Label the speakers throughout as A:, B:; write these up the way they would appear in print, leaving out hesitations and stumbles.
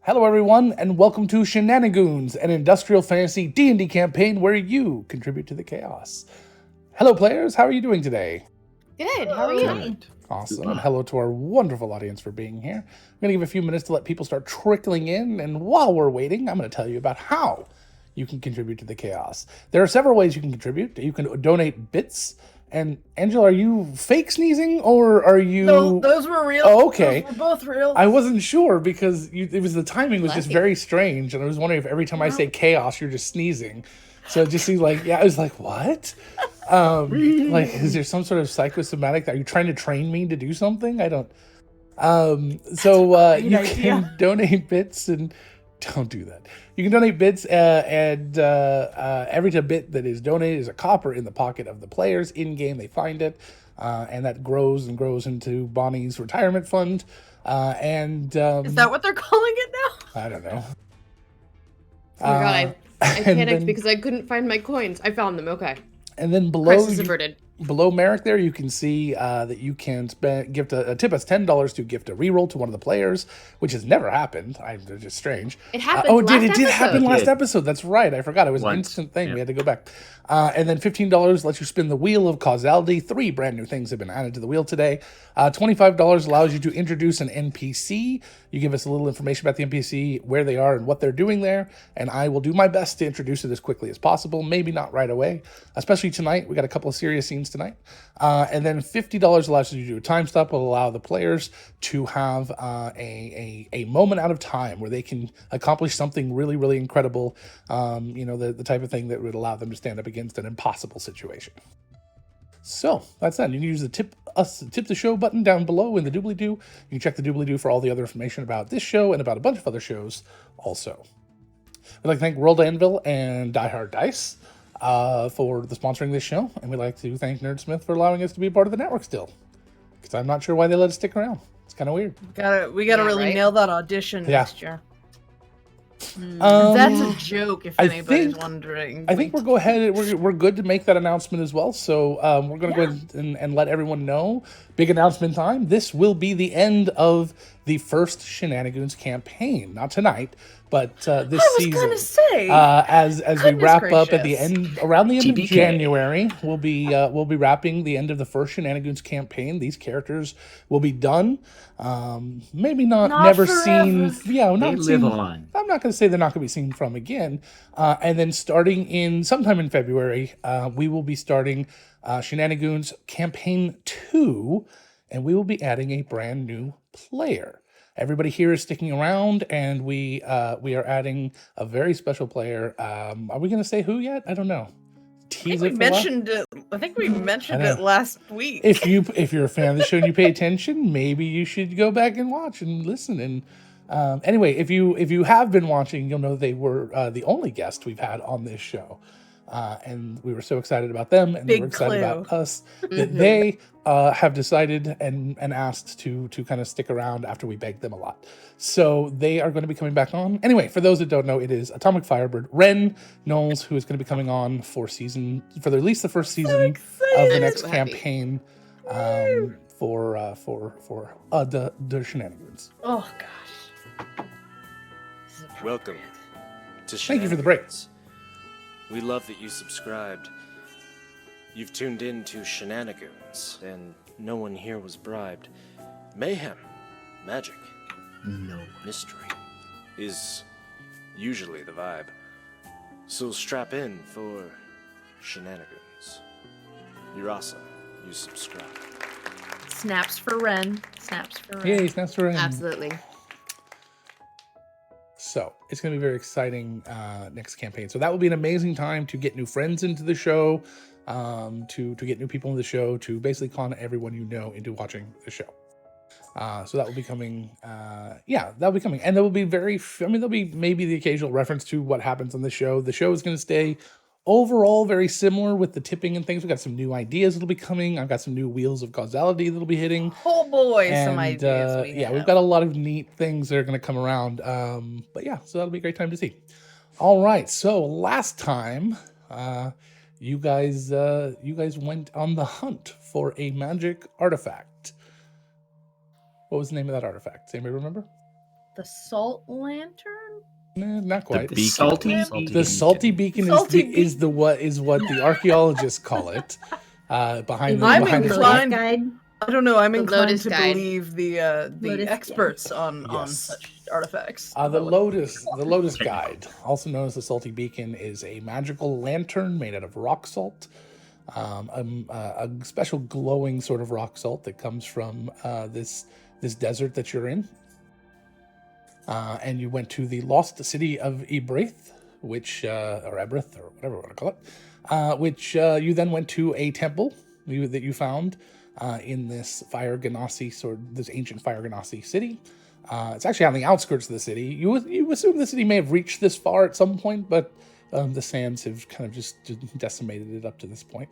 A: Hello, everyone, and welcome to Shenanigoons, an industrial fantasy D&D campaign where you contribute to the chaos. Hello, players. How are you doing today?
B: Good. How are you?
C: Good.
A: Awesome. And hello to our wonderful audience for being here. I'm going to give a few minutes to let people start trickling in, and while we're waiting, I'm going to tell you about how you can contribute to the chaos. There are several ways you can contribute. You can donate bits. And Angela, are you fake sneezing or are you?
C: No, those were real.
A: Oh, okay.
C: Those were both real.
A: I wasn't sure because it was the timing was
B: Bless
A: just
B: you.
A: very strange, and I was wondering if every time I say chaos, you're just sneezing. So it just seemed like, I was like, what? Like, is there some sort of psychosomatic? Are you trying to train me to do something? I don't. So you can donate bits and don't do that. You can donate bits, and every bit that is donated is a copper in the pocket of the players. In game, they find it, and that grows and grows into Bonnie's retirement fund. And
C: Is that what they're calling it now?
A: I don't know.
B: Oh my god, I
A: and
B: panicked
A: then-
B: because I couldn't find my coins. I found them. Okay.
A: And then below
B: Crisis averted.
A: below Merrick there, you can see that you can gift a tip us $10 to gift a reroll to one of the players, which has never happened. They're just strange.
B: It happened
A: Oh, it did. It
B: last
A: did happen
B: episode.
A: last episode. That's right. I forgot. It was an
D: Once.
A: instant thing.
D: Yeah.
A: We had to go back. And then $15 lets you spin the wheel of causality. 3 brand new things have been added to the wheel today. $25 allows you to introduce an NPC. You give us a little information about the NPC, where they are, and what they're doing there. And I will do my best to introduce it as quickly as possible. Maybe not right away, especially tonight. We got a couple of serious scenes tonight. And then $50 allows you to do a time stop. Will allow the players to have a moment out of time where they can accomplish something really, really incredible. The type of thing that would allow them to stand up against an impossible situation. So that's that. You can use the tip the show button down below in the doobly-doo. You can check the doobly-doo for all the other information about this show and about a bunch of other shows also. We'd like to thank World Anvil and Die Hard Dice for the sponsoring this show, and we'd like to thank Nerdsmith for allowing us to be a part of the network still, because I'm not sure why they let us stick around. It's kind of weird.
C: We gotta
B: Yeah,
C: really
B: right?
C: nail that audition
A: Yeah.
C: next year.
A: Um,
C: That's a joke, if
A: I
C: anybody's
A: think-
C: wondering.
A: I think we're good to make that announcement as well. So we're going to go ahead and let everyone know. Big announcement time. This will be the end of the first Shenanigoons campaign. Not tonight, but this
C: I was
A: season.
C: gonna say.
A: As we
C: Goodness
A: wrap up at the
C: gracious.
A: around the end of
D: TBK.
A: January, we'll be wrapping the end of the first Shenanigoons campaign. These characters will be done. Maybe not never
C: forever.
A: seen. Yeah,
D: They
A: not
D: live
A: seen.
D: on.
A: I'm not going to say they're not going to be seen from again. And then starting in sometime in February, we will be starting Shenanigoons Campaign 2, and we will be adding a brand new player. Everybody here is sticking around, and we are adding a very special player. Are we going to say who yet? I don't know.
C: I think we mentioned
A: I
C: it
A: know.
C: last week.
A: If you're a fan of the show and you pay attention, maybe you should go back and watch and listen. And anyway, if you have been watching, you'll know they were the only guest we've had on this show, and we were so excited about them, and they
C: Big
A: were excited
C: clue.
A: about us that they have decided and asked to kind of stick around after we begged them a lot. So they are going to be coming back on. Anyway, for those that don't know, it is Atomic Firebird Ren Knowles, who is going to be coming on for at least the first season of the
C: excited.
A: next
B: So happy.
A: campaign for the Shenanigans.
C: Oh gosh.
E: Welcome to
A: Thank you for the break.
E: Shenanigans. We love that you subscribed. You've tuned in to Shenanigoons, and no one here was bribed. Mayhem, magic,
D: No.
E: mystery is usually the vibe. So strap in for Shenanigans. You're awesome. You subscribe.
C: Snaps for Ren. Snaps for Ren.
A: Yay, snaps for Ren.
B: Absolutely.
A: So it's going to be very exciting next campaign. So that will be an amazing time to get new friends into the show, to get new people in the show, to basically con everyone you know into watching the show. So that will be coming. That'll be coming, and there will be there'll be maybe the occasional reference to what happens on the show. The show is going to stay overall very similar with the tipping and things. We got some new ideas that'll be coming. I've got some new wheels of causality that'll be hitting.
C: Oh boy, some
A: And,
C: ideas.
A: we've got a lot of neat things that are going to come around. But yeah, so that'll be a great time to see. All right, so last time, you guys went on the hunt for a magic artifact. What was the name of that artifact? Does anybody remember?
C: The salt lantern?
A: Not quite.
D: The salty
A: The salty beacon
F: Salty
A: is what the archaeologists call it. Behind the
F: I'm
A: behind the
F: inclined-
A: screen.
F: Guide. I don't know. I'm
B: The
F: inclined
B: Lotus
F: to
B: Guide.
F: believe the
C: Lotus,
F: experts on
A: Yes.
F: such artifacts.
A: The Lotus Guide, also known as the Salty Beacon, is a magical lantern made out of rock salt. A special glowing sort of rock salt that comes from this desert that you're in. And you went to the lost city of Ibrith, which or Ebrith, or whatever you want to call it, which you then went to a temple that you found in this this ancient Fire Ganassi city. It's actually on the outskirts of the city. You assume the city may have reached this far at some point, but the sands have kind of just decimated it up to this point.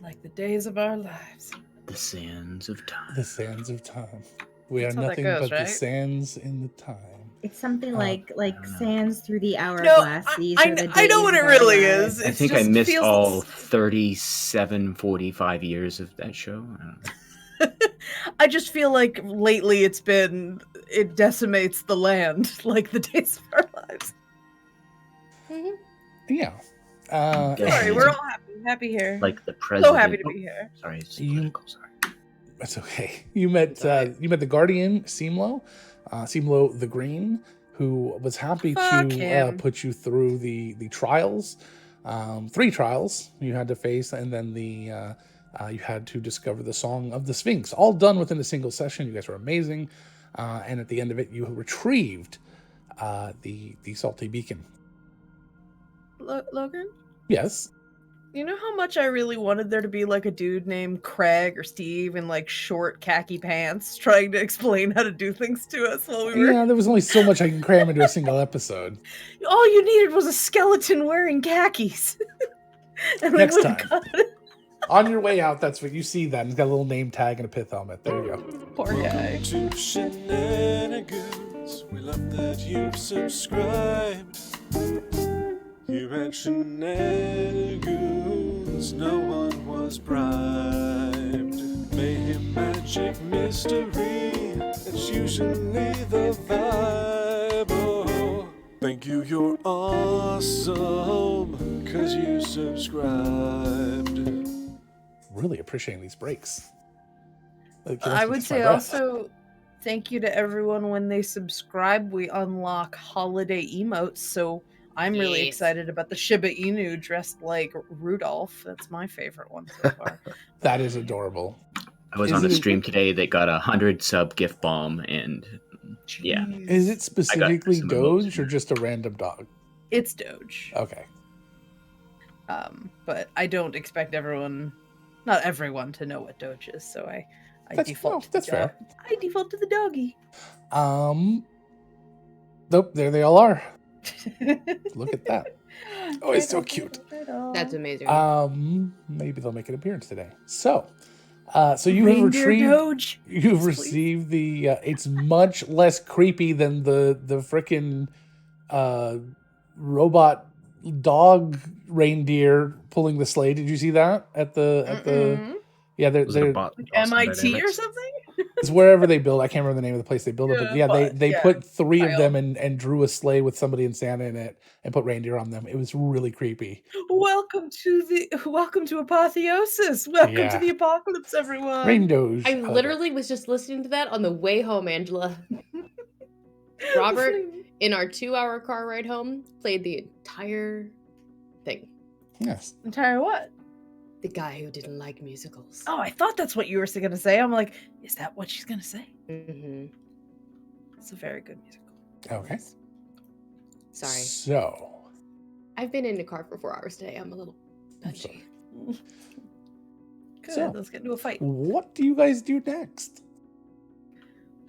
F: Like the days of our lives.
D: The sands of time.
A: The sands of time. We
F: That's
A: are
F: how that
A: nothing
F: goes,
A: but the
F: right?
A: sands in the time.
G: It's something
A: like
G: sands through the
F: No,
G: hourglass.
F: I know what it really is.
D: I
F: It's
D: think I
F: just
D: missed
F: feels-
D: all 45 years of that show. I don't know.
F: I just feel like lately it decimates the land like the days of our lives.
A: Yeah.
F: Sorry, we're all happy here.
D: Like the president.
F: So happy to be here.
D: Sorry, it's
A: You-
D: political, sorry.
A: That's okay. You met the Guardian, Simlo the Green, who was happy
F: Fuck
A: to
F: him.
A: put you through the trials. 3 trials you had to face, and then you had to discover the Song of the Sphinx, all done within a single session. You guys were amazing, and at the end of it, you retrieved the Salty Beacon.
F: Logan?
A: Yes.
F: You know how much I really wanted there to be like a dude named Craig or Steve in like short khaki pants trying to explain how to do things to us while we were.
A: Yeah, there was only so much I can cram into a single episode.
F: All you needed was a skeleton wearing khakis. And we
A: Next
F: would've
A: time.
F: got it.
A: On your way out, that's what you see. That and it's got a little name tag and a pith helmet. There you go.
F: Poor guy.
E: To Shenanigans, we love that you've subscribed. You had shenanigans, no one was bribed. Mayhem, magic, mystery, that's usually the vibe. Oh, thank you, you're awesome, 'cause you subscribed.
A: Really appreciating these breaks.
F: I would say also thank you to everyone when they subscribe. We unlock holiday emotes, so I'm really
B: Yes.
F: excited about the Shiba Inu dressed like Rudolph. That's my favorite one so far.
A: That is adorable.
D: I was
A: Is
D: on a
A: it-
D: stream today that got 100 sub gift bomb, and yeah,
A: Is it specifically
D: some emotes
A: Doge or just a random dog?
F: It's Doge.
A: Okay.
F: But I don't expect not everyone to know what Doge is, so I default to
A: that's
F: the
A: fair.
F: I default to the doggy.
A: Nope, there they all are. Look at that. Oh, it's so cute.
B: That's amazing.
A: Maybe they'll make an appearance today. So you have
F: Reindeer
A: retrieved.
F: Doge.
A: You've
F: Please.
A: received the. It's much less creepy than the frickin' robot dog reindeer pulling the sleigh. Did you see that at the?
F: Mm-mm.
A: Yeah,
D: was it
A: they're
D: a bot?
F: MIT or something?
A: it's wherever they build. I can't remember the name of the place they build it, but
F: Yeah,
A: yeah, they
F: yeah.
A: put 3 of them
F: Wild.
A: and drew a sleigh with somebody and Santa in it and put reindeer on them. It was really creepy.
F: Welcome to Apotheosis. Welcome
A: Yeah.
F: to the apocalypse, everyone.
A: Reindeers.
B: I literally was just listening to that on the way home, Angela. Robert, in our 2-hour car ride home, played the entire thing.
A: Yes.
F: Entire what?
B: The guy who didn't like musicals.
F: Oh, I thought that's what you were going to say. I'm like, is that what she's going to say?
B: Mm-hmm.
F: It's a very good musical.
A: Okay.
B: Sorry.
A: So.
B: I've been in the car for 4 hours today. I'm a little punchy.
F: Good.
A: So-
F: Let's get into a fight.
A: What do you guys do next?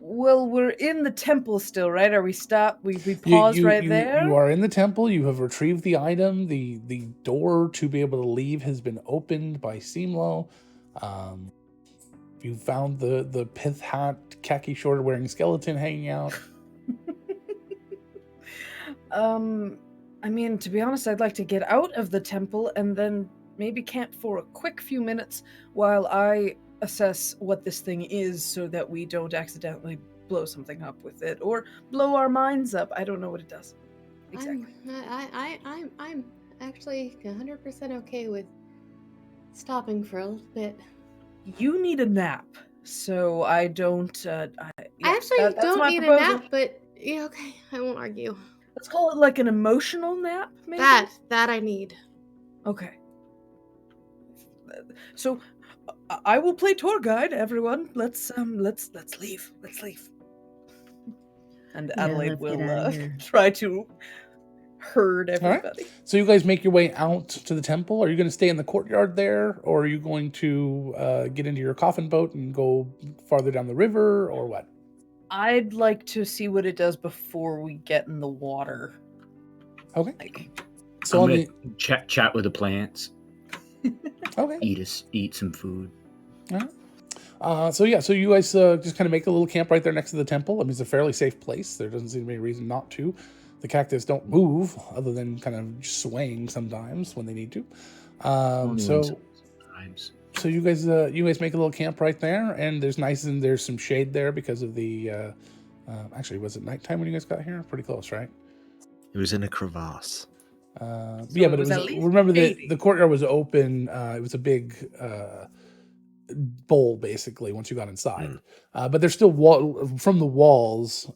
F: Well, we're in the temple still, right? Are we stopped? We paused right there?
A: You are in the temple. You have retrieved the item. The door to be able to leave has been opened by Simlo. You found the pith hat, khaki short wearing skeleton hanging out.
F: I mean, to be honest, I'd like to get out of the temple and then maybe camp for a quick few minutes while I assess what this thing is so that we don't accidentally blow something up with it, or blow our minds up. I don't know what it does. Exactly.
B: I'm actually 100% okay with stopping for a little bit.
F: You need a nap, so I don't.
B: I actually
F: that's
B: don't
F: my
B: need
F: proposal.
B: a nap, but yeah, okay, I won't argue.
F: Let's call it like an emotional nap, maybe.
B: That I need.
F: Okay. So I will play tour guide, everyone. Let's leave. Let's leave. And
G: Yeah,
F: Adelaide
G: let's get
F: will
G: outta here.
F: try to herd
A: right.
F: everybody.
A: So you guys make your way out to the temple. Are you going to stay in the courtyard there, or are you going to get into your coffin boat and go farther down the river, or what?
F: I'd like to see what it does before we get in the water.
A: Okay.
F: Like,
A: So
D: I'm
A: on
D: gonna
A: the
D: chat with the plants.
A: okay.
D: Eat some food.
A: So you guys just kind of make a little camp right there next to the temple. I mean, it's a fairly safe place. There doesn't seem to be any reason not to. The cactus don't move, other than kind of swaying sometimes when they need to.
D: Only
A: So
D: sometimes.
A: you guys make a little camp right there, and there's some shade there because of the. Actually, was it nighttime when you guys got here? Pretty close, right?
E: It was in a crevasse.
A: Yeah, but
F: it was at least
A: remember
F: shady.
A: the courtyard was open. It was a big bowl basically once you got inside. But there's still from the walls.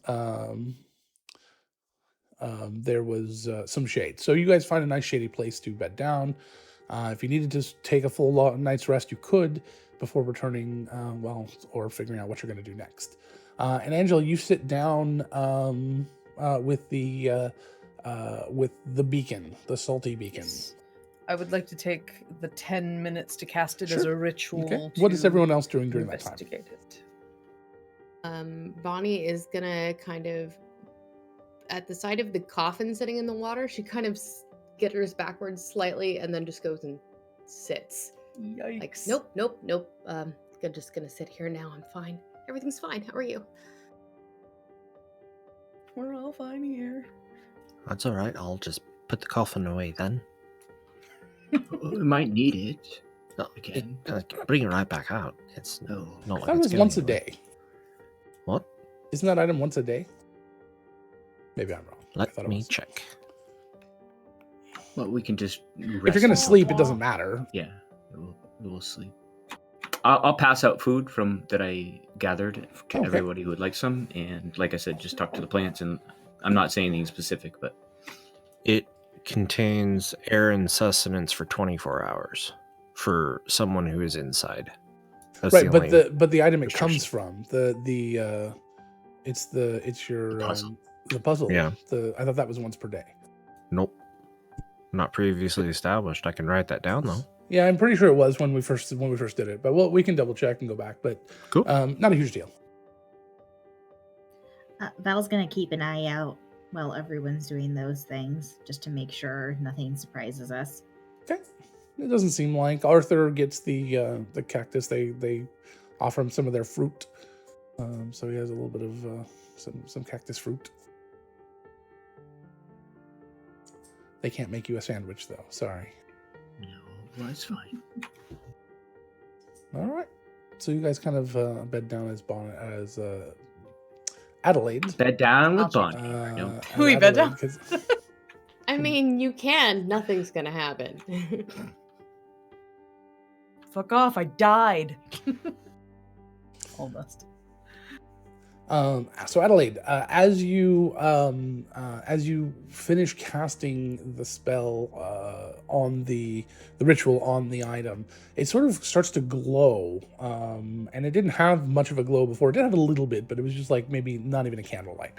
A: There was some shade, so you guys find a nice shady place to bed down. If you needed to take a full night's rest, you could before returning. Or figuring out what you're going to do next. And Angela, you sit down with the beacon, the salty beacon.
F: Yes. I would like to take the 10 minutes to cast it as
A: Sure.
F: a ritual.
A: Okay. What is everyone else doing during that time?
F: Investigate it.
B: Bonnie is gonna kind of, at the side of the coffin sitting in the water, she kind of skitters backwards slightly and then just goes and sits.
F: Yikes.
B: Like, nope. I'm just gonna sit here now. I'm fine. Everything's fine. How are you?
F: We're all fine here.
E: That's all right. I'll just put the coffin away then.
D: We might need it.
E: No,
D: Again.
E: bring it right back out. It's
D: No.
E: not like
A: That
E: it's
A: was
E: going
A: once a
E: anywhere.
A: day.
E: What?
A: Isn't that item once a day? Maybe I'm wrong. I thought
E: Let
A: it
E: me
A: was.
E: check.
D: Well, we can just.
A: If you're gonna
D: rest
A: sleep, it
D: while-
A: doesn't matter.
D: Yeah, we'll sleep. I'll pass out food that I gathered to
A: Okay.
D: everybody who would like some, and like I said, just talk to the plants. And I'm not saying anything specific, but
E: It contains air and sustenance for 24 hours for someone who is inside. That's
A: Right,
E: the
A: but
E: only
A: the item it
E: restriction.
A: comes from it's your
D: The puzzle.
A: the puzzle.
E: Yeah.
A: I thought that was once per day.
E: Nope. Not previously established. I can write that down though.
A: Yeah, I'm pretty sure it was when we first did it, but we can double check and go back. But
E: Cool.
A: not a huge deal.
G: Val's gonna keep an eye out while everyone's doing those things, just to make sure nothing surprises us.
A: Okay, it doesn't seem like Arthur gets the cactus. They offer him some of their fruit, so he has a little bit of some cactus fruit. They can't make you a sandwich though. Sorry.
D: no, well, it's fine.
A: All right. So you guys kind of bed down as Adelaide.
D: Bed down with
C: I'll check.
D: Bonnie. No.
A: as
F: We bed
A: Adelaide,
F: down?
A: 'cause-
B: I mean, you can. Nothing's gonna happen.
F: Fuck off, I died. Almost.
A: So Adelaide, as you finish casting the spell on the ritual on the item, it sort of starts to glow, and it didn't have much of a glow before. It did have a little bit, but it was just like maybe not even a candlelight,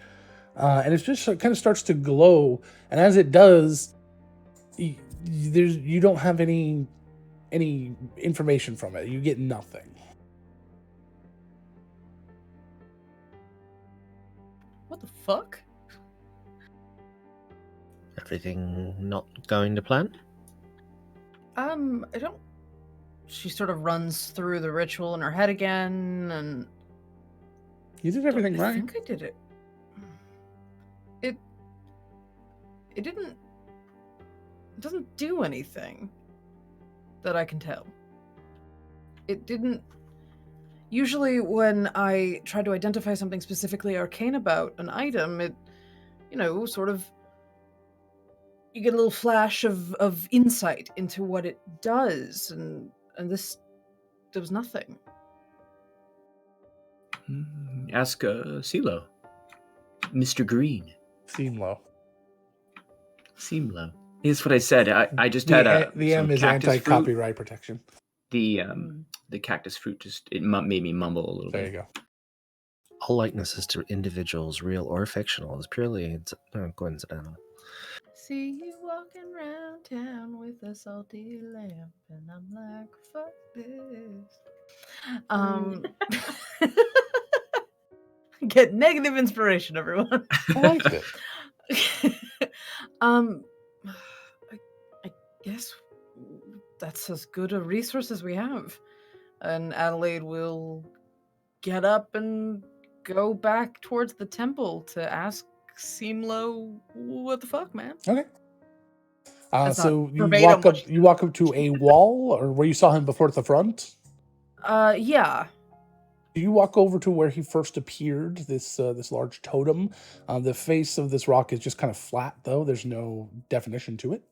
A: and it just kind of starts to glow. And as it does, you don't have any information from it. You get nothing.
F: What the fuck?
E: Everything not going to plan?
F: I don't. She sort of runs through the ritual in her head again, and
A: You did everything
F: I
A: right.
F: think I did it. It didn't. It doesn't do anything that I can tell. It didn't. Usually when I try to identify something specifically arcane about an item, it, sort of, you get a little flash of insight into what it does, and this, there was nothing.
D: Ask CeeLo. Mr. Green.
A: Seamlo.
D: CeeLo. That's what I said. I just had
A: The
D: some
A: M is
D: cactus fruit.
A: anti-copyright protection.
D: The cactus fruit made me mumble a little
A: There
D: bit.
A: you go.
E: All likenesses to individuals, real or fictional, is purely coincidental.
F: See you walking around town with a salty lamp, and I'm like, fuck this. Get negative inspiration, everyone.
A: I liked it.
F: I guess that's as good a resource as we have. And Adelaide will get up and go back towards the temple to ask Seamlo, what the fuck, man?
A: Okay.
F: That's
A: So
F: not
A: you
F: verbatim
A: walk
F: what
A: up.
F: she
A: You walk up to a wall, or where you saw him before at the front.
F: Yeah.
A: You walk over to where he first appeared. This large totem. The face of this rock is just kind of flat, though. There's no definition to it.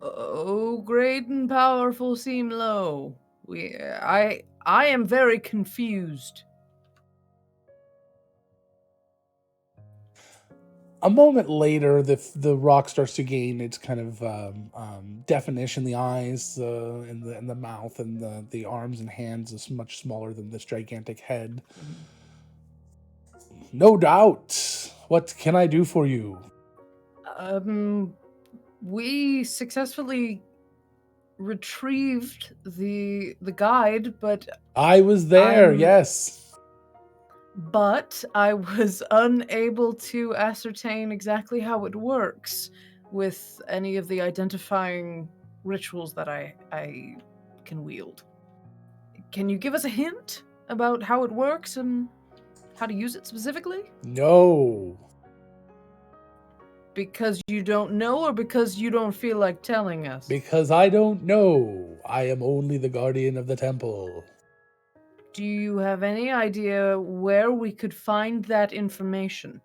F: Oh, great and powerful Seamlo. I am very confused.
A: A moment later, the rock starts to gain its kind of definition. The eyes and the mouth and the arms and hands is much smaller than this gigantic head. No doubt. What can I do for you?
F: We successfully retrieved the guide, but
A: I was there. Yes.
F: I was unable to ascertain exactly how it works with any of the identifying rituals that I can wield. Can you give us a hint about how it works and how to use it specifically?
A: No.
F: Because you don't know, or because you don't feel like telling us?
A: Because I don't know. I am only the guardian of the temple.
F: Do you have any idea where we could find that information?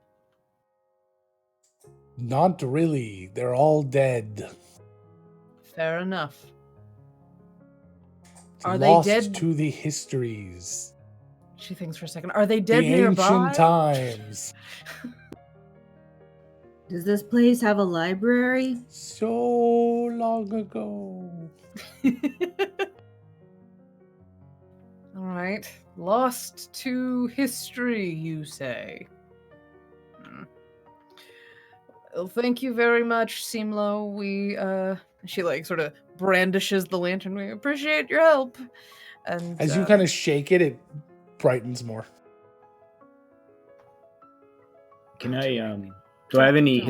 A: Not really. They're all dead.
F: Fair enough. Are
A: Lost
F: they dead?
A: to the histories.
F: She thinks for a second. Are they dead
A: The
F: nearby?
A: ancient times.
G: Does this place have a library?
A: So long ago.
F: All right. Lost to history, you say? Well, thank you very much, Seamlo. We, she like sort of brandishes the lantern. We appreciate your help. And
A: As you kind of shake it, it brightens more.
D: Can I do I have any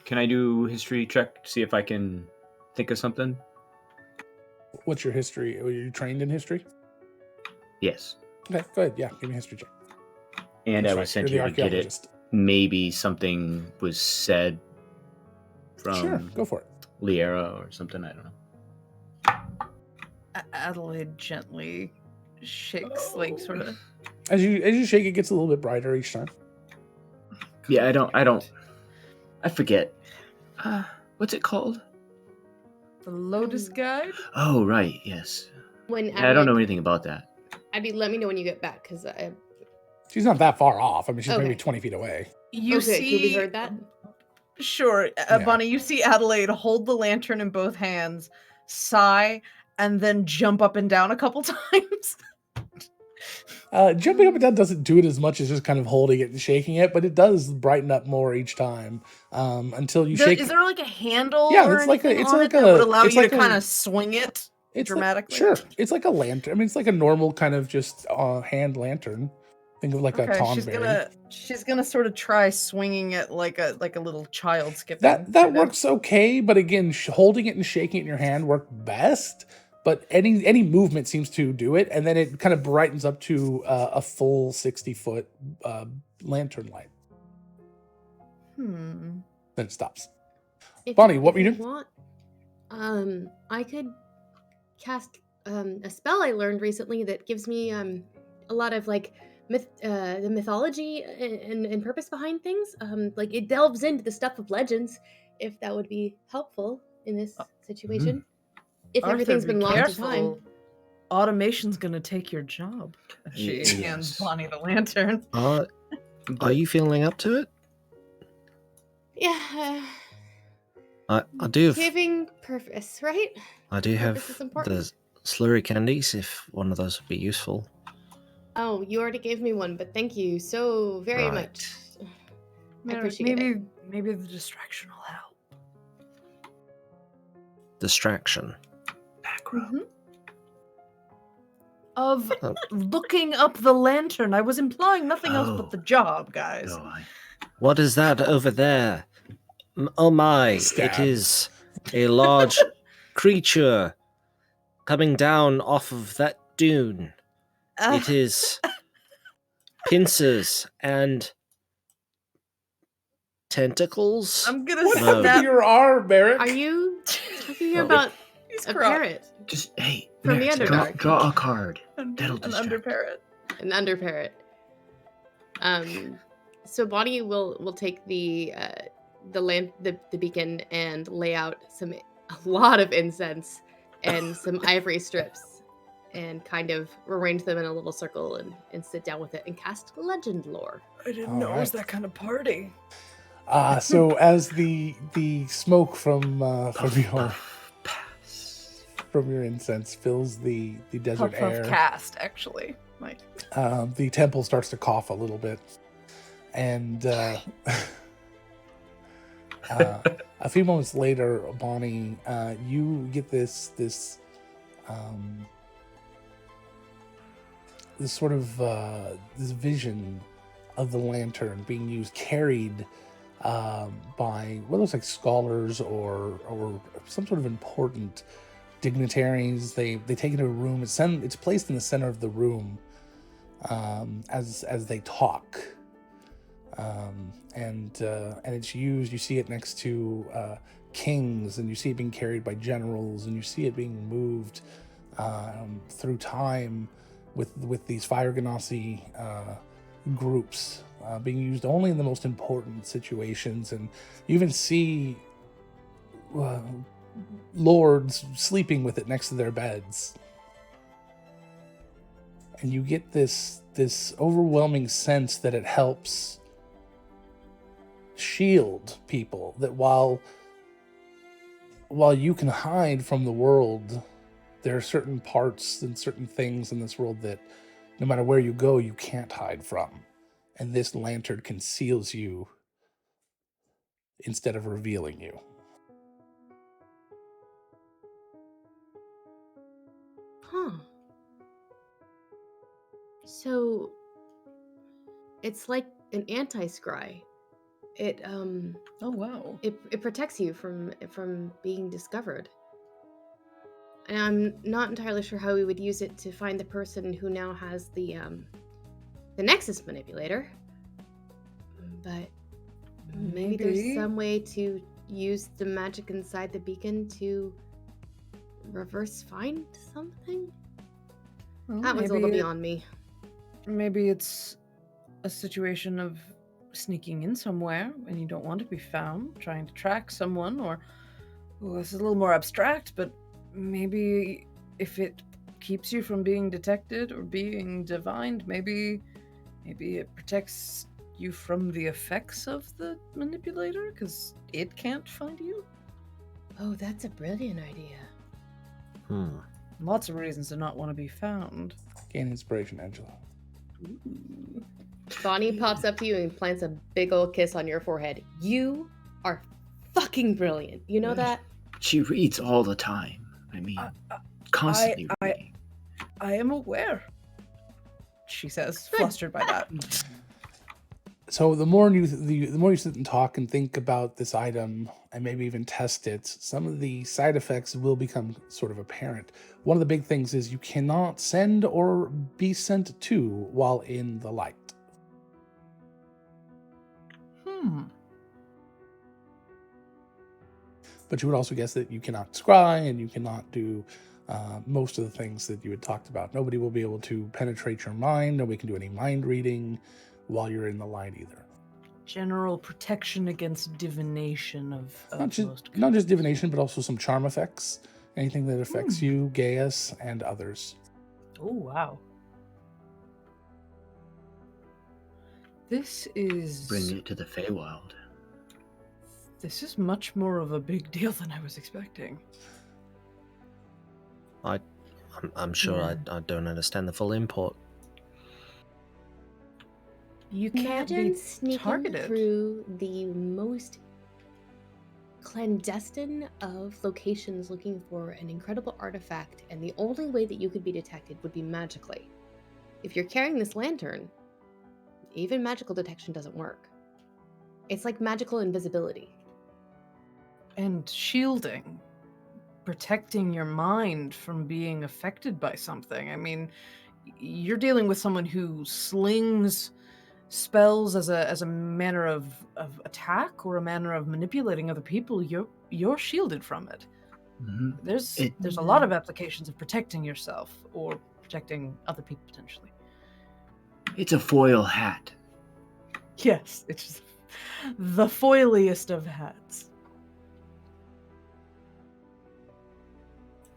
D: can I do history check to see if I can think of something?
A: What's your history? Are you trained in history?
D: Yes.
A: Okay, go ahead. Yeah, give me a history check.
D: And I
A: That's
D: was sent
A: right,
D: here
A: you're
D: to
A: the
D: get it.
A: archaeologist.
D: Maybe something was said from
A: Sure, go for it.
D: Liera or something. I don't know.
F: Adelaide gently shakes, like sort of.
A: As you shake, it gets a little bit brighter each time.
D: Yeah, I forget. What's it called?
F: The Lotus Guide?
D: Oh, right. Yes.
B: When
D: I don't know anything about that.
B: Abby, let me know when you get back, because I...
A: She's not that far off. I mean, she's
B: Okay.
A: maybe 20 feet away.
F: You
B: okay,
F: see,
B: could we heard that?
F: Sure,
A: Yeah.
F: Bonnie, you see Adelaide hold the lantern in both hands, sigh, and then jump up and down a couple times.
A: Jumping up and down doesn't do it as much as just kind of holding it and shaking it, but it does brighten up more each time until you shake.
F: Is there like a handle?
A: Yeah,
F: or
A: it's like
F: anything
A: it's
F: on
A: like
F: it that would
A: a.
F: allow
A: It's
F: you
A: like
F: to kind of swing it
A: it's
F: dramatically.
A: Sure, it's like a lantern. I mean, it's like a normal kind of just hand lantern. Think of like a tonberry.
F: She's gonna sort of try swinging it like a little child skipping.
A: That works okay, but again, holding it and shaking it in your hand work best. But any movement seems to do it, and then it kind of brightens up to a full 60-foot lantern light. Then it stops.
B: If
A: Bonnie, what were you
B: if
A: doing?
B: Want, I could cast a spell I learned recently that gives me a lot of like the mythology and purpose behind things. Like it delves into the stuff of legends, if that would be helpful in this situation. If
F: Arthur,
B: everything's
F: be
B: been lost to time.
F: careful. Automation's gonna take your job. She
D: Yes.
F: hands Bonnie the lantern.
H: Are you feeling up to it?
B: Yeah.
H: I do have
B: Giving purpose, right?
H: I do have
B: Purpose is important.
H: the slurry candies if one of those would be useful.
B: Oh, you already gave me one, but thank you so very
H: Right.
B: much. I appreciate it.
F: Maybe the distraction will help.
H: Distraction.
D: Back row.
F: Of
H: Oh.
F: looking up the lantern. I was implying nothing else
D: Oh.
F: but the job, guys.
D: No,
H: What is that over there? Oh my,
A: Stab.
H: it is a large creature coming down off of that dune. It is pincers and tentacles.
F: I'm gonna
A: What
H: No.
A: happened to
F: snap.
A: your arm, Merrick?
B: Are you talking
H: Oh.
B: about
F: He's
B: a
F: cropped.
B: parrot?
D: just hey,
B: From the
D: Max,
B: Underdark.
D: draw a card.
F: An
D: That'll
F: under
D: distract.
F: parrot.
B: An under parrot. So Bonnie will take the lamp, the beacon, and lay out a lot of incense and some ivory strips, and kind of arrange them in a little circle and sit down with it and cast legend lore.
F: I didn't
A: All
F: know it was
A: right.
F: that kind of party.
A: So as the smoke from
D: Puff,
A: your
D: puff, pass.
A: from your incense fills the desert
F: Puff
A: air,
F: cast, actually. Like,
A: the temple starts to cough a little bit, and a few moments later, Bonnie, you get this sort of this vision of the lantern being used, carried by what looks like scholars or some sort of important dignitaries. They take it to a room. It's placed in the center of the room as they talk, and it's used. You see it next to kings, and you see it being carried by generals, and you see it being moved through time with these Fire Ganassi groups being used only in the most important situations. And you even see lords sleeping with it next to their beds. And you get this overwhelming sense that it helps shield people, that while you can hide from the world, there are certain parts and certain things in this world that no matter where you go, you can't hide from. And this lantern conceals you instead of revealing you.
B: Huh. So it's like an anti-scry. It
F: oh wow.
B: it protects you from being discovered. And I'm not entirely sure how we would use it to find the person who now has the Nexus manipulator. But maybe there's some way to use the magic inside the beacon to reverse find something?
F: Well,
B: That one's a little beyond me.
F: Maybe it's a situation of sneaking in somewhere and you don't want to be found, trying to track someone, or this is a little more abstract, but maybe if it keeps you from being detected or being divined, maybe it protects you from the effects of the manipulator because it can't find you.
B: Oh, that's a brilliant idea.
F: Lots of reasons to not want to be found.
A: Gain inspiration, Angela.
F: Ooh.
B: Bonnie pops up to you and plants a big old kiss on your forehead. You are fucking brilliant. You know that?
D: She reads all the time. I mean, constantly reading.
F: I am aware, she says,
B: Good.
F: flustered by that.
A: So the more you sit and talk and think about this item and maybe even test it, some of the side effects will become sort of apparent. One of the big things is you cannot send or be sent to while in the light. But you would also guess that you cannot scry and you cannot do most of the things that you had talked about. Nobody will be able to penetrate your mind. Nobody can do any mind reading while you're in the light either.
F: General protection against divination of most
A: Not just divination, but also some charm effects. Anything that affects you, Gaius, and others.
F: Oh, wow. This is...
D: Bring it to the Feywild.
F: This is much more of a big deal than I was expecting.
H: I'm sure I don't understand the full import.
F: You can't
B: Imagine
F: be
B: sneaking
F: targeted.
B: through the most clandestine of locations looking for an incredible artifact, and the only way that you could be detected would be magically. If you're carrying this lantern, even magical detection doesn't work. It's like magical invisibility.
F: And shielding. Protecting your mind from being affected by something. I mean, you're dealing with someone who slings spells as a manner of attack or a manner of manipulating other people. You're shielded from it.
D: Mm-hmm.
F: There's a lot of applications of protecting yourself or protecting other people potentially.
D: It's a foil hat.
F: Yes, it's the foiliest of hats.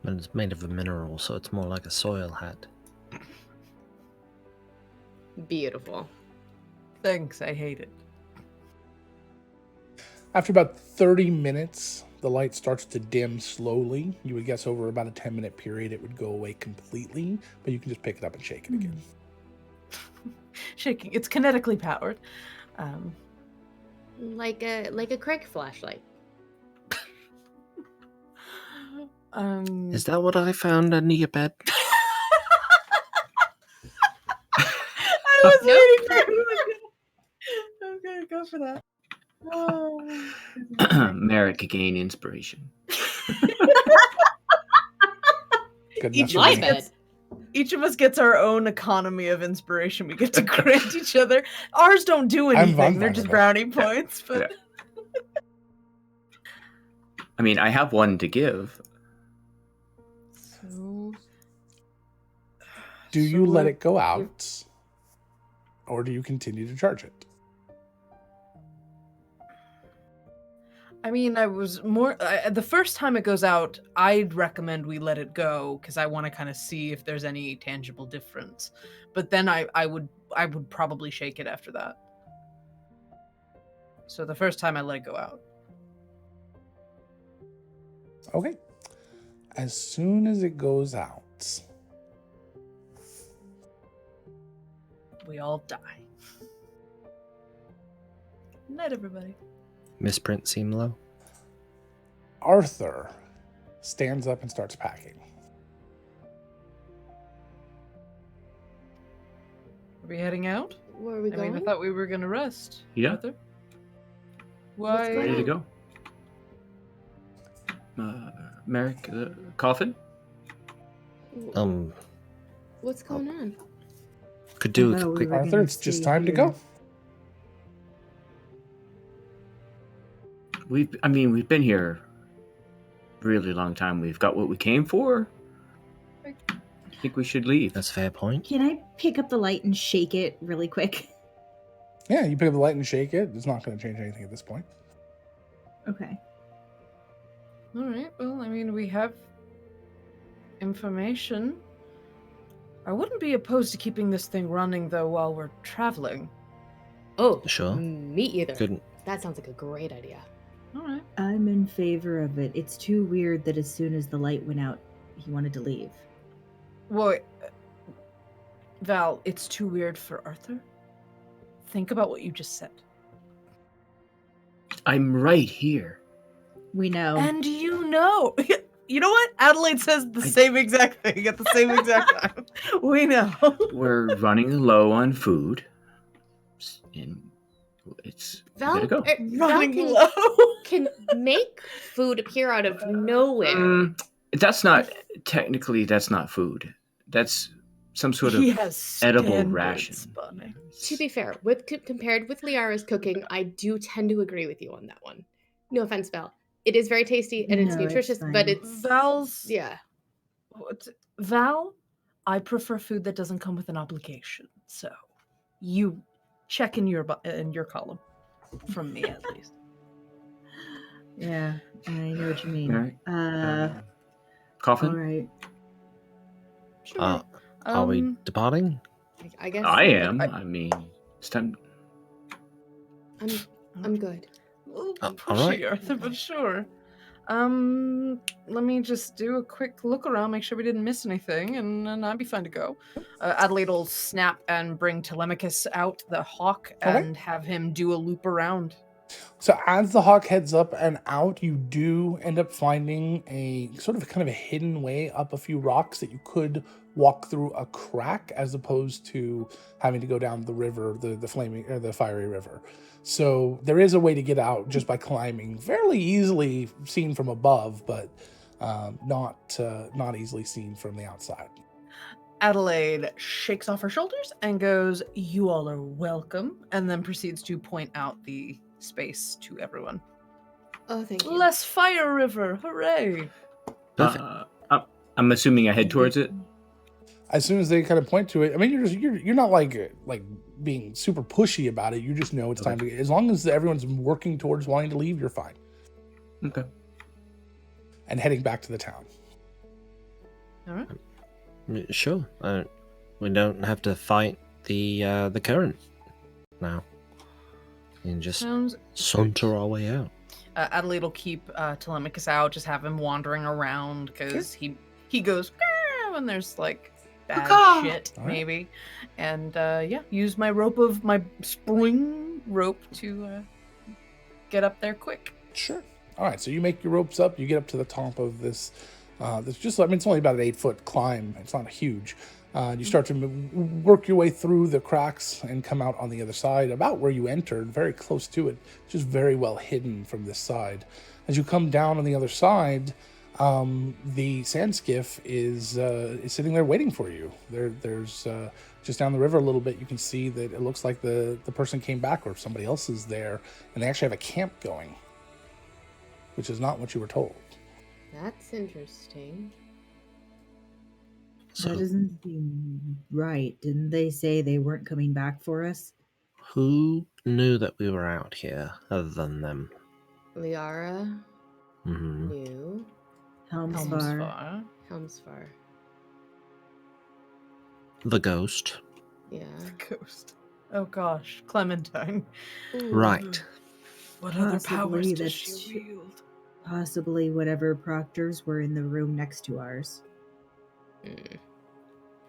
H: And it's made of a mineral, so it's more like a soil hat.
B: Beautiful.
F: Thanks, I hate it.
A: After about 30 minutes, the light starts to dim slowly. You would guess over about a 10-minute period it would go away completely, but you can just pick it up and shake it again.
F: Shaking. It's kinetically powered.
B: Like a Craig flashlight.
H: Is that what I found under your bed?
F: I was waiting for you. I'm gonna go for that. Oh.
D: Merrick gain inspiration.
A: Good
F: Each
A: enough
F: of,
A: for
F: us
A: me.
F: each of us gets our own economy of inspiration. We get to grant each other. Ours don't do anything. They're just brownie points. But
D: I mean, I have one to give.
F: So,
A: Do you let it go out, or do you continue to charge it?
F: I mean, I was more... the first time it goes out, I'd recommend we let it go, because I want to kind of see if there's any tangible difference. But then I would probably shake it after that. So the first time I let it go out.
A: Okay. As soon as it goes out,
F: We all die. Night, everybody.
H: Misprint seem low.
A: Arthur stands up and starts packing.
F: Are we heading out?
B: Where are we going?
F: I mean, I thought we were going to rest.
D: Yeah.
F: Arthur? Why?
D: Ready to go. Merrick, the coffin?
B: What's going on?
H: Could do
G: No,
H: a
G: we
H: quick.
G: were
A: Arthur,
G: gonna
A: it's just
G: stay
A: time to
G: here.
A: go.
D: We've been here a really long time. We've got what we came for. I think we should leave.
H: That's a fair point.
G: Can I pick up the light and shake it really quick?
A: Yeah, you pick up the light and shake it. It's not going to change anything at this point.
G: Okay.
F: All right. Well, I mean, we have information. I wouldn't be opposed to keeping this thing running, though, while we're traveling.
B: Oh,
H: Sure.
B: Me either.
H: Couldn't.
B: That sounds like a great idea.
F: All right.
G: I'm in favor of it. It's too weird that as soon as the light went out, he wanted to leave.
F: Well, Val, it's too weird for Arthur. Think about what you just said.
D: I'm right here.
G: We know.
F: And you know. You know what? Adelaide says the same exact thing at the same exact time. We know.
D: We're running low on food. And it's
B: Val,
D: gotta go.
B: Val
F: Running
B: can,
F: low.
B: can make food appear out of nowhere.
D: That's not technically. That's not food. That's some sort of
F: He has
D: edible
F: standards,
D: ration.
F: Bunny.
B: To be fair, compared with Liara's cooking, I do tend to agree with you on that one. No offense, Val. It is very tasty and it's
G: No, it's
B: nutritious,
G: fine.
B: but it's
F: Val's
B: yeah.
F: Val, I prefer food that doesn't come with an obligation. So, you check in your column, from me at least.
G: Yeah, I know what you mean.
D: All right. Coffin?
G: All right.
B: Sure.
H: Are we departing?
B: I guess
D: I
B: so.
D: am. I mean, it's time.
B: I'm good.
F: All
H: all right.
F: Arthur, but sure. Let me just do a quick look around, make sure we didn't miss anything, and then I'd be fine to go. Adelaide will snap and bring Telemachus out, the hawk, and have him do a loop around.
A: So as the hawk heads up and out, you do end up finding a sort of kind of a hidden way up a few rocks that you could walk through a crack, as opposed to having to go down the river, the flaming or the fiery river. So there is a way to get out just by climbing, fairly easily seen from above, but not easily seen from the outside.
F: Adelaide shakes off her shoulders and goes, "You all are welcome," and then proceeds to point out the space to everyone.
B: Oh, thank you.
F: Less fire river, hooray!
D: I'm assuming I head towards it.
A: As soon as they kind of point to it, I mean, you're not like being super pushy about it. You just know it's time to get. As long as everyone's working towards wanting to leave, you're fine.
D: Okay.
A: And heading back to the town.
F: All right.
H: Sure. We don't have to fight the current now. And just saunter our way out.
F: Adelaide will keep Telemachus out, just have him wandering around, because he goes when there's like bad shit, maybe. And use my spring rope to get up there quick.
A: Sure. All right. So you make your ropes up. You get up to the top of this. It's only about an 8-foot climb. It's not huge. You start to work your way through the cracks and come out on the other side, about where you entered, very close to it, just very well hidden from this side. As you come down on the other side, the sand skiff is sitting there waiting for you. There's just down the river a little bit, you can see that it looks like the person came back, or somebody else is there, and they actually have a camp going, which is not what you were told.
B: That's interesting.
G: That doesn't seem right. Didn't they say they weren't coming back for us?
H: Who knew that we were out here other than them?
B: Liara knew.
G: Helmsvar.
H: The ghost.
B: Yeah.
F: The ghost. Oh gosh, Clementine.
B: Ooh.
H: Right.
F: What other powers
G: Possibly
F: does she wield?
G: Possibly whatever proctors were in the room next to ours.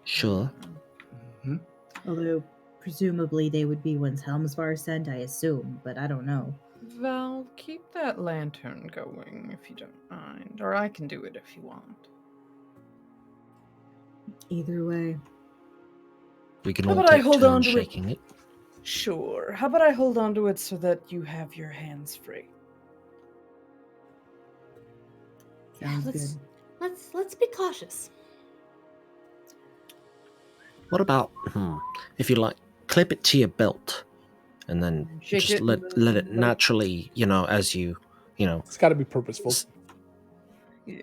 H: Sure.
D: Mm-hmm.
G: Although, presumably they would be ones Helmsvar sent, I assume, but I don't know.
F: Val, keep that lantern going if you don't mind, or I can do it if you want.
G: Either way.
H: We can
F: How
H: all
F: about I
H: take
F: hold on
H: turns
F: to it?
H: shaking it.
F: Sure. How about I hold on to it so that you have your hands free?
G: Sounds good.
B: Let's be cautious.
H: What about, if you like, clip it to your belt, and then
F: Shake
H: just
F: it
H: let
F: and
H: it naturally, as you.
A: It's got to be purposeful.
F: Yeah.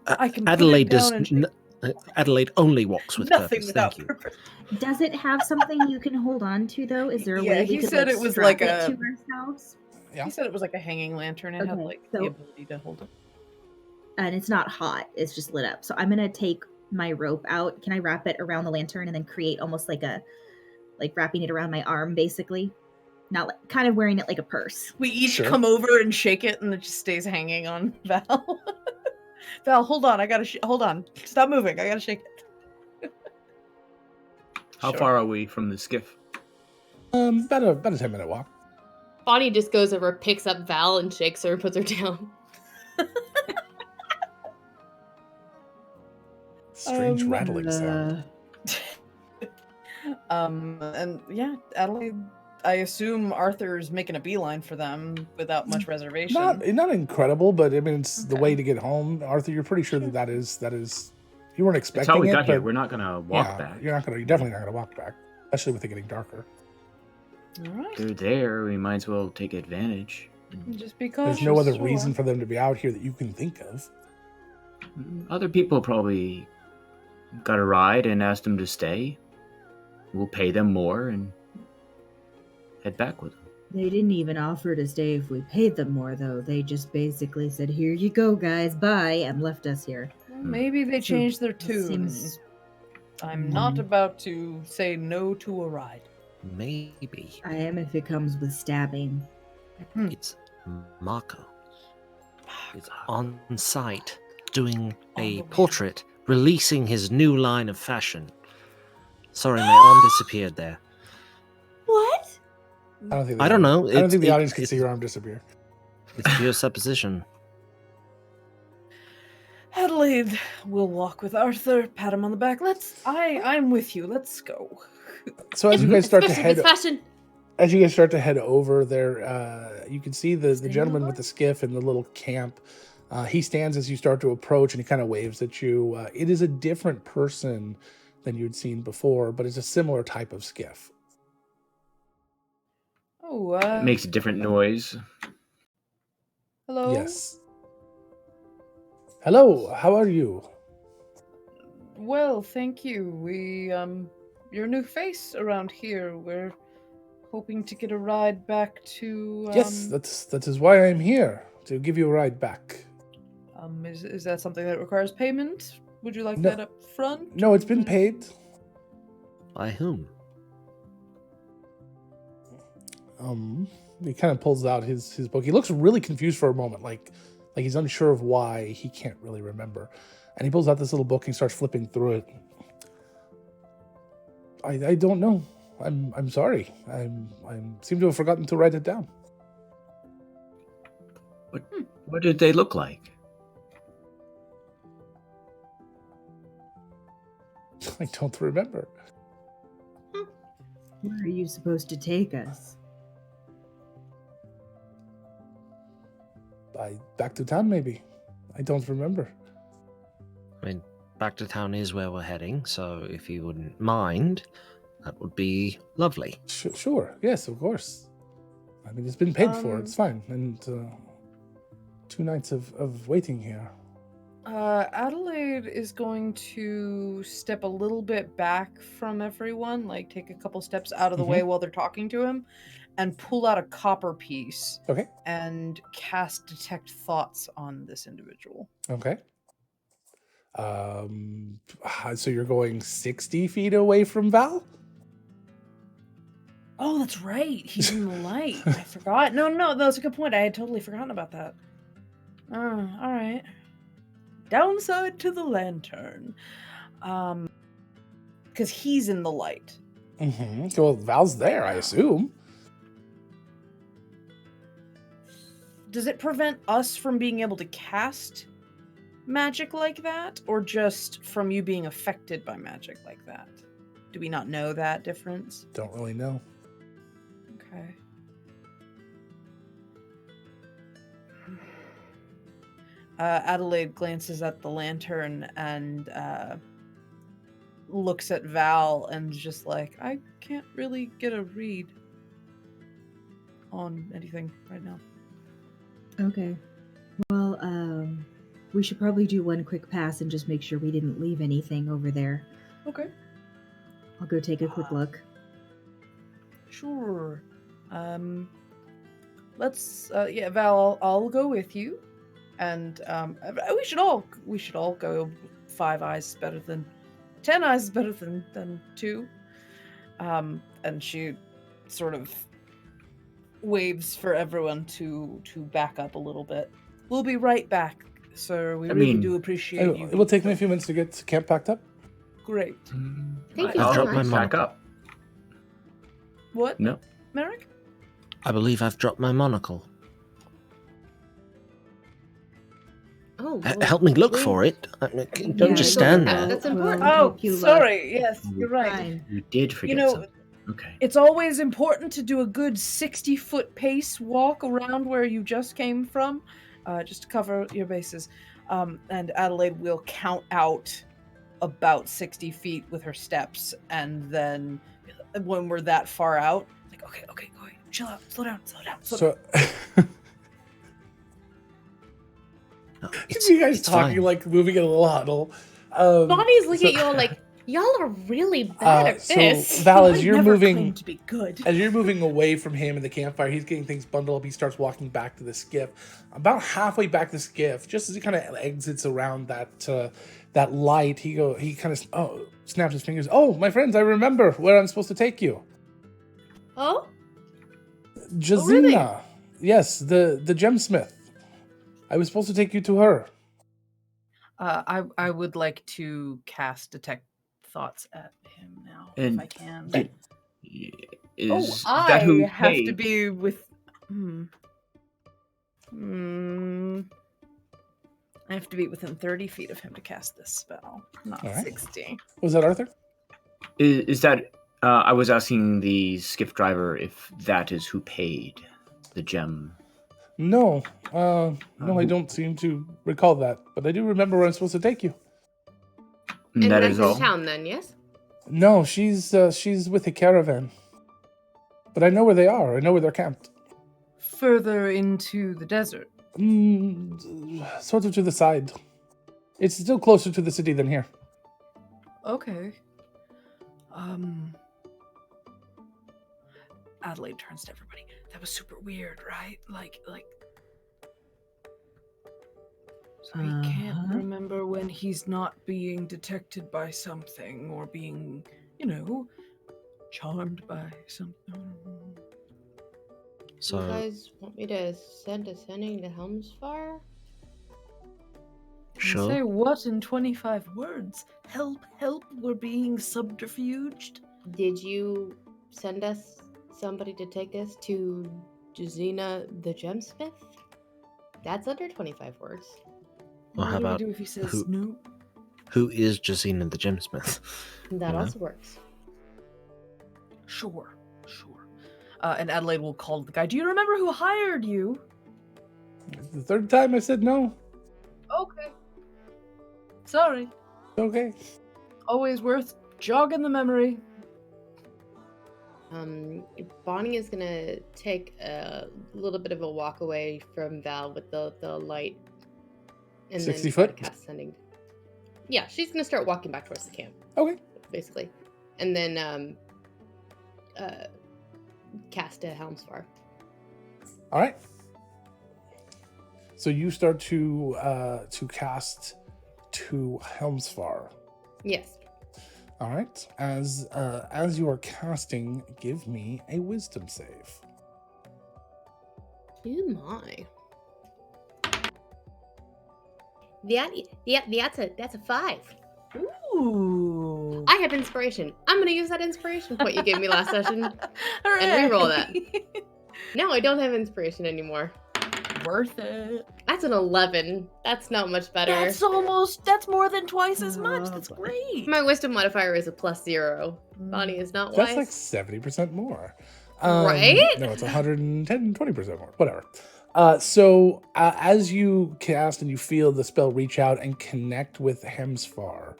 F: I can
H: Adelaide
F: put it
H: does.
F: down and
H: Adelaide only walks with
F: nothing
H: purpose.
F: without
H: Thank you.
F: purpose.
G: Does it have something you can hold on to, though? Is there a way we
F: he
G: could
F: said it was
G: strap
F: like
G: it
F: a.
G: to ourselves?
A: Yeah.
F: He said it was like a hanging lantern. It had
G: Okay,
F: like
G: so-
F: the ability to hold it.
G: And it's not hot, it's just lit up. So I'm gonna take my rope out. Can I wrap it around the lantern and then create almost like wrapping it around my arm, basically? Not like, kind of wearing it like a purse.
F: We each
A: Sure.
F: come over and shake it, and it just stays hanging on Val. Val, hold on. I gotta hold on. Stop moving. I gotta shake it.
D: How
F: Sure.
D: far are we from the skiff?
A: About a 10-minute walk.
B: Bonnie just goes over, picks up Val, and shakes her and puts her down.
A: Strange rattling sound.
F: And yeah, Adelaide. I assume Arthur's making a beeline for them without much reservation.
A: Not incredible, but I mean it's the
F: Okay.
A: way to get home. Arthur, you're pretty sure that is. You weren't expecting
D: That's how we
A: it,
D: got here.
A: but
D: We're not gonna walk
A: yeah,
D: back.
A: You're definitely not gonna walk back, especially with it getting darker.
F: All right.
D: They're there. We might as well take advantage.
F: Just be cautious.
A: There's no other
F: sure.
A: reason for them to be out here that you can think of.
D: Other people probably got a ride and asked them to stay. We'll pay them more and head back with them.
G: They didn't even offer to stay if we paid them more, though. They just basically said, "Here you go, guys, bye," and left us here.
F: Well, maybe they
G: So,
F: changed their
G: it
F: tune.
G: seems-
F: I'm not about to say no to a ride.
H: Maybe
G: I am if it comes with stabbing.
H: it's Marco. It's on site doing a portrait, releasing his new line of fashion. Sorry, my arm disappeared there.
G: What?
H: I don't know.
A: I don't think the audience can see your arm disappear.
H: It's pure supposition.
F: Adelaide will walk with Arthur, pat him on the back. I'm with you. Let's go.
A: So as you guys start to
B: Especially if
A: head,
B: it's fashion.
A: as you guys start to head over there, you can see the gentleman with the skiff and the little camp. He stands as you start to approach, and he kind of waves at you. It is a different person than you'd seen before, but it's a similar type of skiff.
F: Oh,
D: It makes a different noise.
F: hello?
A: Yes. Hello, how are you?
F: Well, thank you. You're a new face around here. We're hoping to get a ride back to,
A: Yes, that is why I'm here, to give you a ride back.
F: Is that something that requires payment? Would you like
A: No.
F: that up front?
A: No, it's been paid.
H: By whom?
A: He kind of pulls out his book. He looks really confused for a moment, like he's unsure of why he can't really remember. And he pulls out this little book and starts flipping through it. I don't know. I'm sorry. I seem to have forgotten to write it down.
D: What did they look like?
A: I don't remember.
G: Where are you supposed to take us?
A: Back to town, maybe. I don't remember.
H: I mean, back to town is where we're heading, so if you wouldn't mind, that would be lovely.
A: Sure. Yes, of course. I mean, it's been paid for. It's fine. And 2 nights of waiting here.
F: Adelaide is going to step a little bit back from everyone, like take a couple steps out of the way while they're talking to him, and pull out a copper piece.
A: Okay.
F: And cast Detect Thoughts on this individual.
A: Okay. So you're going 60 feet away from Val?
F: Oh, that's right. He's in the light. I forgot. No, that's a good point. I had totally forgotten about that. All right. Downside to the lantern. Because he's in the light.
A: Mm-hmm. Well, Val's there, I assume.
F: Does it prevent us from being able to cast magic like that? Or just from you being affected by magic like that? Do we not know that difference?
A: Don't really know.
F: Okay. Adelaide glances at the lantern and looks at Val and is just like, I can't really get a read on anything right now.
G: Okay. Well, we should probably do one quick pass and just make sure we didn't leave anything over there.
F: Okay.
G: I'll go take a quick look.
F: Sure. Let's Val, I'll go with you. And we should all go. 5 eyes is better than 10 eyes is better than 2. And she sort of waves for everyone to back up a little bit. We'll be right back, sir. We really do appreciate you.
A: It will take me a few minutes to get camp packed up.
F: Great.
B: Thank you
D: I'll
B: so
D: drop my
B: much.
D: back up.
F: What?
D: No.
F: Merrick?
H: I believe I've dropped my monocle.
B: Oh,
H: Help me look for it. Don't just stand there.
B: That's important.
F: Oh, sorry. Yes, you're right.
G: Fine.
D: You did forget something. Okay.
F: It's always important to do a good 60-foot pace walk around where you just came from, just to cover your bases. And Adelaide will count out about 60 feet with her steps, and then when we're that far out, like, okay, go ahead, chill out, slow down.
A: So You guys
H: it's
A: talking,
H: fine.
A: like moving in a little huddle.
B: Bonnie's looking at
A: so-
B: y'all like, y'all are really bad at
A: so
B: this.
A: Val,
F: I
A: as you're
F: never
A: moving,
F: claimed to be good.
A: as you're moving away from him and the campfire, he's getting things bundled up. He starts walking back to the skiff. About halfway back to the skiff, just as he kind of exits around that light, he kind of snaps his fingers. Oh, my friends, I remember where I'm supposed to take you.
B: Oh?
A: Jazina.
B: really?
A: Yes, the gemsmith. I was supposed to take you to her.
F: I would like to cast detect thoughts at him now if
D: And
F: I can.
D: it-
F: Oh,
D: Is
F: I
D: that who
F: have to
D: paid?
F: be with. I have to be within 30 feet of him to cast this spell, not
A: All right.
F: 60.
A: Was that Arthur?
D: Is that? I was asking the skiff driver if that is who paid the gem.
A: No. No, I don't seem to recall that, but I do remember where I'm supposed to take you.
D: And
B: And
D: that
B: that's
D: is
B: in
D: all.
B: town then, yes?
A: No, she's with a caravan. But I know where they are. I know where they're camped.
F: Further into the desert.
A: Sort of to the side. It's still closer to the city than here.
F: Okay. Adelaide turns to everybody. That was super weird, right? Like. So he can't remember when he's not being detected by something or being, charmed by something.
H: So
B: You guys want me to send a sending to Helmsfar?
H: sure.
F: Say what in 25 words? Help, help, we're being subterfuged.
B: Did you send us somebody to take us to Jazina the Gemsmith? That's under 25 words.
H: Well, how
F: What do
H: about
F: we do if he says
H: who-
F: no?
H: Who is Jazina the gemsmith?
B: That
H: You know?
B: also works.
F: Sure. And Adelaide will call the guy. Do you remember who hired you?
A: The third time I said no.
F: Okay. Sorry.
A: Okay.
F: Always worth jogging the memory.
B: Bonnie is gonna take a little bit of a walk away from Val with the light, and
A: 60
B: then try to
A: foot?
B: cast sending. Yeah, she's gonna start walking back towards the camp,
A: Okay.
B: basically, and then cast a Helmsfar.
A: All right. So you start to cast to Helmsfar.
B: Yes.
A: All right. As you are casting, give me a wisdom save.
B: Oh my. That's a 5.
F: Ooh.
B: I have inspiration. I'm gonna use that inspiration point you gave me last session. re-roll that. No, I don't have inspiration anymore.
F: Worth it.
B: That's an 11. That's not much better.
F: That's more than twice as much. That's great.
B: My wisdom modifier is a +0. Bonnie is not
A: That's
B: wise.
A: like 70% more.
B: Right?
A: No, it's 110, 20% more. Whatever. So as you cast and you feel the spell reach out and connect with Hemsfar,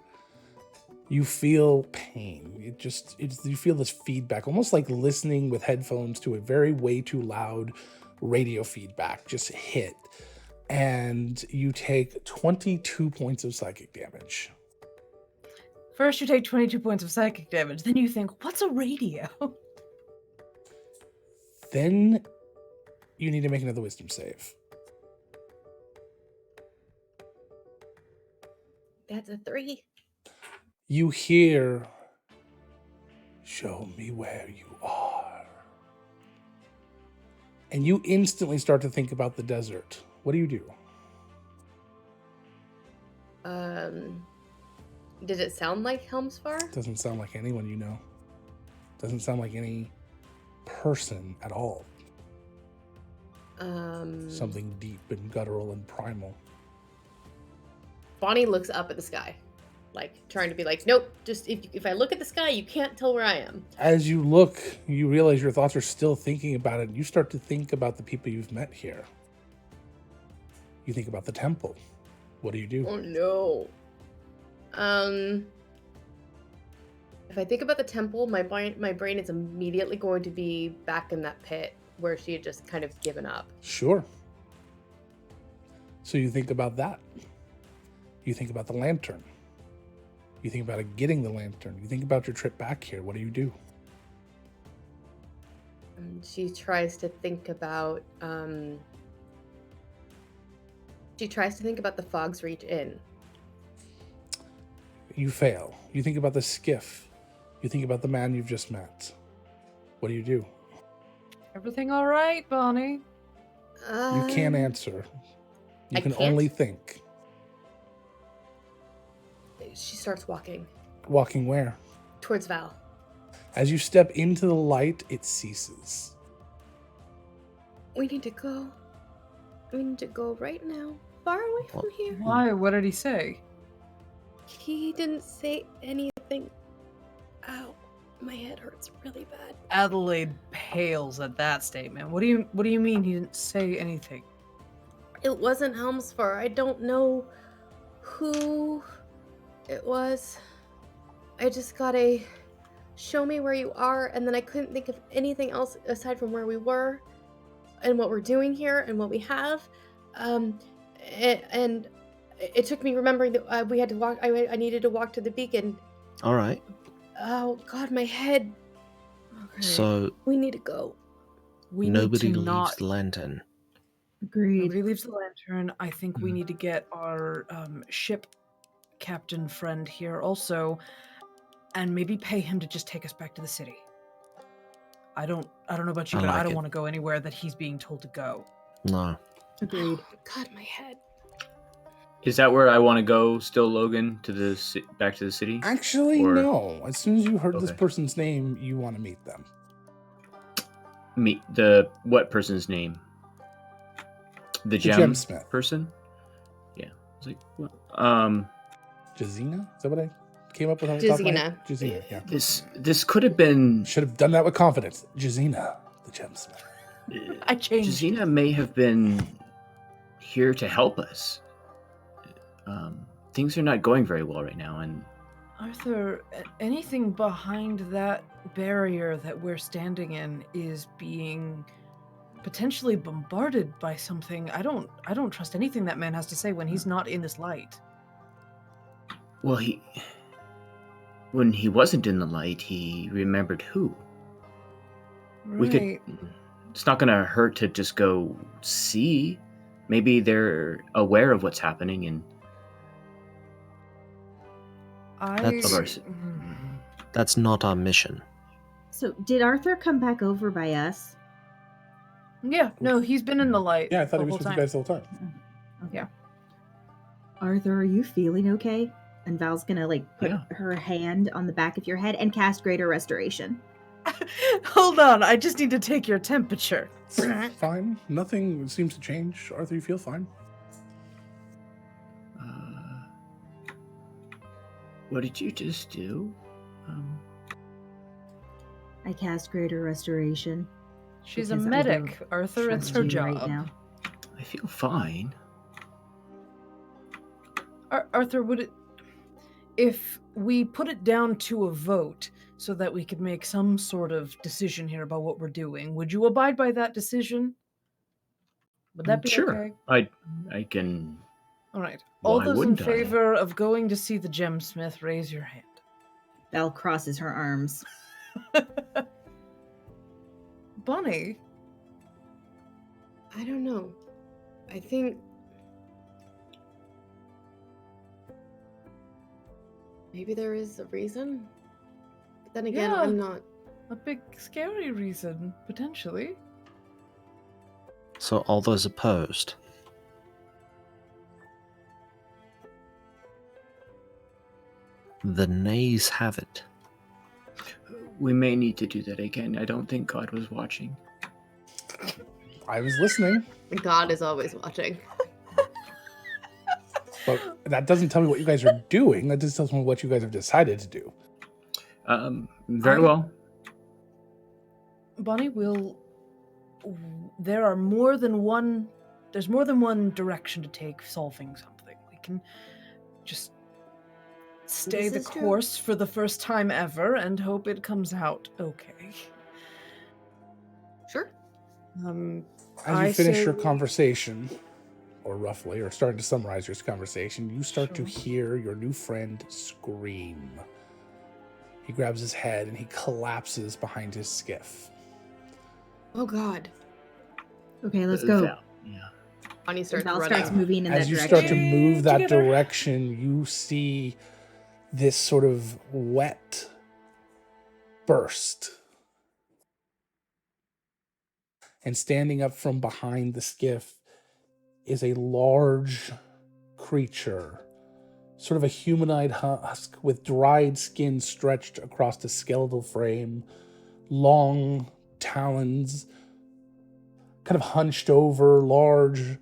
A: you feel pain. You feel this feedback, almost like listening with headphones to a very way too loud radio feedback just hit. And you take 22 points of psychic damage.
F: First, you take 22 points of psychic damage. Then you think, what's a radio?
A: Then you need to make another wisdom save.
B: That's a 3.
A: You hear, "Show me where you are." And you instantly start to think about the desert. What do you do?
B: Did it sound like Helmsfar?
A: Doesn't sound like anyone you know. Doesn't sound like any person at all. Something deep and guttural and primal.
B: Bonnie looks up at the sky, like trying to be like, nope, just if I look at the sky, you can't tell where I am.
A: As you look, you realize your thoughts are still thinking about it. You start to think about the people you've met here. You think about the temple. What do you do?
B: Oh no. If I think about the temple, my brain is immediately going to be back in that pit where she had just kind of given up.
A: Sure. So you think about that. You think about the lantern. You think about getting the lantern. You think about your trip back here. What do you do?
B: She tries to think about. She tries to think about the Fog's Reach Inn.
A: You fail. You think about the skiff. You think about the man you've just met. What do you do?
F: Everything all right, Bonnie?
A: You can't answer. You
B: I
A: can
B: can't?
A: only think.
B: She starts walking
A: Walking where?
B: towards Val.
A: As you step into the light, it ceases.
B: We need to go. We need to go right now, far away from here.
F: Why? What did he say?
B: He didn't say anything. Ow, my head hurts really bad.
F: Adelaide pales at that statement. What do you mean he didn't say anything?
B: It wasn't Helmsfar. I don't know who it was. I just got a show me where you are, and then I couldn't think of anything else aside from where we were and what we're doing here and what we have. And it took me remembering that we had to walk. I needed to walk to the beacon.
H: All right.
B: Oh God, my head.
F: Okay.
H: So
B: We need to go.
F: we
H: nobody
F: need to
H: leaves
F: not.
H: the lantern.
G: Agreed.
F: Nobody leaves the lantern. I think we
H: Mm.
F: need to get our ship captain friend here also, and maybe pay him to just take us back to the city. I don't know about you,
H: I
F: but I
H: like
F: don't
H: it.
F: want to go anywhere that he's being told to go.
H: No.
G: Agreed.
B: Oh, God, my head.
D: Is that where I want to go still, Logan? To the back to the city?
A: Actually,
D: Or-
A: no. As soon as you heard this
D: Okay.
A: person's name, you want to meet them.
D: Meet what person's name? The
A: gemsmith.
D: person? Yeah. I was like, what?
A: Jazina? Is that what I came up with on the top of my head? Jazina, yeah.
D: This could have been.
A: Should have done that with confidence. Jazina, the gemsmith.
F: I changed.
D: Jazina may have been here to help us. Things are not going very well right now, and
F: Arthur, anything behind that barrier that we're standing in is being potentially bombarded by something. I don't trust anything that man has to say when he's not in this light.
D: well, when he wasn't in the light, he remembered who. We could. It's not gonna hurt to just go see. Maybe they're aware of what's happening, and
H: That's- That's not our mission.
G: So, did Arthur come back over by us?
F: Yeah, no, he's been in the light.
A: Yeah, I thought
F: the
A: he was
F: whole
A: with
F: time.
A: you guys the whole time.
F: Yeah.
G: Arthur, are you feeling okay? And Val's gonna put
D: Yeah.
G: her hand on the back of your head and cast Greater Restoration.
F: Hold on, I just need to take your temperature.
A: It's fine. Nothing seems to change. Arthur, you feel fine.
D: what did you just do?
G: I cast Greater Restoration.
F: She's a
G: Because I
F: medic,
G: don't
F: Arthur. It's
G: trust
F: her
G: you
F: job.
G: right now.
D: I feel fine.
F: Arthur, would it, if we put it down to a vote so that we could make some sort of decision here about what we're doing, would you abide by that decision? Would that be
D: Sure.
F: okay?
D: I can.
F: All right. All
D: Why
F: those in
D: wouldn't I?
F: favor of going to see the gemsmith, raise your hand.
G: Val crosses her arms.
F: Bonnie,
B: I don't know. I think maybe there is a reason. But then again,
F: Yeah.
B: I'm not.
F: a big scary reason, potentially.
H: So all those opposed. The nays have it.
D: We may need to do that again. I don't think God was watching.
A: I was listening,
B: God is always watching.
A: but that doesn't tell me what you guys are doing. That just tells me what you guys have decided to do.
D: Very well.
F: Bonnie, there are more than one. There's more than one direction to take solving something. We can just stay
B: This
F: the
B: is true.
F: course for the first time ever and hope it comes out okay.
B: Sure.
A: As you
F: I
A: finish
F: say
A: your
F: we-
A: conversation, or roughly, or starting to summarize your conversation, you start to
F: Sure.
A: hear your new friend scream. He grabs his head and he collapses behind his skiff.
B: Oh God.
G: Okay, let's go.
D: Val, yeah.
B: Bonnie starts
G: Val
B: running.
G: starts moving in
A: As
G: that
A: you
G: direction.
A: start to move that
F: Together.
A: direction, you see this sort of wet burst. And standing up from behind the skiff is a large creature, sort of a humanoid husk with dried skin stretched across the skeletal frame, long talons, kind of hunched over, large,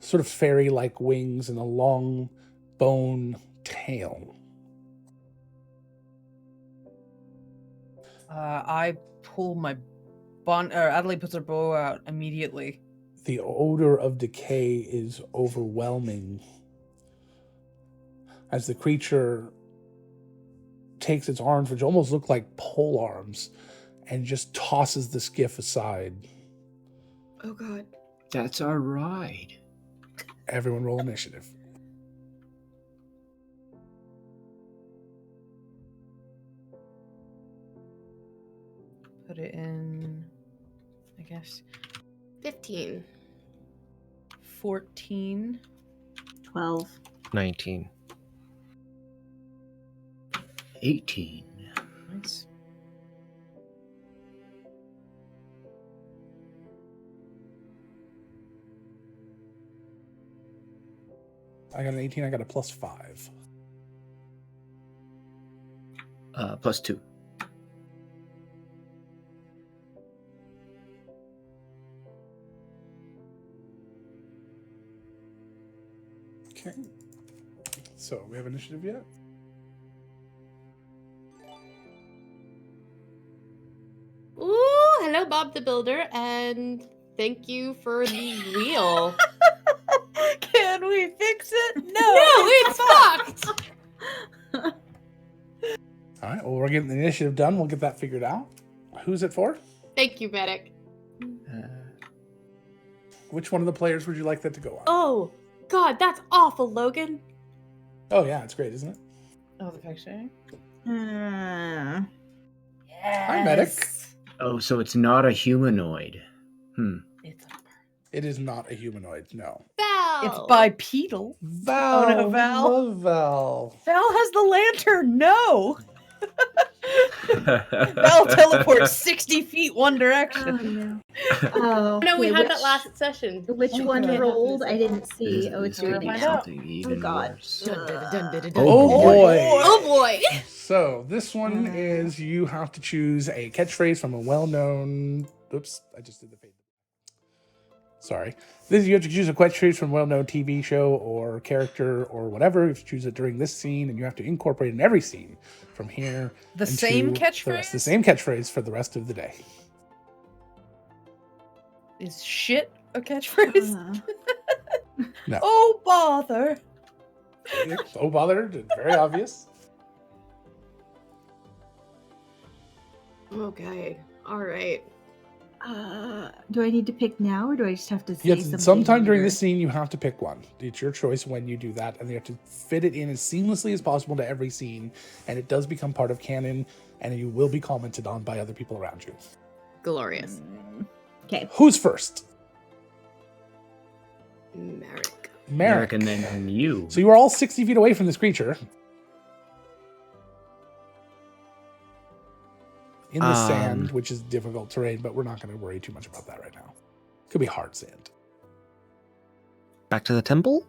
A: sort of fairy-like wings, and a long bone tail.
F: I pull my Adelaide puts her bow out immediately.
A: The odor of decay is overwhelming as the creature takes its arms, which almost look like pole arms, and just tosses the skiff aside.
B: Oh God.
D: That's our ride.
A: Everyone roll initiative.
F: Put it in, I guess,
B: 15.
F: 14.
G: 12.
H: 19.
D: 18.
F: Nice.
A: I got an 18, I got a +5.
D: +2.
A: Okay. So, we have initiative yet?
B: Ooh, hello, Bob the Builder, and thank you for the wheel.
F: Can we fix it? No,
B: it's fucked.
A: All right, well, we're getting the initiative done. We'll get that figured out. Who's it for?
B: Thank you, Medic.
A: Which one of the players would you like that to go on?
B: Oh God, that's awful, Logan.
A: Oh, yeah, it's great, isn't it?
F: Oh, the picture.
G: Uh,
A: Hi, Medic.
D: Oh, so it's not a humanoid.
F: It's a
A: It is not a humanoid, no.
B: Val.
F: It's bipedal.
A: Val.
F: Oh, no, Val.
A: Love Val.
F: Val has the lantern. No. Val teleports 60 feet one
G: oh,
F: direction.
G: no. Oh,
B: No, we
G: okay,
B: had that last session.
G: Which
F: Oh,
G: one
F: God.
G: rolled? I didn't see. Oh, it's
F: We're gonna
G: reading
F: find
G: out.
F: out.
D: Something even
G: God.
D: worse.
B: Dun, dun, dun, dun, dun, dun.
A: Oh, boy.
B: Oh boy.
A: So, this one is you have to choose a catchphrase from a well-known... Oops, I just did the fade. Sorry. You have to choose a catchphrase from a well-known TV show or character or whatever. You have to choose it during this scene, and you have to incorporate it in every scene from here.
F: The
A: into
F: same
A: the rest.
F: catchphrase?
A: The same catchphrase for the rest of the day.
F: Is shit a catchphrase?
A: No.
F: Oh, bother.
A: Oh, bother. Very obvious.
B: Okay. All right.
G: Do I need to pick now, or do I just have to say
A: Yes,
G: something?
A: sometime during
G: later?
A: this scene, you have to pick one. It's your choice when you do that, and you have to fit it in as seamlessly as possible to every scene, and it does become part of canon, and you will be commented on by other people around you.
B: Glorious.
G: Okay.
A: Who's first?
B: Merrick.
A: Merrick.
D: and then you.
A: So you are all 60 feet away from this creature. In the sand, which is difficult terrain, but we're not going to worry too much about that right now. Could be hard sand.
H: Back to the temple?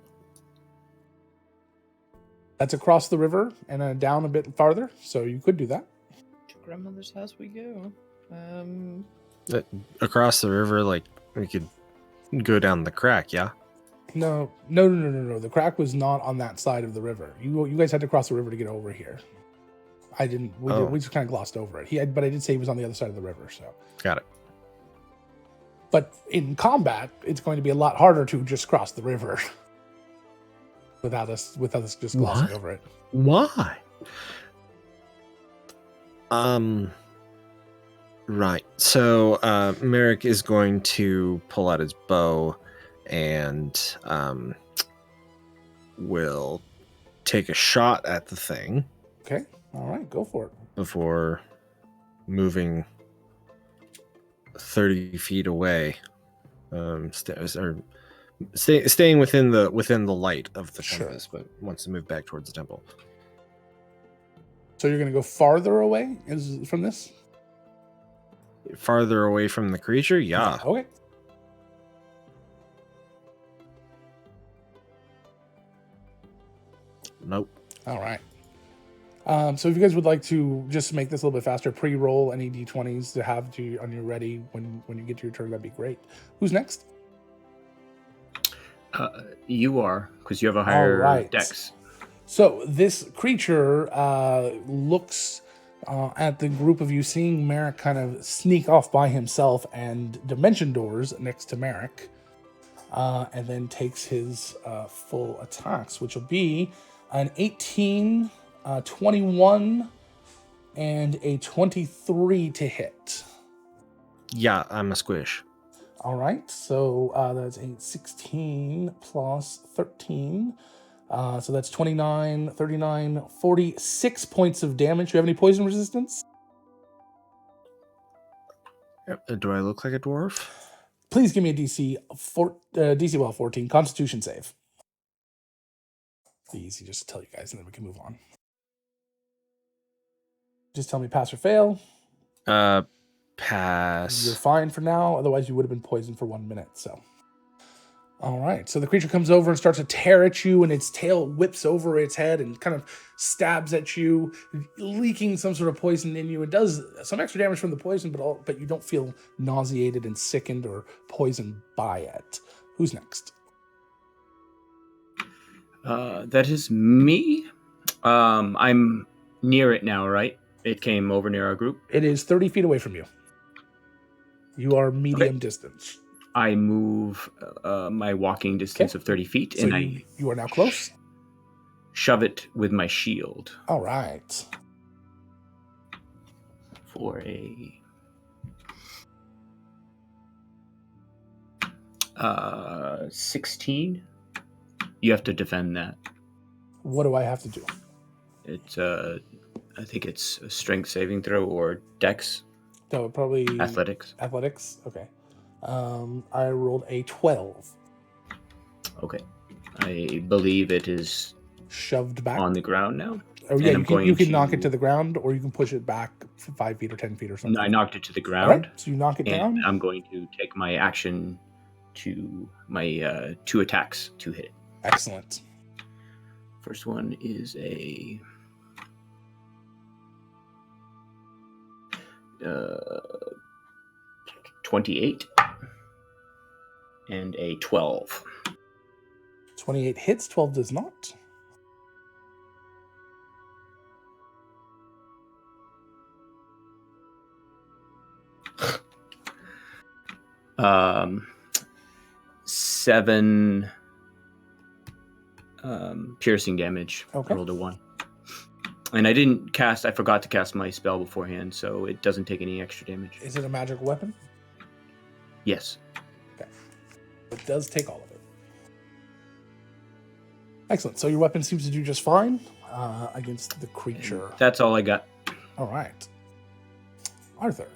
A: That's across the river and down a bit farther, so you could do that.
F: To grandmother's house we go.
H: Across the river, like, we could go down the crack, yeah?
A: No. The crack was not on that side of the river. You guys had to cross the river to get over here. I didn't. We just kind of glossed over it. But I did say he was on the other side of the river. So
H: Got it.
A: But in combat, it's going to be a lot harder to just cross the river without us just glossing
H: What?
A: over it.
H: Why? Right. So Merrick is going to pull out his bow and will take a shot at the thing.
A: Okay. All right. Go for it.
H: Before moving 30 feet away, staying within the light of the
A: Sure.
H: compass, but wants to move back towards the temple.
A: So you're going to go farther away from this?
H: Farther away from the creature? Yeah.
A: Okay.
H: Nope.
A: All right. So if you guys would like to just make this a little bit faster, pre-roll any d20s to have on your ready when you get to your turn, that'd be great. Who's next?
D: You are, because you have a higher
A: right.
D: dex.
A: So this creature looks at the group of you, seeing Merrick kind of sneak off by himself and dimension doors next to Merrick, and then takes his full attacks, which will be an 18, 21, and a 23 to hit.
H: Yeah, I'm a squish.
A: All right, so that's a 16 plus 13. So that's 29, 39, 46 points of damage. Do you have any poison resistance?
H: Do I look like a dwarf?
A: Please give me a DC 14 Constitution save. Be easy just to tell you guys, and then we can move on. Just tell me pass or fail.
H: Pass.
A: You're fine for now. Otherwise, you would have been poisoned for 1 minute. So, all right. So the creature comes over and starts to tear at you, and its tail whips over its head and kind of stabs at you, leaking some sort of poison in you. It does some extra damage from the poison, but you don't feel nauseated and sickened or poisoned by it. Who's next?
D: That is me. I'm near it now, right? It came over near our group.
A: It is 30 feet away from you. You are medium distance.
D: I move my walking distance of 30 feet,
A: So
D: and
A: you are now close?
D: shove it with my shield.
A: All right.
D: For a 16. You have to defend that.
A: What do I have to do?
D: It's I think it's a strength saving throw or dex.
A: That would probably
D: Athletics.
A: Athletics. Okay. I rolled a 12.
D: Okay. I believe it is
A: Shoved back
D: on the ground now.
A: Oh yeah,
D: and
A: you can knock it to the ground, or you can push it back 5 feet or 10 feet or something.
D: No, I knocked it to the
A: All
D: ground.
A: right, so you knock it
D: And
A: down.
D: I'm going to take my action to my 2 attacks to hit.
A: Excellent.
D: First one is a 28 and a 12.
A: 28 hits, 12 does not.
D: Um, 7 piercing damage.
A: Okay.
D: I rolled a 1. And I forgot to cast my spell beforehand, so it doesn't take any extra damage.
A: Is it a magical weapon?
D: Yes.
A: Okay. It does take all of it. Excellent. So your weapon seems to do just fine against the creature.
D: That's all I got.
A: All right. Arthur.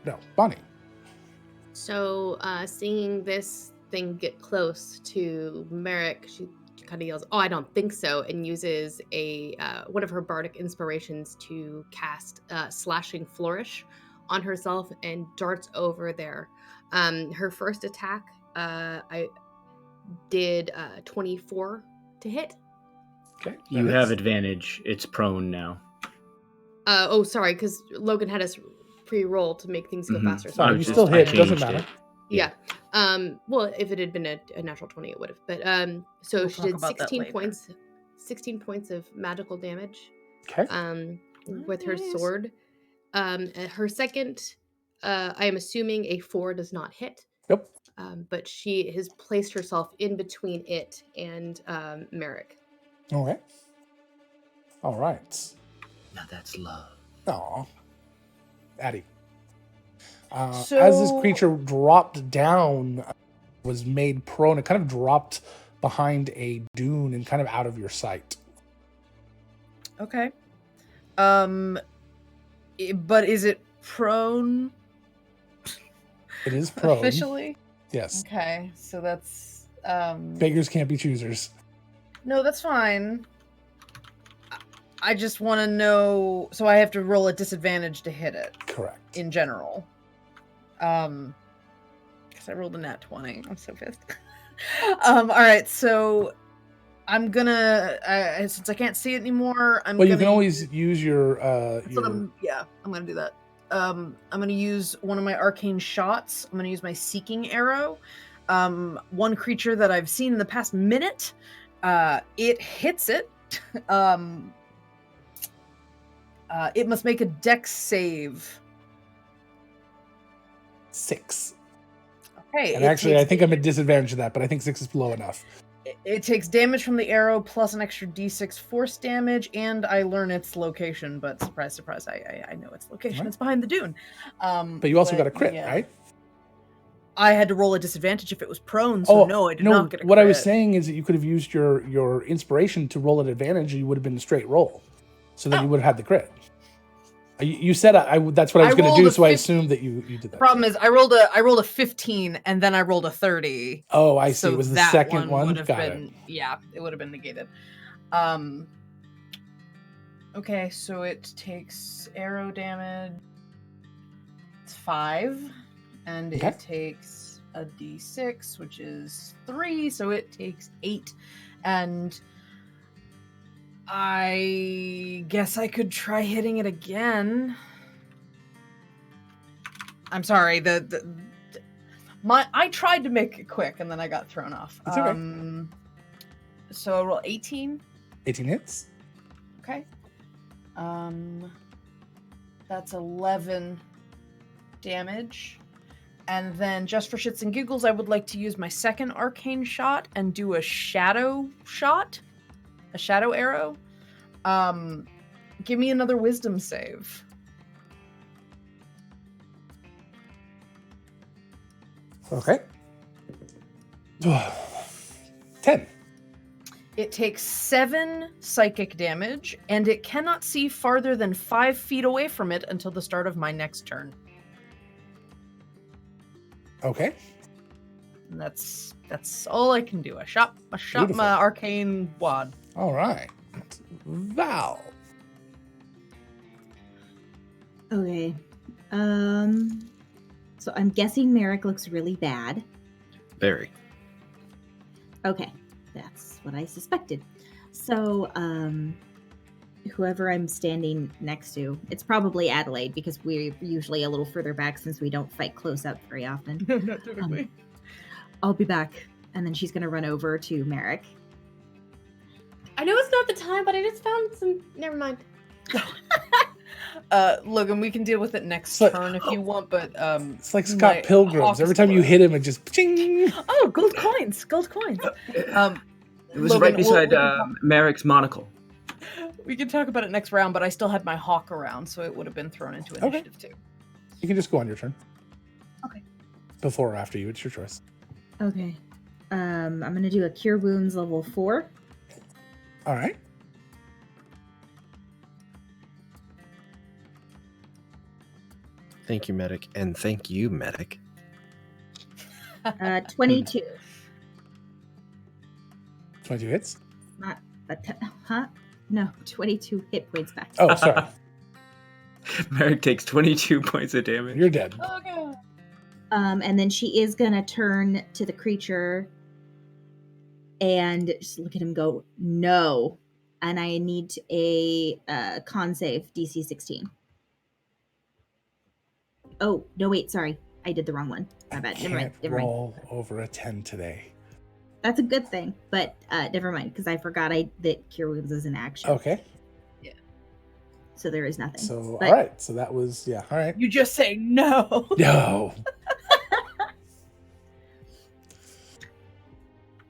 A: No, Bonnie.
B: So, seeing this thing get close to Merrick, she kind of yells, "Oh, I don't think so," and uses a one of her bardic inspirations to cast Slashing Flourish on herself and darts over there. Her first attack, I did 24 to hit.
A: Okay.
D: You have advantage. It's prone now.
B: Oh, sorry, because Logan had us pre-roll to make things go
D: Mhm.
B: faster.
A: Sorry,
D: I
A: you
D: just-
A: still
D: I
A: hit. It doesn't
D: changed
A: matter.
D: it.
B: Yeah. Well, if it had been a natural 20, it would have. But so
F: We'll
B: she
F: talk
B: did
F: about that
B: 16
F: later.
B: points, 16 points of magical damage.
A: Okay.
B: With her
F: Nice.
B: sword. Her second, I am assuming a 4 does not hit.
A: Yep.
B: But she has placed herself in between it and Merrick.
A: Okay. All right.
D: Now that's love.
A: Aw. Addie. As this
F: So-
A: creature dropped down was made prone. It kind of dropped behind a dune and kind of out of your sight.
F: Okay. But is it prone
A: It is prone.
F: officially?
A: Yes.
F: Okay, so that's
A: Beggars can't be choosers.
F: no, that's fine. I just want to know, so I have to roll a disadvantage to hit it
A: Correct.
F: in general. Because I rolled a nat 20. I'm so pissed. All right, so I'm gonna since I can't see it anymore,
A: Well, you can always use your
F: I'm gonna do that. I'm gonna use one of my arcane shots. I'm gonna use my seeking arrow. One creature that I've seen in the past minute. It hits it. It must make a dex save.
A: 6.
F: Okay.
A: And actually, I think I'm at disadvantage of that, but I think 6 is low enough.
F: It takes damage from the arrow plus an extra d6 force damage, and I learn its location. But surprise, surprise, I know its location.
A: Right.
F: It's behind the dune.
A: But you also got a crit, right?
F: I had to roll a disadvantage if it was prone, so no, I did not get a crit.
A: What I was saying is that you could have used your inspiration to roll an advantage, and you would have been a straight roll. So then you would have had the crit. You said that's what I was going to do, so I assumed that you did that.
F: Problem is, I rolled a 15, and then I rolled a 30.
A: Oh, I see.
F: So
A: It was the
F: that
A: second one.
F: would have
A: Got
F: been,
A: it.
F: yeah, it would have been negated. Okay, so it takes arrow damage. It's 5, and
A: Okay.
F: it takes a d6, which is 3, so it takes 8, and I guess I could try hitting it again. I'm sorry. I tried to make it quick and then I got thrown off.
A: It's okay.
F: So I roll 18.
A: 18 hits.
F: Okay. That's 11 damage. And then just for shits and giggles, I would like to use my second arcane shot and do a shadow shot. A shadow arrow. Give me another wisdom save.
A: Okay. 10.
F: It takes 7 psychic damage, and it cannot see farther than 5 feet away from it until the start of my next turn.
A: Okay.
F: And that's all I can do. I shot
A: Beautiful.
F: my arcane wad.
A: All right. Val.
G: Okay. So I'm guessing Merrick looks really bad.
D: Very.
G: Okay, that's what I suspected. So, whoever I'm standing next to, it's probably Adelaide because we're usually a little further back since we don't fight close up very often.
F: Not typically.
G: I'll be back, and then she's gonna run over to Merrick.
B: I know it's not the time, but I just found some. Never mind.
F: Logan, we can deal with it next
A: But-
F: turn if you want, but
A: It's like
F: my
A: Scott Pilgrim's.
F: hawk
A: Every
F: is
A: time you
F: still
A: hit him, it just ching.
F: Oh, gold coins! Gold coins!
D: It was
F: Logan,
D: right beside
F: we can
D: Merrick's monocle.
F: we can talk about it next round, but I still had my hawk around, so it would have been thrown into
A: Okay.
F: initiative too.
A: You can just go on your turn.
G: Okay.
A: Before or after you, it's your choice.
G: Okay. I'm gonna do a Cure Wounds level 4.
A: All right.
H: Thank you, medic, and thank you, medic.
G: 22.
A: 22 hits.
G: Not huh? No, 22 hit points back.
A: Oh, sorry.
D: Merrick takes 22 points of damage.
A: You're dead.
F: Okay.
G: And then she is gonna turn to the creature and just look at him go, no. And I need a con save, DC 16. Oh, no, wait, sorry. I did the wrong one. My bad. Never mind.
A: Can't
G: Never mind.
A: roll over a 10 today.
G: That's a good thing, but never mind, because I forgot that Cure Wounds is an action.
A: Okay.
G: So there is nothing.
A: So,
G: But-
A: all right. So that was, yeah. All right.
F: You just say no.
A: No.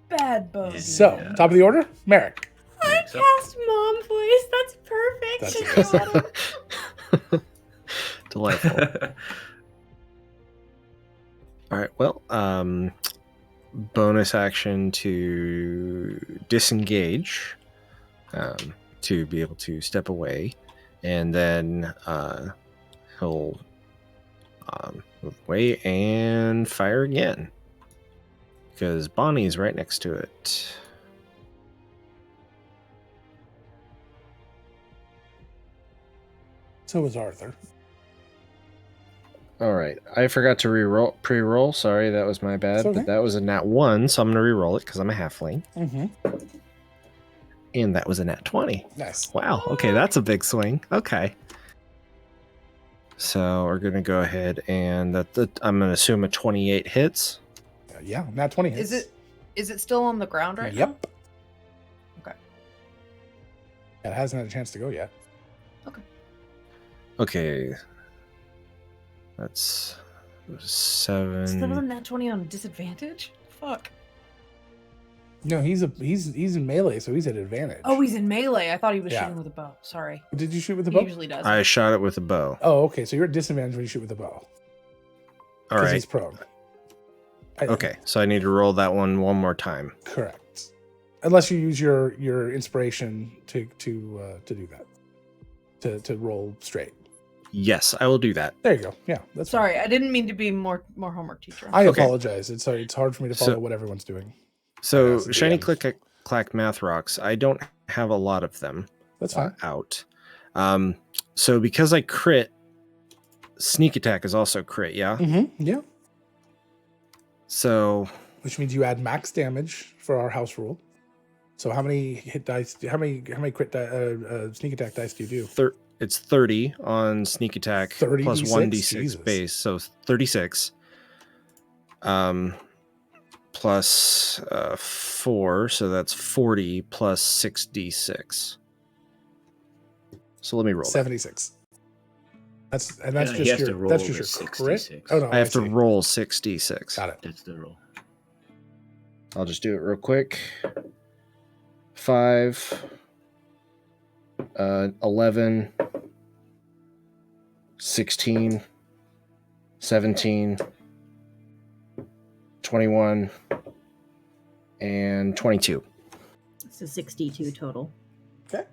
F: Bad bone.
A: So, top of the order, Merrick.
B: I
D: So-
B: cast mom voice. That's perfect.
A: That's
B: I got him.
H: Delightful. All right. Well, bonus action to disengage, to be able to step away, and then he'll move away and fire again because Bonnie's right next to it.
A: So is Arthur.
H: All right, I forgot to pre-roll. Sorry, that was my bad.
A: It's okay.
H: But that was a nat 1, so I'm going to re-roll it because I'm a halfling.
A: Mm-hmm.
H: And that was a nat 20.
A: Nice.
H: Wow. Okay, that's a big swing. Okay. So we're going to go ahead and I'm going to assume a 28 hits.
A: Yeah, nat 20 hits.
F: Is it still on the ground right now?
A: Yep.
F: Okay.
A: It hasn't had a chance to go yet.
H: Okay. That's 7.
F: Still on that 20 on disadvantage? Fuck.
A: No, he's in melee, so he's at advantage.
F: Oh, he's in melee. I thought he was
A: Yeah.
F: shooting with a bow. Sorry.
A: Did you shoot with the
F: He
A: bow?
F: usually does.
H: I shot it with a bow.
A: Oh, okay. So you're at disadvantage when you shoot with the bow.
H: All
A: Because
H: right.
A: he's prone.
H: Okay, so I need to roll that one more time.
A: Correct. Unless you use your inspiration to do that. To roll straight.
H: Yes, I will do that.
A: There you go. Yeah, that's fine.
F: Sorry, I didn't mean to be more homework teacher.
A: I
H: Okay.
A: apologize. It's hard for me to follow what everyone's doing.
H: So,
A: That's the
H: shiny
A: DM.
H: click clack math rocks. I don't have a lot of them
A: That's fine.
H: out. So because I crit, sneak attack is also crit. Yeah.
A: Mm-hmm. Yeah.
H: So
A: Which means you add max damage for our house rule. So how many hit dice? How many crit sneak attack dice do you do?
H: it's 30 on sneak attack
A: 30
H: plus
A: D6?
H: 1d6
A: Jesus.
H: base, so 36. Plus 4, so that's 40 plus 6d6. So let me roll that.
A: 76. That's
D: he
A: just
D: has to
A: your
D: roll
A: that's just
D: the
A: your crit.
D: 66.
A: Oh no,
H: I have to
A: see.
H: roll 6d6.
A: Got it.
D: That's the roll.
H: I'll just do it real quick. 5, 11, 16, 17, 21, and 22.
G: So 62 total.
A: Okay.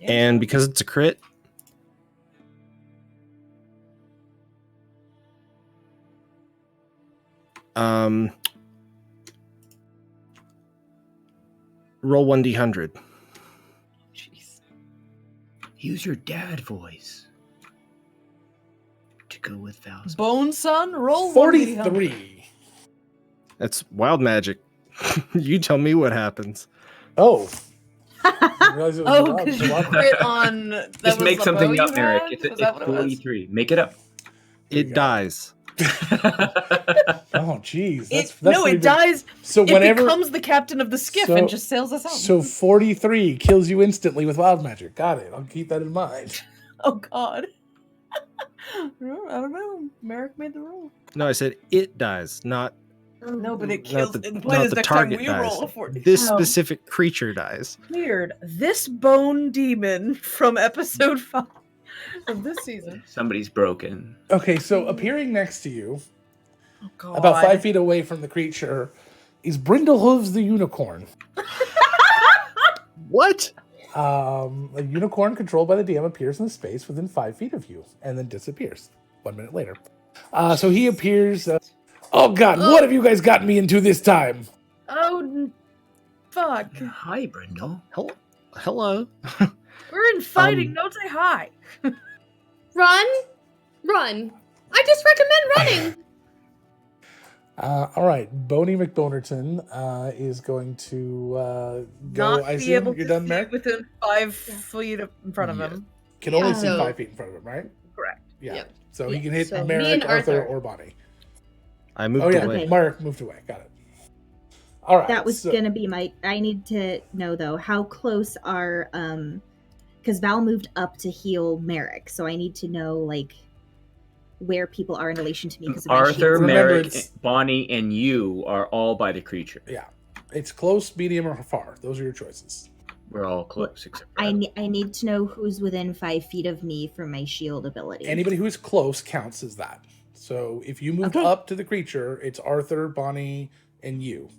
H: And because it's a crit, roll 1d100.
F: Jeez.
D: Use your dad voice to go with Val's.
F: Bone son, roll
A: 43.
H: That's wild magic. You tell me what happens.
A: Oh. I realized it was
F: Oh,
A: a lot-
F: because
A: a
F: you
A: lot-
F: crit on. That
D: Just
F: was
D: make
F: the
D: something
F: bow
D: up,
F: you
D: Eric.
F: had?
D: It's
F: Was that what it was?
D: 43. Make it up.
A: There you
H: It
A: go.
H: dies.
A: Oh, geez. That's
F: No,
A: not
F: it
A: even-
F: dies.
A: So
F: It
A: whenever
F: becomes the captain of the skiff
A: So-
F: and just sails us home.
A: so 43 kills you instantly with wild magic. Got it. I'll keep that in mind.
F: Oh God. I don't know. Merrick made the rule.
H: No, I said it dies, not
F: No, but it
H: not
F: kills.
H: the,
F: The point
H: not
F: is,
H: the
F: next time
H: target
F: we
H: dies.
F: roll a 40.
H: This
F: Oh,
H: specific creature dies.
F: weird. This bone demon from episode 5 of this season.
D: Somebody's broken.
A: Okay, so appearing next to you,
F: Oh God.
A: about 5 feet away from the creature, is Brindlehooves the unicorn.
H: What?
A: A unicorn controlled by the DM appears in the space within 5 feet of you and then disappears 1 minute later. So he appears. Oh God, what have you guys gotten me into this time?
F: Oh, fuck.
D: Hi, Brindle.
H: Hello.
F: We're in fighting. Don't say hi.
B: Run! I just recommend running!
A: All right, Boney McBonerton is going to go.
F: Not
A: I
F: be able
A: assume you're
F: to
A: done,
F: see
A: Merrick?
F: within 5 feet in front of
H: Yeah.
F: him.
A: Can only
B: Yeah.
A: see
B: So-
A: 5 feet in front of him, right?
F: Correct.
A: Yeah.
B: Yep.
A: So he
B: Yeah,
A: can hit
B: so me
A: Merrick,
B: and
A: Arthur,
B: Arthur.
A: or Bonnie.
H: I moved
A: Oh yeah,
H: away.
G: Okay.
A: Mark moved away. Got it. All right.
G: That was
A: so-
G: gonna be my. I need to know though how close are because Val moved up to heal Merrick, so I need to know like where people are in relation to me because
D: Arthur,
A: Remember,
D: Merrick,
A: it's-
D: Bonnie, and you are all by the creature.
A: Yeah, it's close, medium, or far. Those are your choices.
D: We're all close except for
G: I
D: Adam.
G: I need to know who's within 5 feet of me for my shield ability.
A: Anybody who is close counts as that. So if you moved
G: Okay.
A: up to the creature, it's Arthur, Bonnie, and you.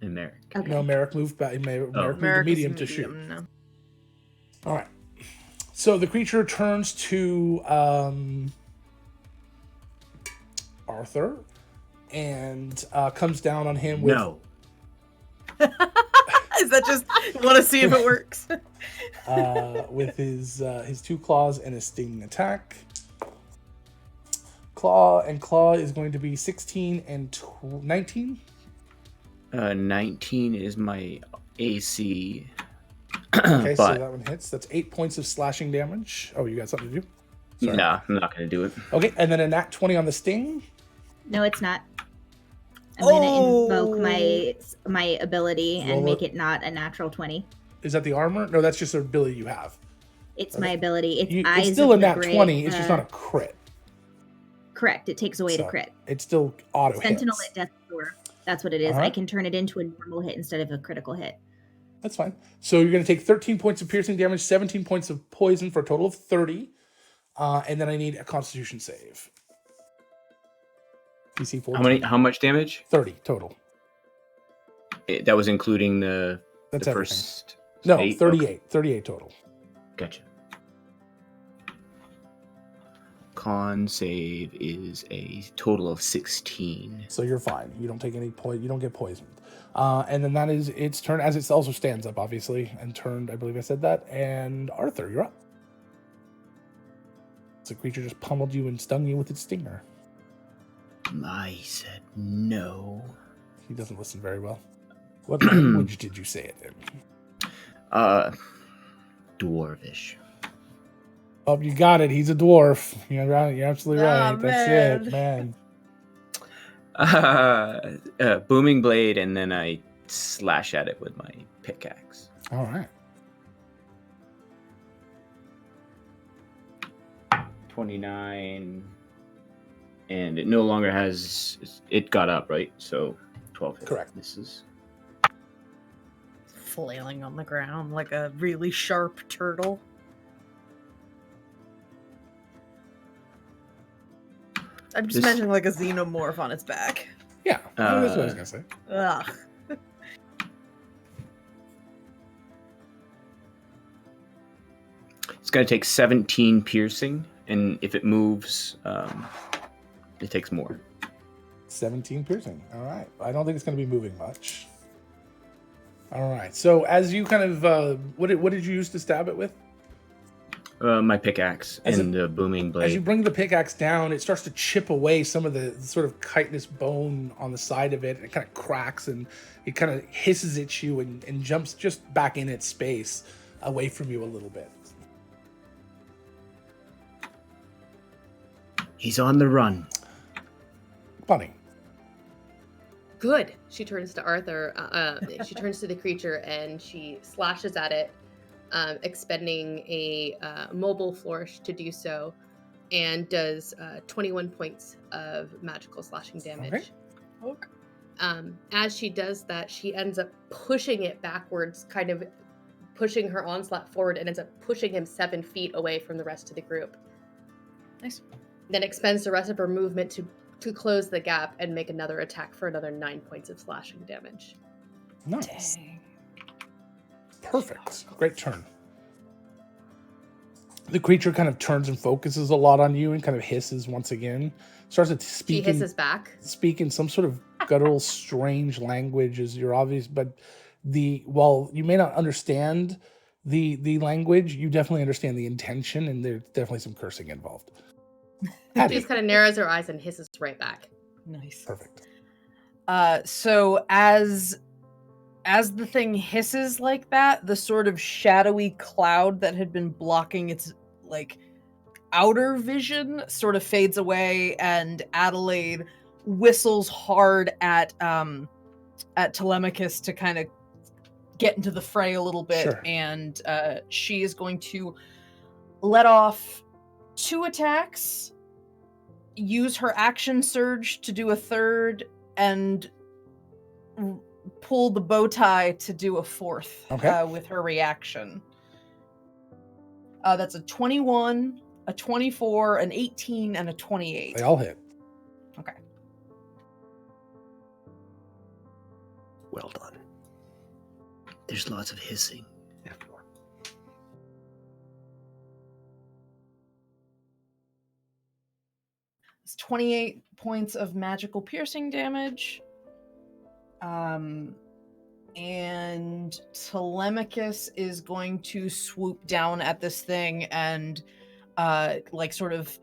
D: And Merrick.
G: Okay.
A: No, Merrick moved back. Merrick moved the
F: America's
A: medium to shoot.
F: no.
A: All right. So the creature turns to Arthur and comes down on him with
D: No.
F: Is that just want to see if it works?
A: with his 2 claws and a sting attack. Claw is going to be 16 and 19.
D: 19 is my AC.
A: Okay, so
D: but
A: that one hits. That's 8 points of slashing damage. Oh, you got something to do? Sorry.
D: nah, I'm not going to do it.
A: Okay, and then a nat 20 on the sting.
G: No, it's not. I'm gonna invoke my ability
A: Roll
G: and make
A: it.
G: it not a natural 20.
A: Is that the armor? No, that's just an ability you have.
G: It's my ability. It's
A: It's
G: eyes
A: still a
G: of the
A: nat
G: great,
A: 20. It's just not a crit.
G: correct. It takes away the
A: So,
G: crit.
A: It's still auto
G: Sentinel
A: hits.
G: at death's door. That's what it is. I
A: Alright.
G: can turn it into a normal hit instead of a critical hit.
A: That's fine. So you're going to take 13 points of piercing damage, 17 points of poison for a total of 30. And then I need a constitution save. DC 14.
D: How much damage?
A: 30 total.
D: That was including the
A: That's everything.
D: first.
A: No,
D: 8?
A: 38.
D: Okay,
A: 38 total.
D: gotcha. Con save is a total of 16.
A: So you're fine. You don't take any poison. You don't get poisoned. And then that is its turn, as it also stands up, obviously, and turned. I believe I said that. And Arthur, you're up. The creature just pummeled you and stung you with its stinger.
D: I said no.
A: He doesn't listen very well. What language did you say it in?
D: Dwarvish.
A: Oh, you got it. He's a dwarf. You're right. You're absolutely right.
F: Oh,
A: That's it, man.
D: Booming blade, and then I slash at it with my pickaxe.
A: All right.
D: 29, and it no longer has. It got up, right? So 12 hits.
A: Correct.
D: This is
F: Flailing on the ground like a really sharp turtle. I'm just
D: This-
F: imagining like a xenomorph on its back.
A: Yeah. That's what I was going to say.
F: Ugh.
D: it's going to take 17 piercing, and if it moves, it takes more.
A: 17 piercing. All right. I don't think it's going to be moving much. All right. So as you kind of, what did you use to stab it with?
D: My pickaxe
A: As
D: and the booming blade.
A: As you bring the pickaxe down, it starts to chip away some of the sort of chitinous bone on the side of it. And it kind of cracks and it kind of hisses at you and jumps just back in its space away from you a little bit.
D: He's on the run.
A: Bunny.
B: Good. She turns to Arthur. She turns to the creature and she slashes at it, expending a mobile flourish to do so, and does 21 points of magical slashing damage.
A: Okay.
B: As she does that, she ends up pushing it backwards, kind of pushing her onslaught forward, and ends up pushing him 7 feet away from the rest of the group.
F: Nice.
B: Then expends the rest of her movement to close the gap and make another attack for another 9 points of slashing damage.
A: Nice.
F: Dang.
A: Perfect. Great turn. The creature kind of turns and focuses a lot on you and kind of hisses once again. Starts to
B: She
A: speak
B: hisses back.
A: in some sort of guttural, strange language as you're obvious, but while you may not understand the language, you definitely understand the intention, and there's definitely some cursing involved.
B: She
A: Abby.
B: just kind of narrows her eyes and hisses right back.
F: Nice.
A: Perfect.
F: So as the thing hisses like that, the sort of shadowy cloud that had been blocking its like outer vision sort of fades away, and Adelaide whistles hard at Telemachus to kind of get into the fray a little bit.
A: Sure.
F: And she is going to let off 2 attacks, use her action surge to do a third, and pull the bow tie to do a 4th
A: Okay.
F: with her reaction. That's a 21, a 24, an 18, and a 28.
A: They all hit.
F: Okay.
H: Well done.
D: There's lots of hissing.
H: Everyone.
F: It's 28 points of magical piercing damage. And Telemachus is going to swoop down at this thing and like sort of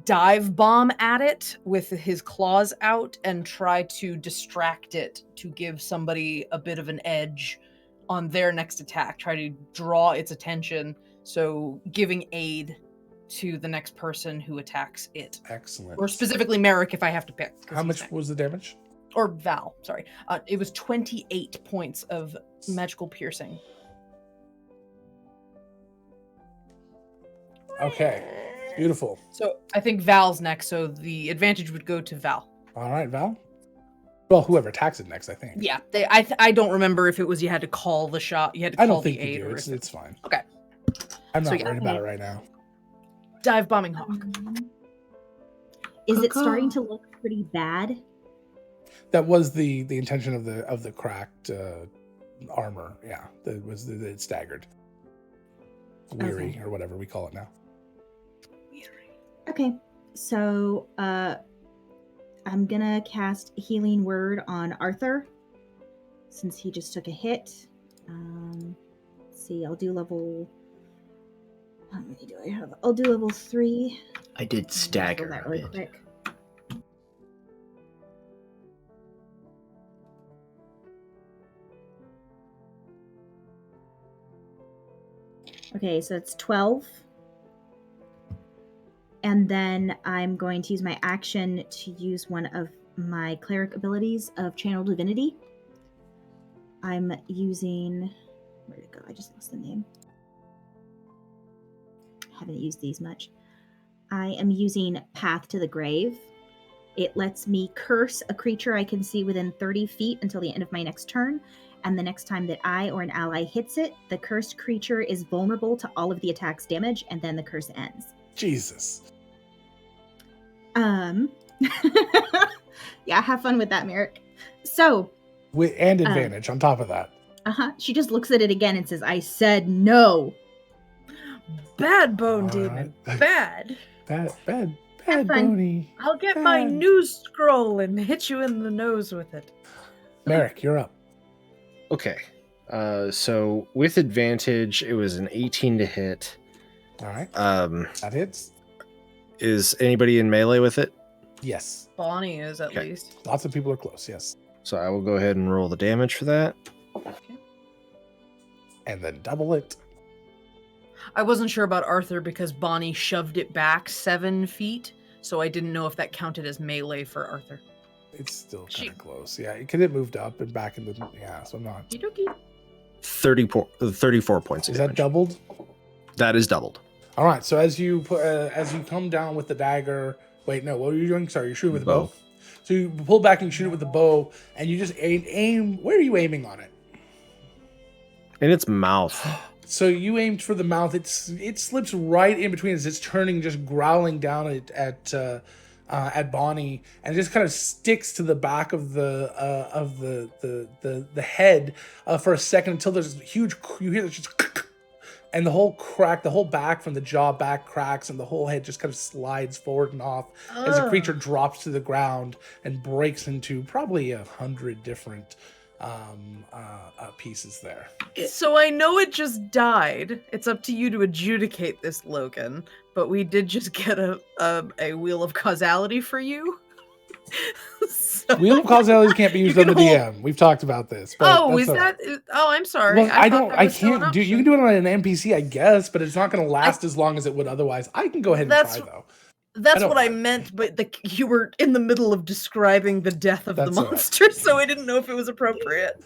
F: dive bomb at it with his claws out and try to distract it to give somebody a bit of an edge on their next attack. Try to draw its attention, so giving aid to the next person who attacks it.
A: Excellent.
F: Or specifically Merrick if I have to pick. 'cause
A: How
F: he's
A: much
F: next.
A: was the damage?
F: Or Val, sorry. It was 28 points of magical piercing.
A: Okay. Beautiful.
F: So I think Val's next, so the advantage would go to Val.
A: All right, Val. Well, whoever attacks it next, I think.
F: Yeah, I don't remember if it was you had to call the shot, you had to
A: I
F: call
A: don't
F: the
A: think you
F: aid,
A: do.
F: or
A: It's,
F: if
A: it's fine.
F: Okay.
A: I'm
F: So,
A: not
F: yeah.
A: worried about it right now.
F: Dive bombing hawk.
G: Is it starting to look pretty bad?
A: That was the intention of the cracked armor. Yeah, that was that it staggered. Weary
G: Okay.
A: or whatever we call it now.
G: Okay, so I'm gonna cast Healing Word on Arthur since he just took a hit. Let's see, I'll do level. How many do I have? I'll do level 3.
D: I did stagger
G: that
D: a
G: really
D: bit.
G: quick. Okay, so it's 12. And then I'm going to use my action to use one of my cleric abilities of Channel Divinity. I'm using... Where'd it go? I just lost the name. Haven't used these much. I am using Path to the Grave. It lets me curse a creature I can see within 30 feet until the end of my next turn. And the next time that I or an ally hits it, the cursed creature is vulnerable to all of the attack's damage, and then the curse ends.
A: Jesus.
G: Yeah, have fun with that, Merrick. So,
A: And advantage on top of that.
G: she just looks at it again and says, I said no.
F: Bad bone
A: All
F: demon.
A: right.
F: Bad.
A: Bad
G: Have fun.
A: Boney.
F: I'll get my
A: Bad.
F: news scroll and hit you in the nose with it.
A: Merrick, you're up.
E: Okay. So with advantage, it was an 18 to hit.
A: All right. That hits.
E: Is anybody in melee with it?
A: Yes.
F: Bonnie is at
E: Okay.
F: least.
A: Lots of people are close. Yes.
E: So I will go ahead and roll the damage for that.
A: And then double it.
F: I wasn't sure about Arthur because Bonnie shoved it back 7 feet, so I didn't know if that counted as melee for Arthur.
A: It's still
F: She-
A: kind of close. Yeah, because it moved up and back into yeah. So I'm not.
F: Okey-dokey.
E: 34 points of
A: Is that
E: damage.
A: doubled?
E: That is doubled.
A: All right. So as you come down with the dagger. Wait, no. What were you doing? Sorry, you're shooting with a bow.
E: Bow.
A: So you pull back and shoot it with the bow, and you just aim. Where are you aiming on it?
E: In its mouth.
A: So you aimed for the mouth. It slips right in between as it's turning, just growling down at Bonnie, and it just kind of sticks to the back of the head for a second until there's a huge. You hear this just, and the whole back from the jaw back cracks, and the whole head just kind of slides forward and off as the creature drops to the ground and breaks into probably 100 different pieces there.
F: So I know it just died. It's up to you to adjudicate this, Logan. But we did just get a wheel of causality for you. So-
A: Wheel of causalities can't be used
F: You
A: on the
F: can hold-
A: DM. We've talked about this. But
F: Oh,
A: that's
F: is
A: all right.
F: that? Oh, I'm sorry.
A: Well, I
F: thought
A: don't.
F: that
A: I
F: was still an
A: can't do. You
F: option.
A: can do it on an NPC, I guess, but it's not going to last as long as it would otherwise. I can go ahead and
F: That's-
A: try though.
F: That's
A: don't
F: what I
A: mind.
F: meant, but you were in the middle of describing the death of
A: That's
F: the
A: all right.
F: monster, so I didn't know if it was appropriate.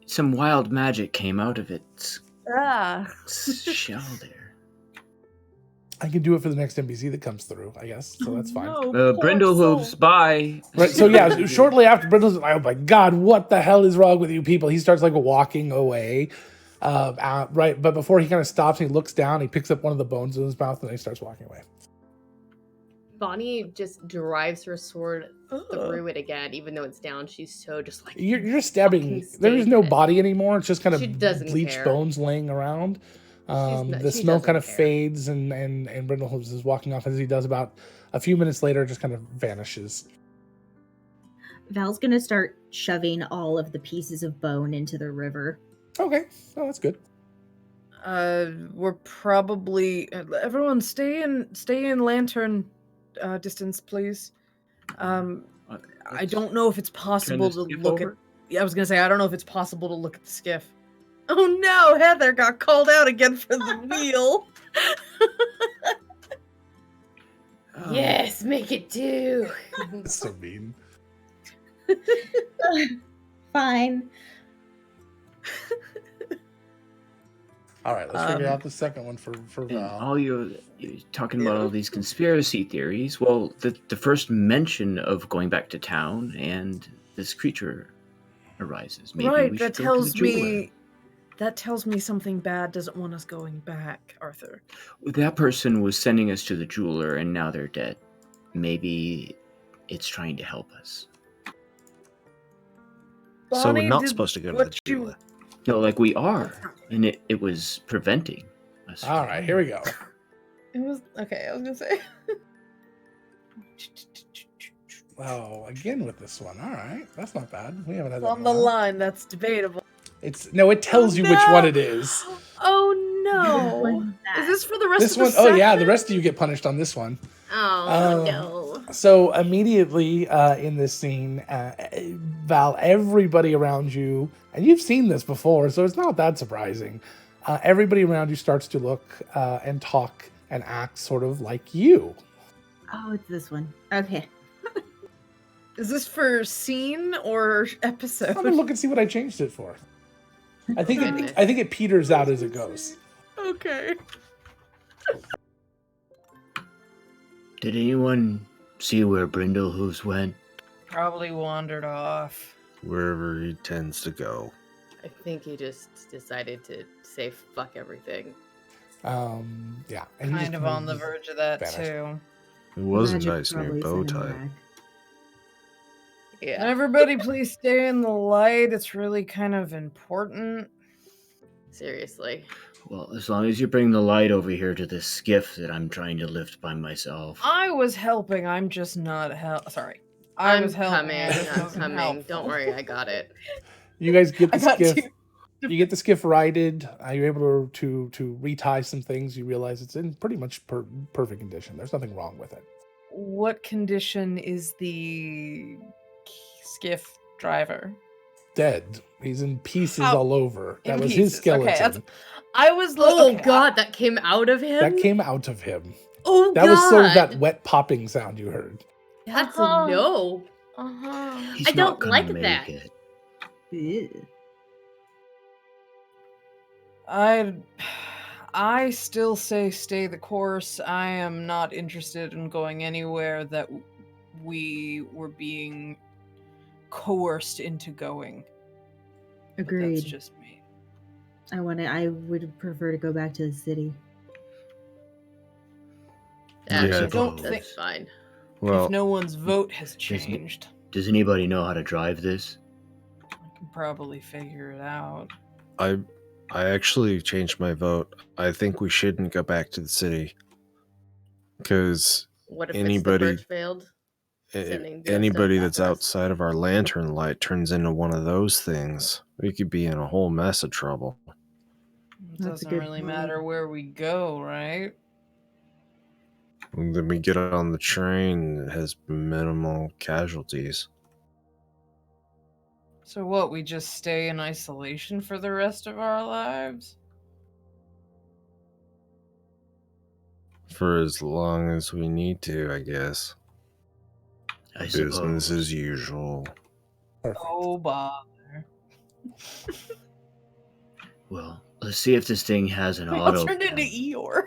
D: Some wild magic came out of its
F: Ah.
D: shell there.
A: I can do it for the next NPC that comes through, I guess. So that's fine.
F: No, poor
D: Brindle
F: soul.
D: hooves, bye.
A: Right. So yeah, shortly after Brindle's like, oh my God, what the hell is wrong with you people? He starts like walking away. Right, but before he kind of stops, he looks down, he picks up one of the bones in his mouth, and then he starts walking away.
B: Bonnie just drives her sword through it again, even though it's down. She's so just like
A: You're stabbing.
B: fucking
A: There is
B: stake
A: no
B: it.
A: body anymore. It's just kind
B: She
A: of
B: doesn't
A: bleached
B: care.
A: bones laying around. The
B: she
A: smell kind
B: doesn't
A: of
B: care.
A: fades, and Brindlehoofs is walking off as he does. About a few minutes later, just kind of vanishes.
G: Val's gonna start shoving all of the pieces of bone into the river.
A: Okay, oh, that's good.
F: We're probably everyone stay in lantern distance, please. I don't know if it's possible to look at. Yeah, I was gonna say I don't know if it's possible to look at the skiff. Oh no, Heather got called out again for the wheel.
B: Yes, make it 2.
A: That's so mean.
G: Fine.
A: All right, let's figure out the second one for
D: And
A: Val.
D: all you're talking about all these conspiracy theories. Well, the first mention of going back to town and this creature arises. Maybe
F: Right,
D: we
F: that
D: should go to the
F: tells
D: jeweler.
F: me something bad doesn't want us going back, Arthur.
D: That person was sending us to the jeweler, and now they're dead. Maybe it's trying to help us.
H: So we're
F: Bonnie,
H: not
F: did
H: supposed to go to
F: what
H: the
F: you-
H: jeweler.
D: No, like we are, and it was preventing us.
A: All right, here we go.
F: It was okay. I was gonna say.
A: Oh, again with this one. All right, that's not bad. We haven't had
F: It's
A: that
F: on
A: in
F: the
A: a while.
F: line. That's debatable.
A: It tells you which one it is.
F: Oh no!
G: What's that?
F: Is this for the rest
A: This
F: of the
A: one, oh yeah, the
F: session?
A: rest of you get punished on this one.
B: Oh no.
A: So immediately in this scene, Val, everybody around you, and you've seen this before, so it's not that surprising. Everybody around you starts to look and talk and act sort of like you.
G: Oh, it's this one. Okay.
F: Is this for scene or episode?
A: I'm gonna look and see what I changed it for. I think
B: Goodness.
A: it peters out as it goes.
F: Okay.
D: Did anyone see where Brindlehoofs went?
F: Probably wandered off.
H: Wherever he tends to go.
B: I think he just decided to say fuck everything.
A: Yeah, and he
F: Kind
A: just
F: of on the
A: just
F: verge of that
A: vanished.
F: too.
H: It was
G: Magic
H: a nice new
G: probably
H: bow
G: sent him
H: tie.
G: back.
B: Yeah.
F: Everybody, please stay in the light. It's really kind of important.
B: Seriously.
D: Well, as long as you bring the light over here to this skiff that I'm trying to lift by myself.
F: I was helping. I'm just not Sorry. I
B: I'm
F: was helping.
B: coming.
F: I just
B: I'm
F: wasn't
B: coming.
F: helpful.
B: Don't worry, I got it.
A: You guys get
F: I
A: the
F: got
A: skiff.
F: two.
A: You get the skiff righted. You're able to retie some things. You realize it's in pretty much perfect condition. There's nothing wrong with it.
F: What condition is the skiff driver?
A: Dead. He's in pieces
F: Oh,
A: all over. That
F: in
A: was his
F: pieces. Okay,
A: skeleton.
F: I was.
B: Oh
F: okay,
B: god, that came out of him?
A: That came out of him.
B: Oh
A: That
B: god.
A: was sort of that wet popping sound you heard.
B: That's
F: Uh-huh.
B: a no.
D: He's
B: I
D: not
B: don't
D: gonna
B: like
D: make
B: that.
D: it.
G: Ew.
F: I still say stay the course. I am not interested in going anywhere that we were being coerced into going. But
G: Agreed.
F: that's just me.
G: I would prefer to go back to the city.
B: Actually,
H: Yeah, I
F: don't
B: that's
F: think-
B: fine.
H: Well,
F: If no one's vote has
D: Doesn't it-
F: changed,
D: Does anybody know how to drive this?
F: I can probably figure it out.
H: I actually changed my vote. I think we shouldn't go back to the city. Because
B: What if
H: Anybody-
B: it's the birch failed? Sending ghost
H: anybody
B: stuff
H: that's
B: after us.
H: outside of our lantern light turns into one of those things. We could be in a whole mess of trouble.
F: It
G: That's a
F: doesn't
G: good
F: really
G: point.
F: matter where we go, right?
H: And then we get on the train, it has minimal casualties.
F: So what, we just stay in isolation for the rest of our lives?
H: For as long as we need to, I guess.
D: I
H: Business
D: suppose.
H: as usual.
F: Oh, bother.
D: Well, let's see if this thing has an
F: We all
D: auto.
F: turned into Eeyore.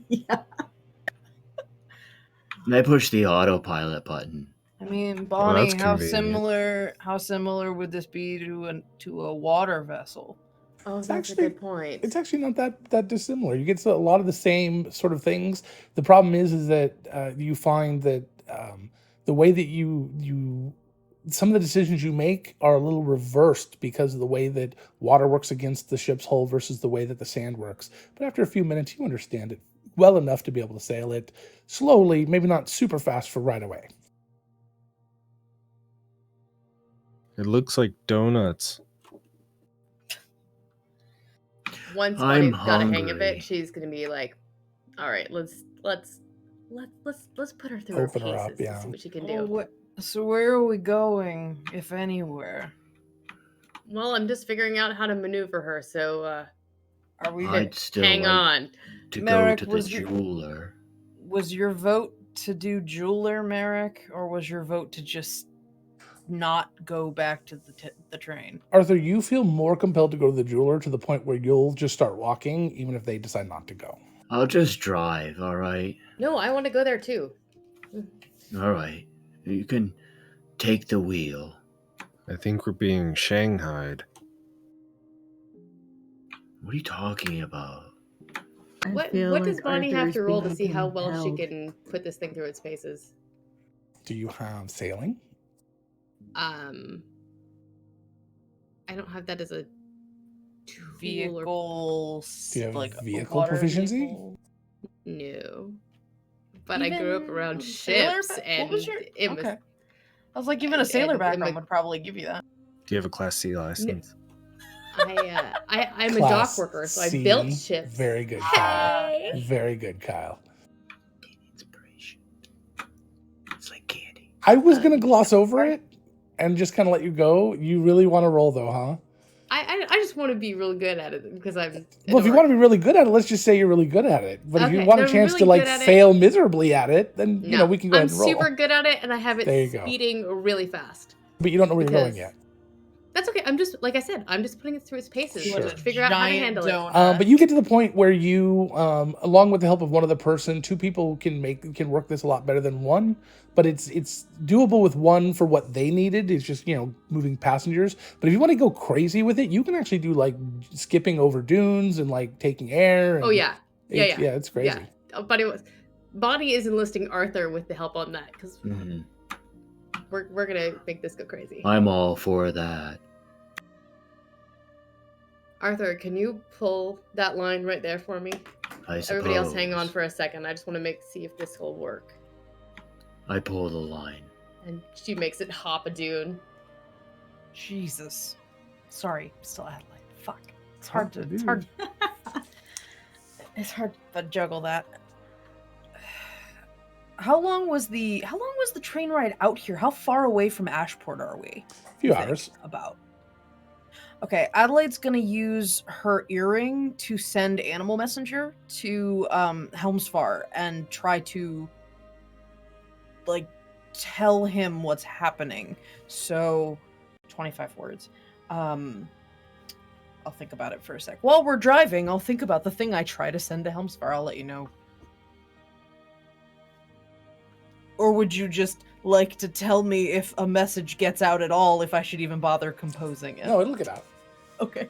G: Yeah.
D: And I push the autopilot button.
F: I mean,
H: Well,
F: Bonnie,
H: that's
F: how
H: convenient.
F: similar would this be to a water vessel?
B: Oh,
A: It's
B: that's
A: actually-
B: a good point.
A: It's actually not that dissimilar. You get a lot of the same sort of things. The problem is that you find that the way that you some of the decisions you make are a little reversed because of the way that water works against the ship's hull versus the way that the sand works. But after a few minutes, you understand it well enough to be able to sail it slowly, maybe not super fast for right away.
I: It looks like donuts.
B: Once
D: I'm
B: Bonnie's got a hang of
D: hungry.
B: it, she's gonna be like, "All right, let's put her through
A: Open
B: her
A: her
B: paces
A: up, yeah.
B: and see what she can
F: Oh,
B: do."
F: so where are we going, if anywhere?
B: Well, I'm just figuring out how to maneuver her, so
F: Are we?
D: I'd still
B: hang
D: like
B: on.
D: to
F: Merrick,
D: go to the
F: was your-
D: jeweler.
F: Was your vote to do jeweler, Merrick, or was your vote to just not go back to the train?
A: Arthur, you feel more compelled to go to the jeweler to the point where you'll just start walking, even if they decide not to go.
D: I'll just drive, all right?
B: No, I want to go there too.
D: All right. You can take the wheel.
I: I think we're being shanghaied.
D: What are you talking about?
G: I
B: What
G: feel
B: does
G: like
B: Bonnie have
G: Arthur's
B: to roll to
G: being
B: see how well she
G: compelled.
B: can put this thing through its paces?
A: Do you have sailing?
B: I don't have that as a tool or
F: Vehicle,
A: Do you have
F: like a
A: vehicle
F: water
A: proficiency?
F: vehicle?
B: no. But I grew up
F: Even
B: around
F: sailor
B: ships,
F: ba-
B: and
F: what was your?
B: it was
F: Okay. I was like, even a
B: and-
F: sailor
B: and
F: background
B: my-
F: would probably give you that.
I: Do you have a Class C license?
B: I'm a dock
A: Class
B: worker, so I
A: C.
B: built ships.
A: Very good, Kyle.
B: Hey!
A: Very good, Kyle.
D: Inspiration. It's like candy.
A: I was going to gloss over it and just kind of let you go. You really want to roll, though, huh?
B: I just want to be really good at it because I'm.
A: Well, if you want to be really good at it, let's just say you're really good at it. But if you
B: Okay,
A: want a
B: no, I'm
A: chance
B: really
A: to, like,
B: good at it.
A: fail miserably at it, then, you know, we can go
B: I'm
A: ahead and roll.
B: super good at it, and I have
A: There you
B: it
A: go.
B: speeding really fast.
A: But you don't know where you're going
B: because-
A: yet.
B: That's okay. I'm just, like I said, I'm just putting it through its paces.
A: Sure.
B: Just figure out how to handle it.
A: But you get to the point where you, along with the help of one other person, two people can work this a lot better than one. But it's doable with one for what they needed. It's just, you know, moving passengers. But if you want to go crazy with it, you can actually do like skipping over dunes and like taking air. And
B: Oh yeah, yeah.
A: yeah, it's crazy.
B: Yeah. But Bonnie is enlisting Arthur with the help on that because
D: Mhm.
B: we're gonna make this go crazy.
D: I'm all for that.
B: Arthur, can you pull that line right there for me?
D: I suppose.
B: Everybody else, hang on for a second. I just want to see if this will work.
D: I pull the line.
B: And she makes it hop a dune.
F: Jesus. Sorry, still Adelaide. Fuck. It's
A: Hop
F: hard
A: a
F: to. It's
A: dune.
F: hard. It's hard to juggle that. How long was the train ride out here? How far away from Ashport are we?
A: A few
F: you think,
A: hours.
F: about. Okay, Adelaide's gonna use her earring to send Animal Messenger to Helmsfar and try to like tell him what's happening. So 25 words. I'll think about it for a sec. While we're driving, I'll think about the thing I try to send to Helmsfar. I'll let you know. Or would you just like to tell me if a message gets out at all, if I should even bother composing it?
A: No, it'll get out.
F: Okay.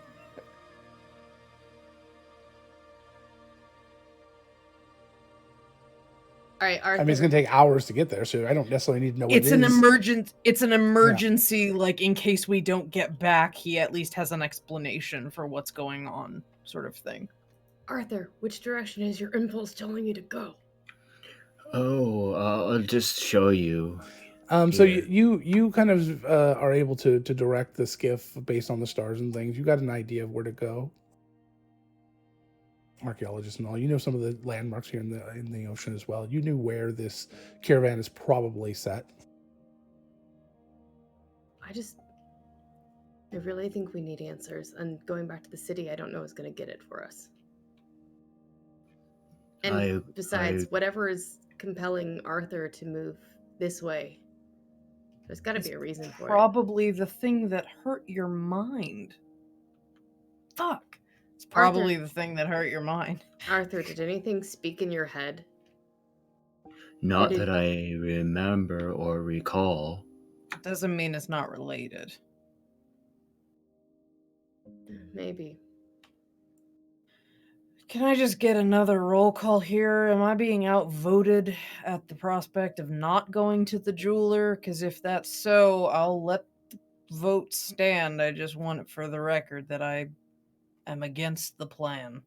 B: All right, Arthur.
A: I mean, it's going to take hours to get there, so I don't necessarily need to know what
F: It's
A: it
F: an
A: is.
F: emergency, like in case we don't get back, he at least has an explanation for what's going on, sort of thing.
B: Arthur, which direction is your impulse telling you to go?
D: Oh, I'll just show you.
A: So
D: here.
A: you kind of are able to direct the skiff based on the stars and things. You got an idea of where to go. Archaeologists and all, you know some of the landmarks here in the ocean as well. You knew where this caravan is probably set.
B: I really think we need answers, and going back to the city, I don't know is going to get it for us. And besides, whatever is compelling Arthur to move this way, there's got to be a reason for it.
F: Probably the thing that hurt your mind. Fuck. It's probably the thing that hurt your mind.
B: Arthur, did anything speak in your head?
D: Not that I remember or recall.
F: Doesn't mean it's not related.
B: Maybe.
F: Can I just get another roll call here? Am I being outvoted at the prospect of not going to the jeweler? Because if that's so, I'll let the vote stand. I just want it for the record that I am against the plan.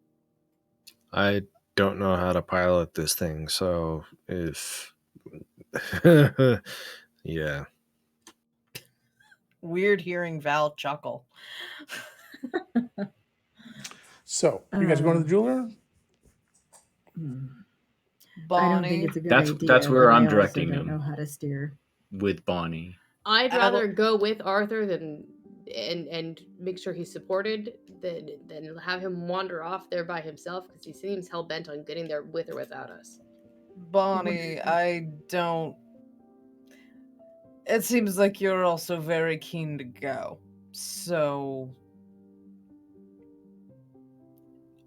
I: I don't know how to pilot this thing, so if yeah.
F: Weird hearing Val chuckle.
A: So, you guys are going to the jeweler?
F: Bonnie.
G: I don't think it's a good
D: That's
G: idea.
D: where
G: but
D: I'm
G: I also
D: directing
G: don't
D: him.
G: know how to steer.
D: With Bonnie.
B: I'd rather go with Arthur than and make sure he's supported than have him wander off there by himself, because he seems hell bent on getting there with or without us.
F: Bonnie, I don't. It seems like you're also very keen to go. So.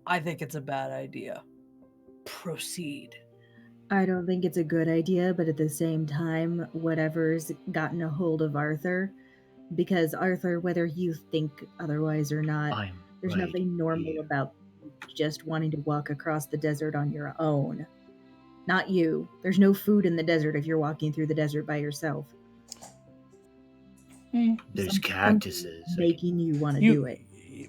F: I think it's a bad idea. Proceed.
G: I don't think it's a good idea, but at the same time, whatever's gotten a hold of Arthur, because Arthur, whether you think otherwise or not, there's
D: right
G: nothing normal
D: here.
G: about just wanting to walk across the desert on your own. Not you. There's no food in the desert if you're walking through the desert by yourself.
D: There's cactuses.
G: Making you want to do it.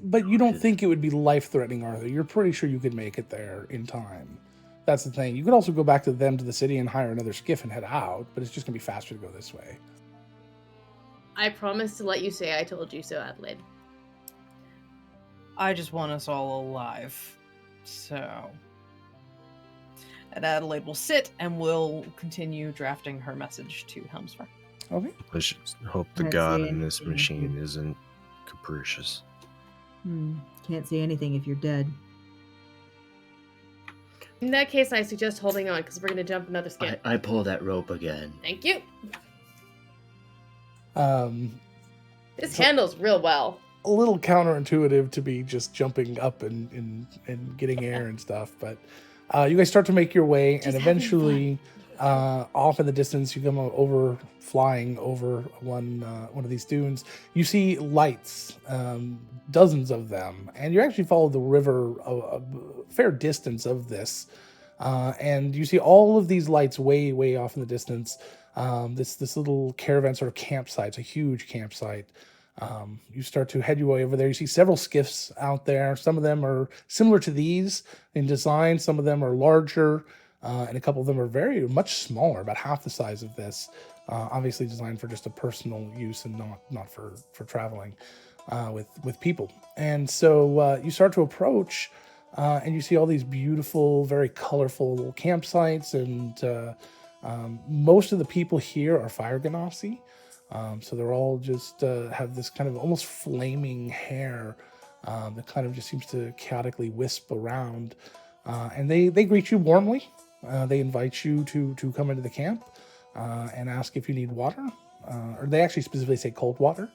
A: But you don't think it would be life-threatening, Arthur. You're pretty sure you could make it there in time. That's the thing. You could also go back to the city and hire another skiff and head out, but it's just going to be faster to go this way.
B: I promise to let you say I told you so, Adelaide.
F: I just want us all alive. So. And Adelaide will sit and will continue drafting her message to Helmsfar.
A: Okay.
I: Let's just hope the
G: Can't
I: god
G: see
I: in this
G: anything.
I: machine isn't capricious.
G: Can't say anything if you're dead.
B: In that case, I suggest holding on, because we're going to jump another skip.
D: I pull that rope again.
B: Thank you. This
A: So-
B: handles real well.
A: A little counterintuitive to be just jumping up and getting air and stuff, but you guys start to make your way, and eventually off in the distance you come over, flying over one of these dunes. You see lights, dozens of them, and you actually follow the river a fair distance of this, and you see all of these lights way off in the distance. This little caravan sort of campsite. It's a huge campsite. You start to head your way over there. You see several skiffs out there. Some of them are similar to these in design. Some of them are larger, and a couple of them are very much smaller, about half the size of this. Obviously designed for just a personal use and not for traveling with people. And so you start to approach, and you see all these beautiful, very colorful little campsites, and most of the people here are Fire Ganassi. So they're all just have this kind of almost flaming hair that kind of just seems to chaotically wisp around. And they greet you warmly. They invite you to come into the camp and ask if you need water. Or they actually specifically say cold water.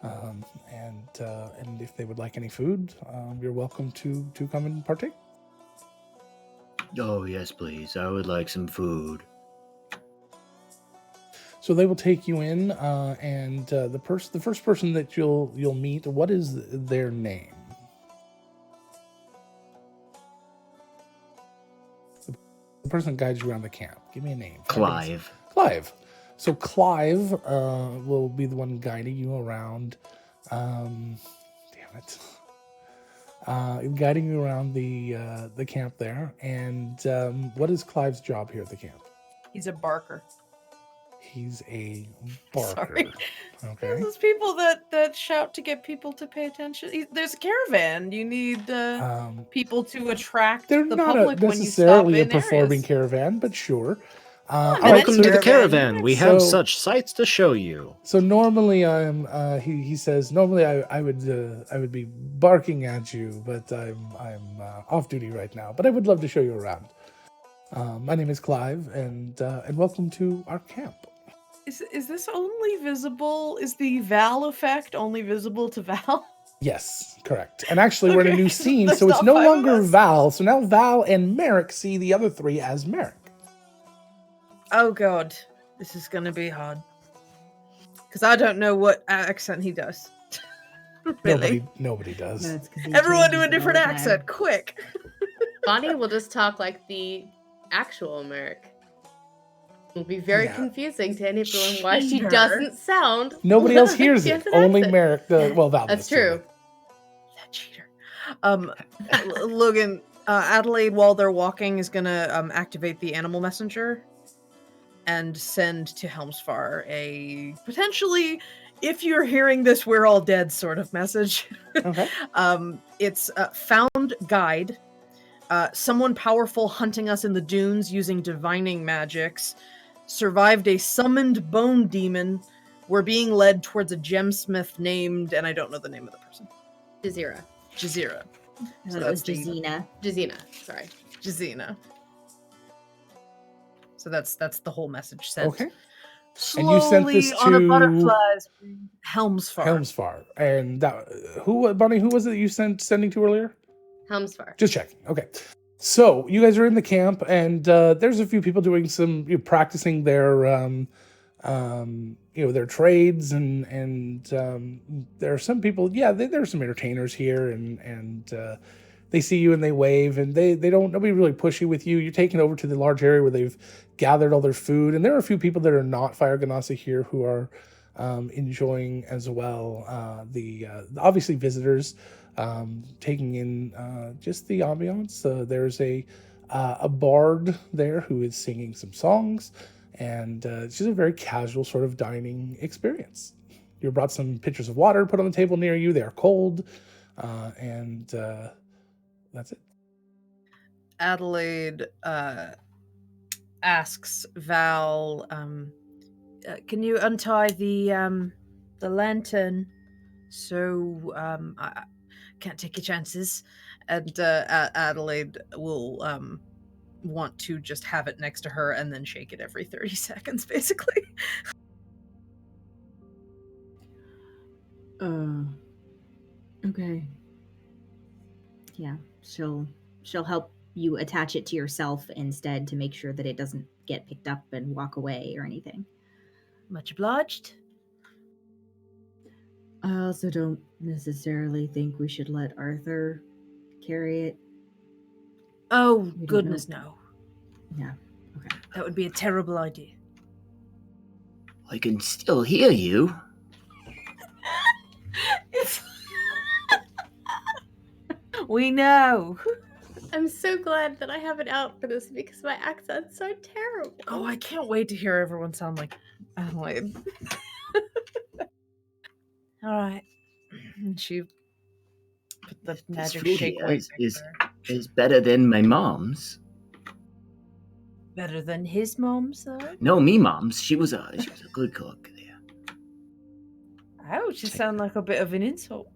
A: And if they would like any food, you're welcome to come and partake.
D: Oh, yes, please. I would like some food.
A: So they will take you in, and the first person that you'll meet, what is their name? The person that guides you around the camp. Give me a name.
D: Clive.
A: Clive. So Clive will be the one guiding you around. Damn it. Guiding you around the camp there. And what is Clive's job here at the camp?
F: He's a barker.
A: He's a barker.
F: Sorry.
A: Okay.
F: Those people that shout to get people to pay attention. There's a caravan. You need people to attract
A: They're
F: the
A: not
F: public when you stop
A: necessarily a
F: in
A: performing
F: areas.
A: caravan, but sure.
F: Oh,
A: all right,
H: Welcome to the
F: caravan.
H: caravan. We have
A: So-
H: such sights to show you.
A: So normally I'm he says normally I would be barking at you, but I'm off duty right now. But I would love to show you around. My name is Clive, and welcome to our camp.
F: Is this only visible? Is the Val effect only visible to Val?
A: Yes, correct. And actually, we're in a new
F: Okay,
A: scene,
F: there's
A: so it's
F: not
A: no
F: 5 of
A: longer
F: us?
A: Val. So now Val and Merrick see the other three as Merrick.
F: Oh god, this is gonna be hard. Because I don't know what accent he does. Really?
A: Nobody does.
G: That's 'cause he
F: Everyone do a
G: changes
F: different
G: all the time.
F: accent, quick.
B: Bonnie will just talk like the actual Merc. It'll be very
A: Yeah.
B: confusing to anyone why she
F: Cheater.
B: doesn't sound.
A: Nobody else
B: like
A: hears
B: she
A: it.
B: has an
A: Only
B: accent.
A: Merrick. Well, Val
B: That's
A: does too,
B: true.
F: That cheater. Logan, Adelaide, while they're walking, is gonna activate the animal messenger and send to Helmsfar a potentially, if you're hearing this, we're all dead sort of message.
A: Okay.
F: It's found guide. Someone powerful hunting us in the dunes using divining magics. Survived a summoned bone demon. We're being led towards a gemsmith named, and I don't know the name of the person.
B: Jazeera.
F: Jazeera.
G: I
F: So
G: thought it was
F: that's the-
G: Jazina.
B: Jazina. Sorry.
F: Jazina. So that's the whole message sent.
A: Okay.
F: Slowly
A: And you sent this
F: on a
A: to-
F: butterfly's wing. Helmsfar.
A: Helmsfar. And that, Bonnie, who was it you sending to earlier?
B: Helmsfar.
A: Just checking. Okay. So you guys are in the camp, and there's a few people doing some practicing their their trades, and there are some people. Yeah, there are some entertainers here, and they see you and they wave, and they don't, nobody really pushy with you. You're taken over to the large area where they've gathered all their food, and there are a few people that are not Fire Ganassi here who are enjoying as well. The obviously visitors. Taking in just the ambiance. There's a bard there who is singing some songs, and it's just a very casual sort of dining experience. You brought some pitchers of water, put on the table near you. They are cold, and that's it.
F: Adelaide asks Val, "Can you untie the lantern? So I can't take your chances." And Adelaide will want to just have it next to her and then shake it every 30 seconds, basically.
G: Okay. Yeah, she'll help you attach it to yourself instead to make sure that it doesn't get picked up and walk away or anything.
F: Much obliged.
G: I also don't necessarily think we should let Arthur carry it.
F: Oh,
G: don't
F: goodness,
G: know.
F: no.
G: Yeah. Okay.
F: That would be a terrible idea.
D: I can still hear you.
F: We know.
B: I'm so glad that I have it out for this because my accent's so terrible.
F: Oh, I can't wait to hear everyone sound like Adelaide. All right. And she put the magic
D: food
F: shake
D: here
F: weight
D: is better than my mom's.
F: better than his mom's, though.
D: No, me mom's. She was a good cook there.
F: Ouch! You sound like a bit of an insult.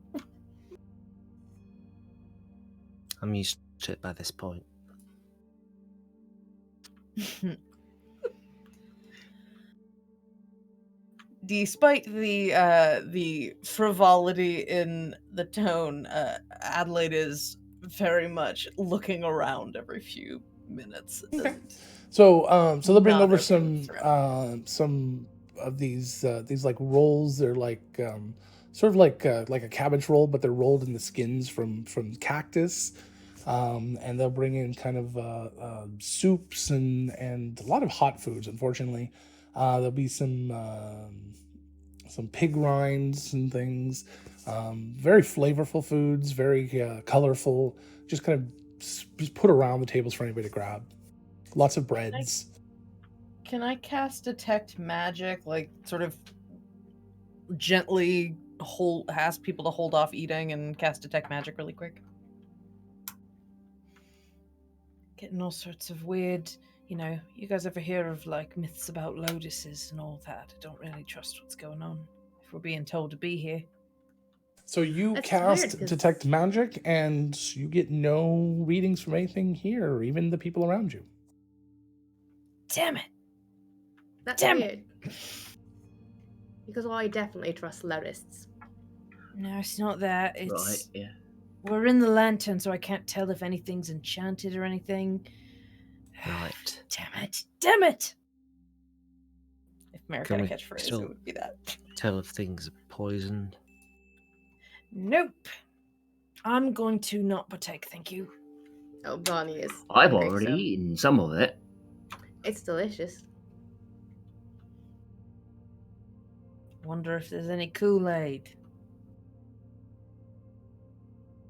H: I'm used to it by this point.
F: Despite the frivolity in the tone, Adelaide is very much looking around every few minutes.
A: Okay. So they'll bring
F: Not
A: over
F: okay with
A: some of these like rolls. They're like sort of like a cabbage roll, but they're rolled in the skins from cactus. And they'll bring in kind of soups and a lot of hot foods. Unfortunately, there'll be some pig rinds and things. Very flavorful foods, very colorful. Just kind of just put around the tables for anybody to grab. Lots of breads.
F: Can I cast detect magic, like sort of gently ask people to hold off eating and cast detect magic really quick? Getting all sorts of weird, you guys ever hear of like myths about lotuses and all that? I don't really trust what's going on if we're being told to be here.
A: So you
B: That's
A: cast
B: weird, 'cause-
A: detect magic, and you get no readings from anything here, or even the people around you.
F: Damn it!
B: That's
F: Damn
B: weird. Because I definitely trust lotuses.
F: No, it's not that. It's
D: Right, yeah.
F: we're in the lantern, so I can't tell if anything's enchanted or anything.
H: Right.
F: Damn it! Damn it! If Merrick
H: Can
F: had a
H: we
F: catchphrase,
H: still-
F: it would be that.
H: Tell if things are poisoned.
F: Nope. I'm going to not partake, thank you.
B: Oh, Bonnie is.
D: I've
B: hungry,
D: already
B: so
D: eaten some of it.
B: it's delicious.
F: Wonder if there's any Kool-Aid.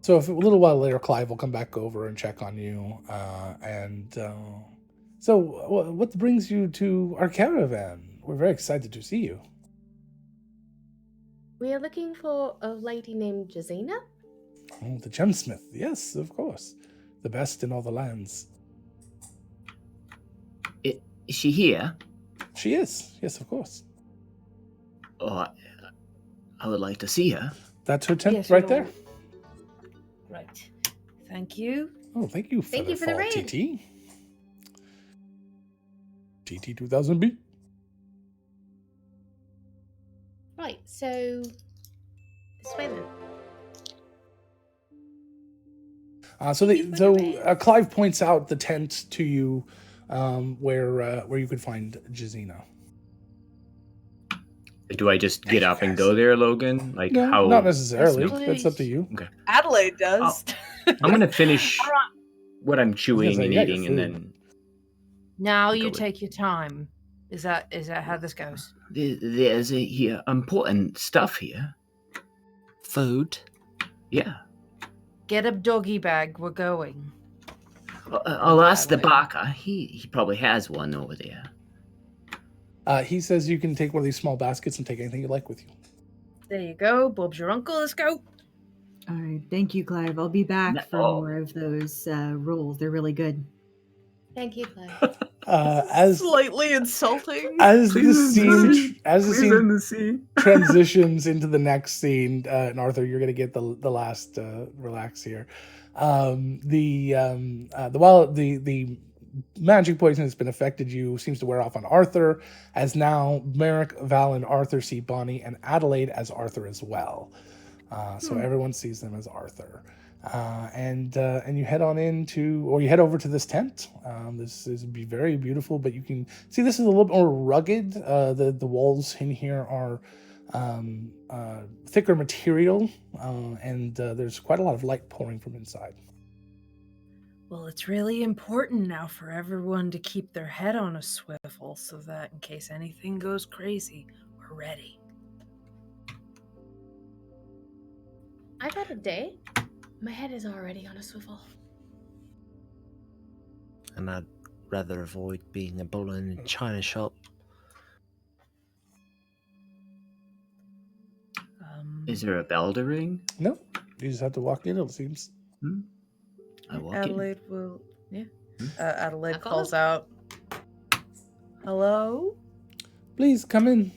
A: So if a little while later, Clive will come back over and check on you. So what brings you to our caravan? We're very excited to see you.
B: We are looking for a lady named Jazina.
A: Oh, the gemsmith. Yes, of course. The best in all the lands.
D: Is she here?
A: She is. Yes, of course.
D: Oh, I would like to see her.
A: That's her tent
F: Yes,
A: right there.
F: Right. Thank you.
A: Oh, thank you,
B: Thank you for the
A: Featherfall
B: raid.
A: TT 2000B.
B: Right, so this way then.
A: Clive points out the tent to you, where you could find Jazina.
D: Do I just get up and go there, Logan? Like
A: No,
D: how?
A: not necessarily.
F: Yes,
A: That's up to you.
D: Okay.
F: Adelaide does.
D: I'm gonna finish what I'm chewing
A: say,
D: and
A: you got your
D: eating, and
A: food.
D: then
F: Now
D: Go
F: you
D: with-
F: take your time. Is that how this goes?
D: there's here important stuff here.
H: Food.
D: Yeah.
F: Get a doggy bag. We're going.
D: I'll ask the
F: Adelaide.
D: Baka. He probably has one over there.
A: He says you can take one of these small baskets and take anything you like with you.
F: There you go. Bob's your uncle. Let's go.
G: All right, thank you, Clive. I'll be back
D: No.
G: for more of those rolls. They're really good.
B: Thank you, Clive.
A: As
F: Slightly insulting.
A: as the
D: Please end the
A: scene as the
D: Please
A: scene
D: end the scene.
A: transitions into the next scene, and Arthur, you're gonna get the last relax here. The magic poison that's been affected you seems to wear off on Arthur, as now Merrick, Val, and Arthur see Bonnie and Adelaide as Arthur as well. So everyone sees them as Arthur. And you head over to this tent. This is very beautiful, but you can see this is a little bit more rugged. The walls in here are thicker material, and there's quite a lot of light pouring from inside.
F: Well, it's really important now for everyone to keep their head on a swivel so that in case anything goes crazy, we're ready.
B: I've had a day. My head is already on a swivel.
H: And I'd rather avoid being a bull in a china shop.
D: Is there a bell to ring?
A: No, you just have to walk in, it seems.
D: I walk
F: Adelaide will. Yeah. Adelaide
B: Knock on
F: calls
B: the-
F: out. Hello?
A: Please come in.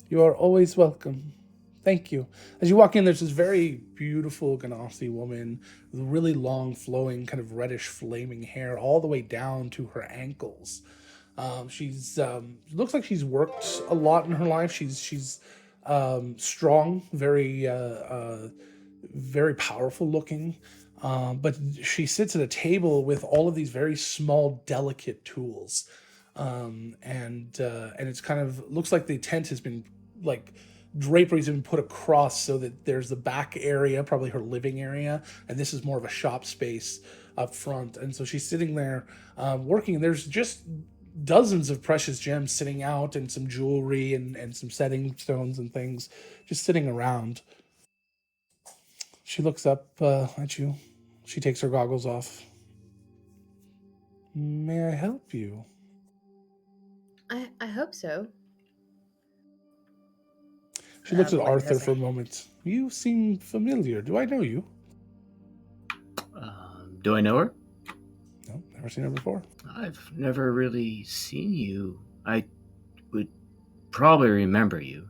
A: You are always welcome. Thank you. As you walk in, there's this very beautiful Ganassi woman with really long, flowing, kind of reddish, flaming hair all the way down to her ankles. She's looks like she's worked a lot in her life. She's strong, very powerful looking. But she sits at a table with all of these very small, delicate tools, and it's kind of looks like the tent has been like draperies have been put across so that there's the back area, probably her living area, and this is more of a shop space up front. And so she's sitting there working, and there's just dozens of precious gems sitting out, and some jewelry and some setting stones and things just sitting around. She looks up at you. She takes her goggles off. May I help you?
B: I hope so.
A: She looks at
F: Adelaide
A: Arthur
F: has
A: for a moment. You seem familiar. Do I know you?
D: Do I know her?
A: No, never seen her before.
D: I've never really seen you. I would probably remember you.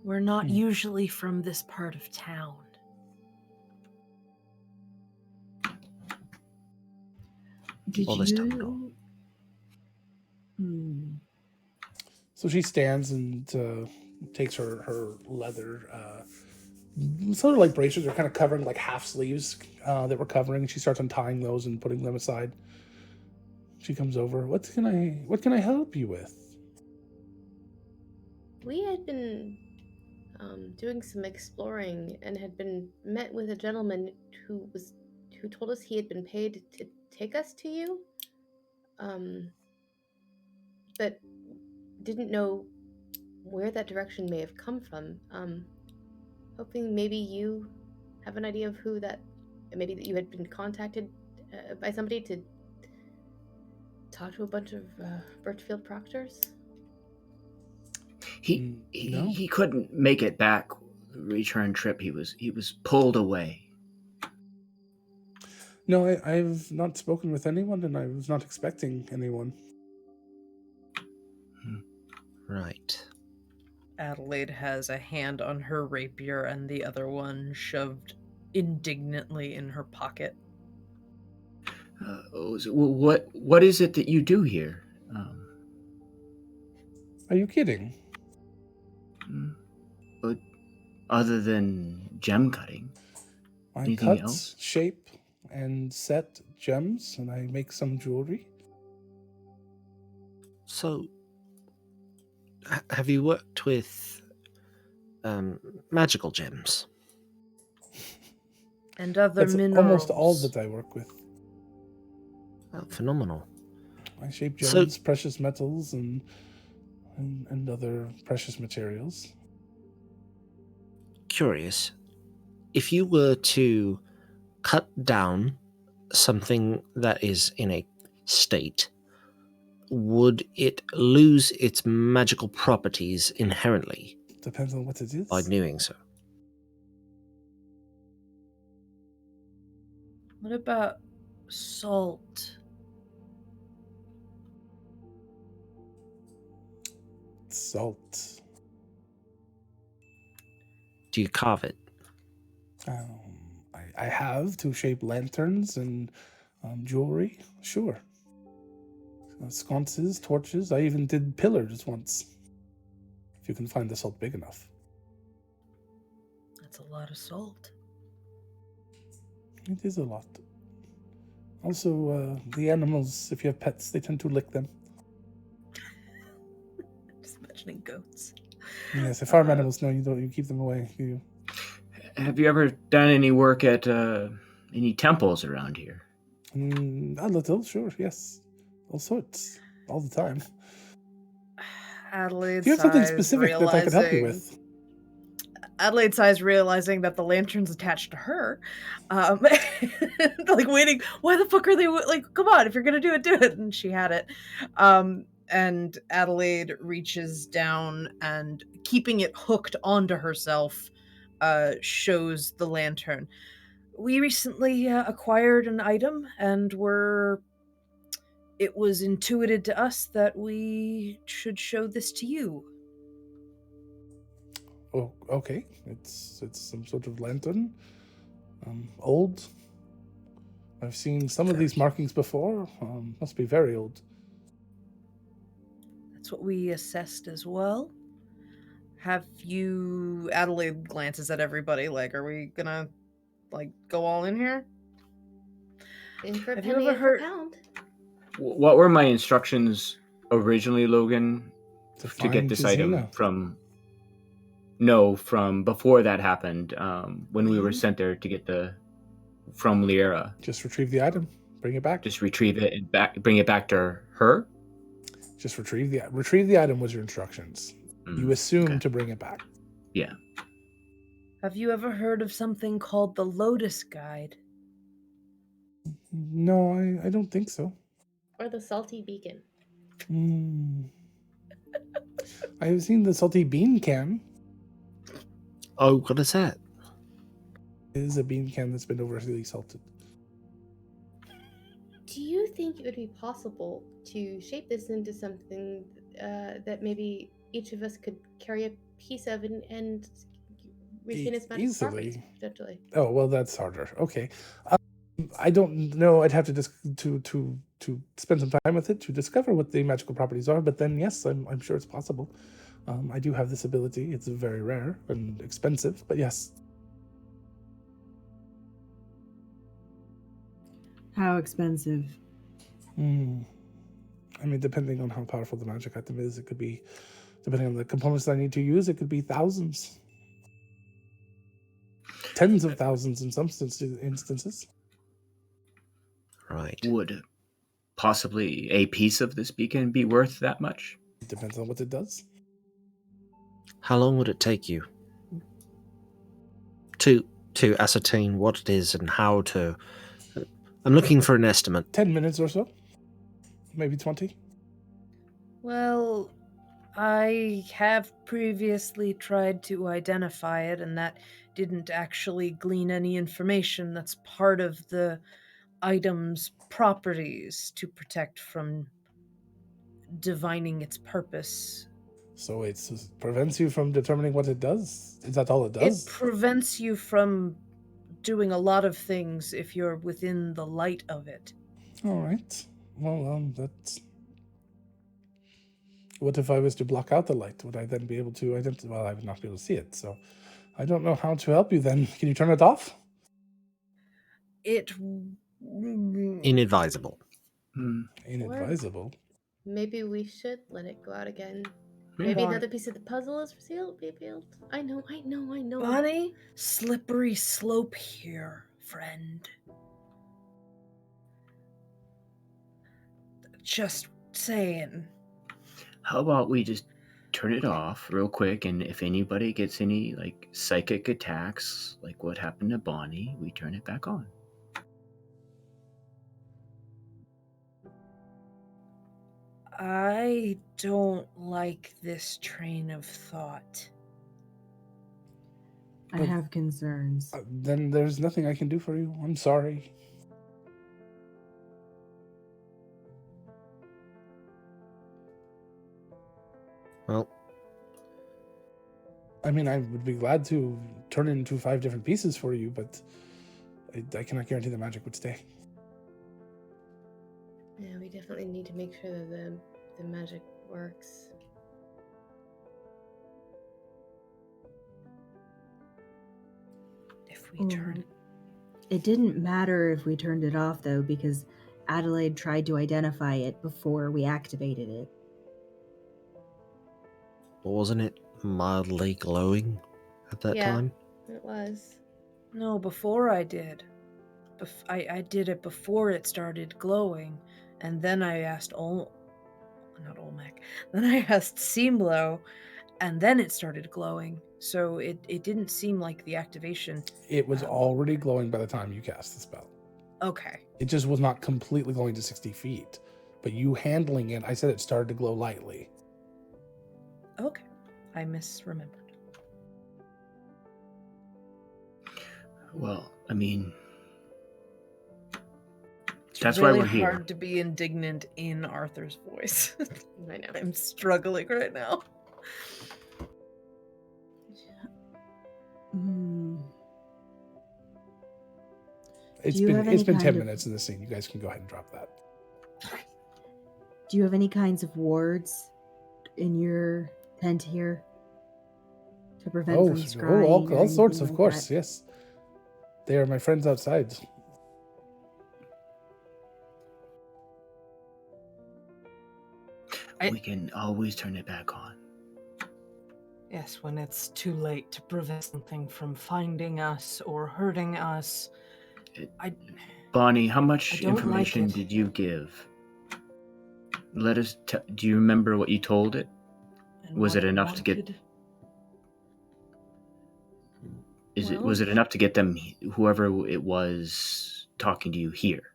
F: We're not usually from this part of town.
G: Did
H: Well, this time,
G: you? Hmm.
A: So she stands and takes her leather, sort of like bracers. They're kind of covering like half sleeves that were covering. And she starts untying those and putting them aside. She comes over. What can I help you with?
B: We had been doing some exploring and had been met with a gentleman who told us he had been paid to take us to you, but didn't know where that direction may have come from. Hoping maybe you have an idea of who that, maybe that you had been contacted by somebody to talk to a bunch of Birchfield proctors.
A: No.
D: He couldn't make it back. Return trip. He was pulled away.
A: No, I've not spoken with anyone, and I was not expecting anyone.
H: Right.
F: Adelaide has a hand on her rapier and the other one shoved indignantly in her pocket.
D: What is it that you do here?
A: Are you kidding?
D: But other than gem cutting,
A: I
D: anything
A: cut,
D: else?
A: shape, and set gems, and I make some jewelry.
H: So, have you worked with magical gems?
F: And other
A: That's
F: minerals.
A: almost all that I work with.
H: Oh, phenomenal.
A: I shape
H: So-
A: gems, precious metals, and other precious materials.
H: Curious. If you were to cut down something that is in a state, would it lose its magical properties inherently
A: Depends on what it is.
H: by doing so?
F: What about salt?
A: Salt.
H: Do you carve it?
A: I have to shape lanterns and jewelry. Sure. Sconces, torches. I even did pillars once. If you can find the salt big enough.
F: That's a lot of salt.
A: It is a lot. Also, the animals, if you have pets, they tend to lick them.
F: Just imagining goats.
A: Yes, if farm animals, no, you keep them away.
D: Have you ever done any work at any temples around here?
A: A little, sure, yes. All sorts. All the time.
F: Adelaide
A: Do you have something
F: sighs,
A: specific that I could help you with?
F: Adelaide sighs, realizing that the lantern's attached to her. Like waiting, why the fuck are they like, come on, if you're gonna do it. And she had it. And Adelaide reaches down and keeping it hooked onto herself, shows the lantern. We recently acquired an item and it was intuited to us that we should show this to you.
A: Oh, okay. It's some sort of lantern. Old. I've seen some of these markings before. Must be very old.
F: That's what we assessed as well. Have you... Adelaide glances at everybody like, are we gonna, like, go all in here?
B: In for a
F: Have you
B: penny,
F: ever
B: in for a
F: heard-
B: pound.
D: What were my instructions originally, Logan, to
A: find
D: get this item
A: Jazina.
D: from before that happened, when we were sent there to get from Liera?
A: Just retrieve the item. Bring it back.
D: Just retrieve it and bring it back to her?
A: Just retrieve the item was your instructions. You assume
D: okay.
A: to bring it back.
D: Yeah.
F: Have you ever heard of something called the Lotus Guide?
A: No, I don't think so.
B: Or the salty beacon.
A: I have seen the salty bean can.
H: Oh, what is that?
A: It is a bean can that's been overly salted.
B: Do you think it would be possible to shape this into something that maybe each of us could carry a piece of and retain its magical properties,
A: Easily.
B: potentially?
A: Oh, well, that's harder. Okay. I don't know. I'd have to to spend some time with it to discover what the magical properties are. But then, yes, I'm sure it's possible. I do have this ability. It's very rare and expensive, but yes.
J: How expensive?
A: I mean, depending on how powerful the magic item is, it could be, depending on the components that I need to use, it could be thousands. tens of thousands in some instances.
H: Right.
D: Would possibly a piece of this beacon be worth that much?
A: It depends on what it does.
H: How long would it take you to ascertain what it is and how to? I'm looking for an estimate.
A: 10 minutes or so. Maybe 20.
F: Well, I have previously tried to identify it, and that didn't actually glean any information. That's part of the item's properties to protect from divining its purpose.
A: So it prevents you from determining what it does? Is that all it
F: It
A: does?
F: prevents you from doing a lot of things if you're within the light of it.
A: All right. Well, that's... What if I was to block out the light? Would I then be able to identify? Well, I would not be able to see it, so I don't know how to help you then. Can you turn it off?
F: It...
H: Inadvisable.
A: Inadvisable.
B: Maybe we should let it go out again.
D: Yeah.
B: Maybe another piece of the puzzle is revealed. I know.
F: Bonnie, slippery slope here, friend. Just saying.
D: How about we just turn it off real quick, and if anybody gets any like psychic attacks, like what happened to Bonnie, we turn it back on.
F: I don't like this train of thought.
J: I have concerns.
A: Then there's nothing I can do for you. I'm sorry.
H: Well,
A: I mean, I would be glad to turn it into 5 different pieces for you, but I cannot guarantee the magic would stay.
B: Yeah, we definitely need to make sure that the magic works.
F: If we turn...
J: It didn't matter if we turned it off, though, because Adelaide tried to identify it before we activated it.
H: wasn't it mildly glowing at that
B: Yeah.
H: time?
B: It was.
F: No, before I did. I did it before it started glowing, and then I asked not Olmec. Then I asked Seamlow, and then it started glowing. So it didn't seem like the activation.
A: It was already glowing by the time you cast the spell.
F: Okay.
A: It just was not completely glowing to 60 feet. But you handling it, I said it started to glow lightly.
F: Okay. I misremembered.
D: Well, I mean,
F: It's
D: that's
F: really
D: why we're here.
F: hard to be indignant in Arthur's voice.
B: I know.
F: I'm struggling right now.
A: It's
J: Do you have
A: been
J: any
A: 10
J: kind of-
A: minutes in the scene. You guys can go ahead and drop that.
J: Do you have any kinds of wards in your tent here to prevent from scrying? or
A: all sorts,
J: anything
A: of
J: like
A: course,
J: that?
A: yes. They are my friends outside.
D: We can always turn it back on.
F: Yes, when it's too late to prevent something from finding us or hurting us.
D: Bonnie, how much
F: I don't like
D: information
F: it.
D: did you give? Let us. Do you remember what you told it?
F: And
D: Was
F: what
D: it enough to get?
F: wanted.
D: Was it enough to get them, whoever it was, talking to you here?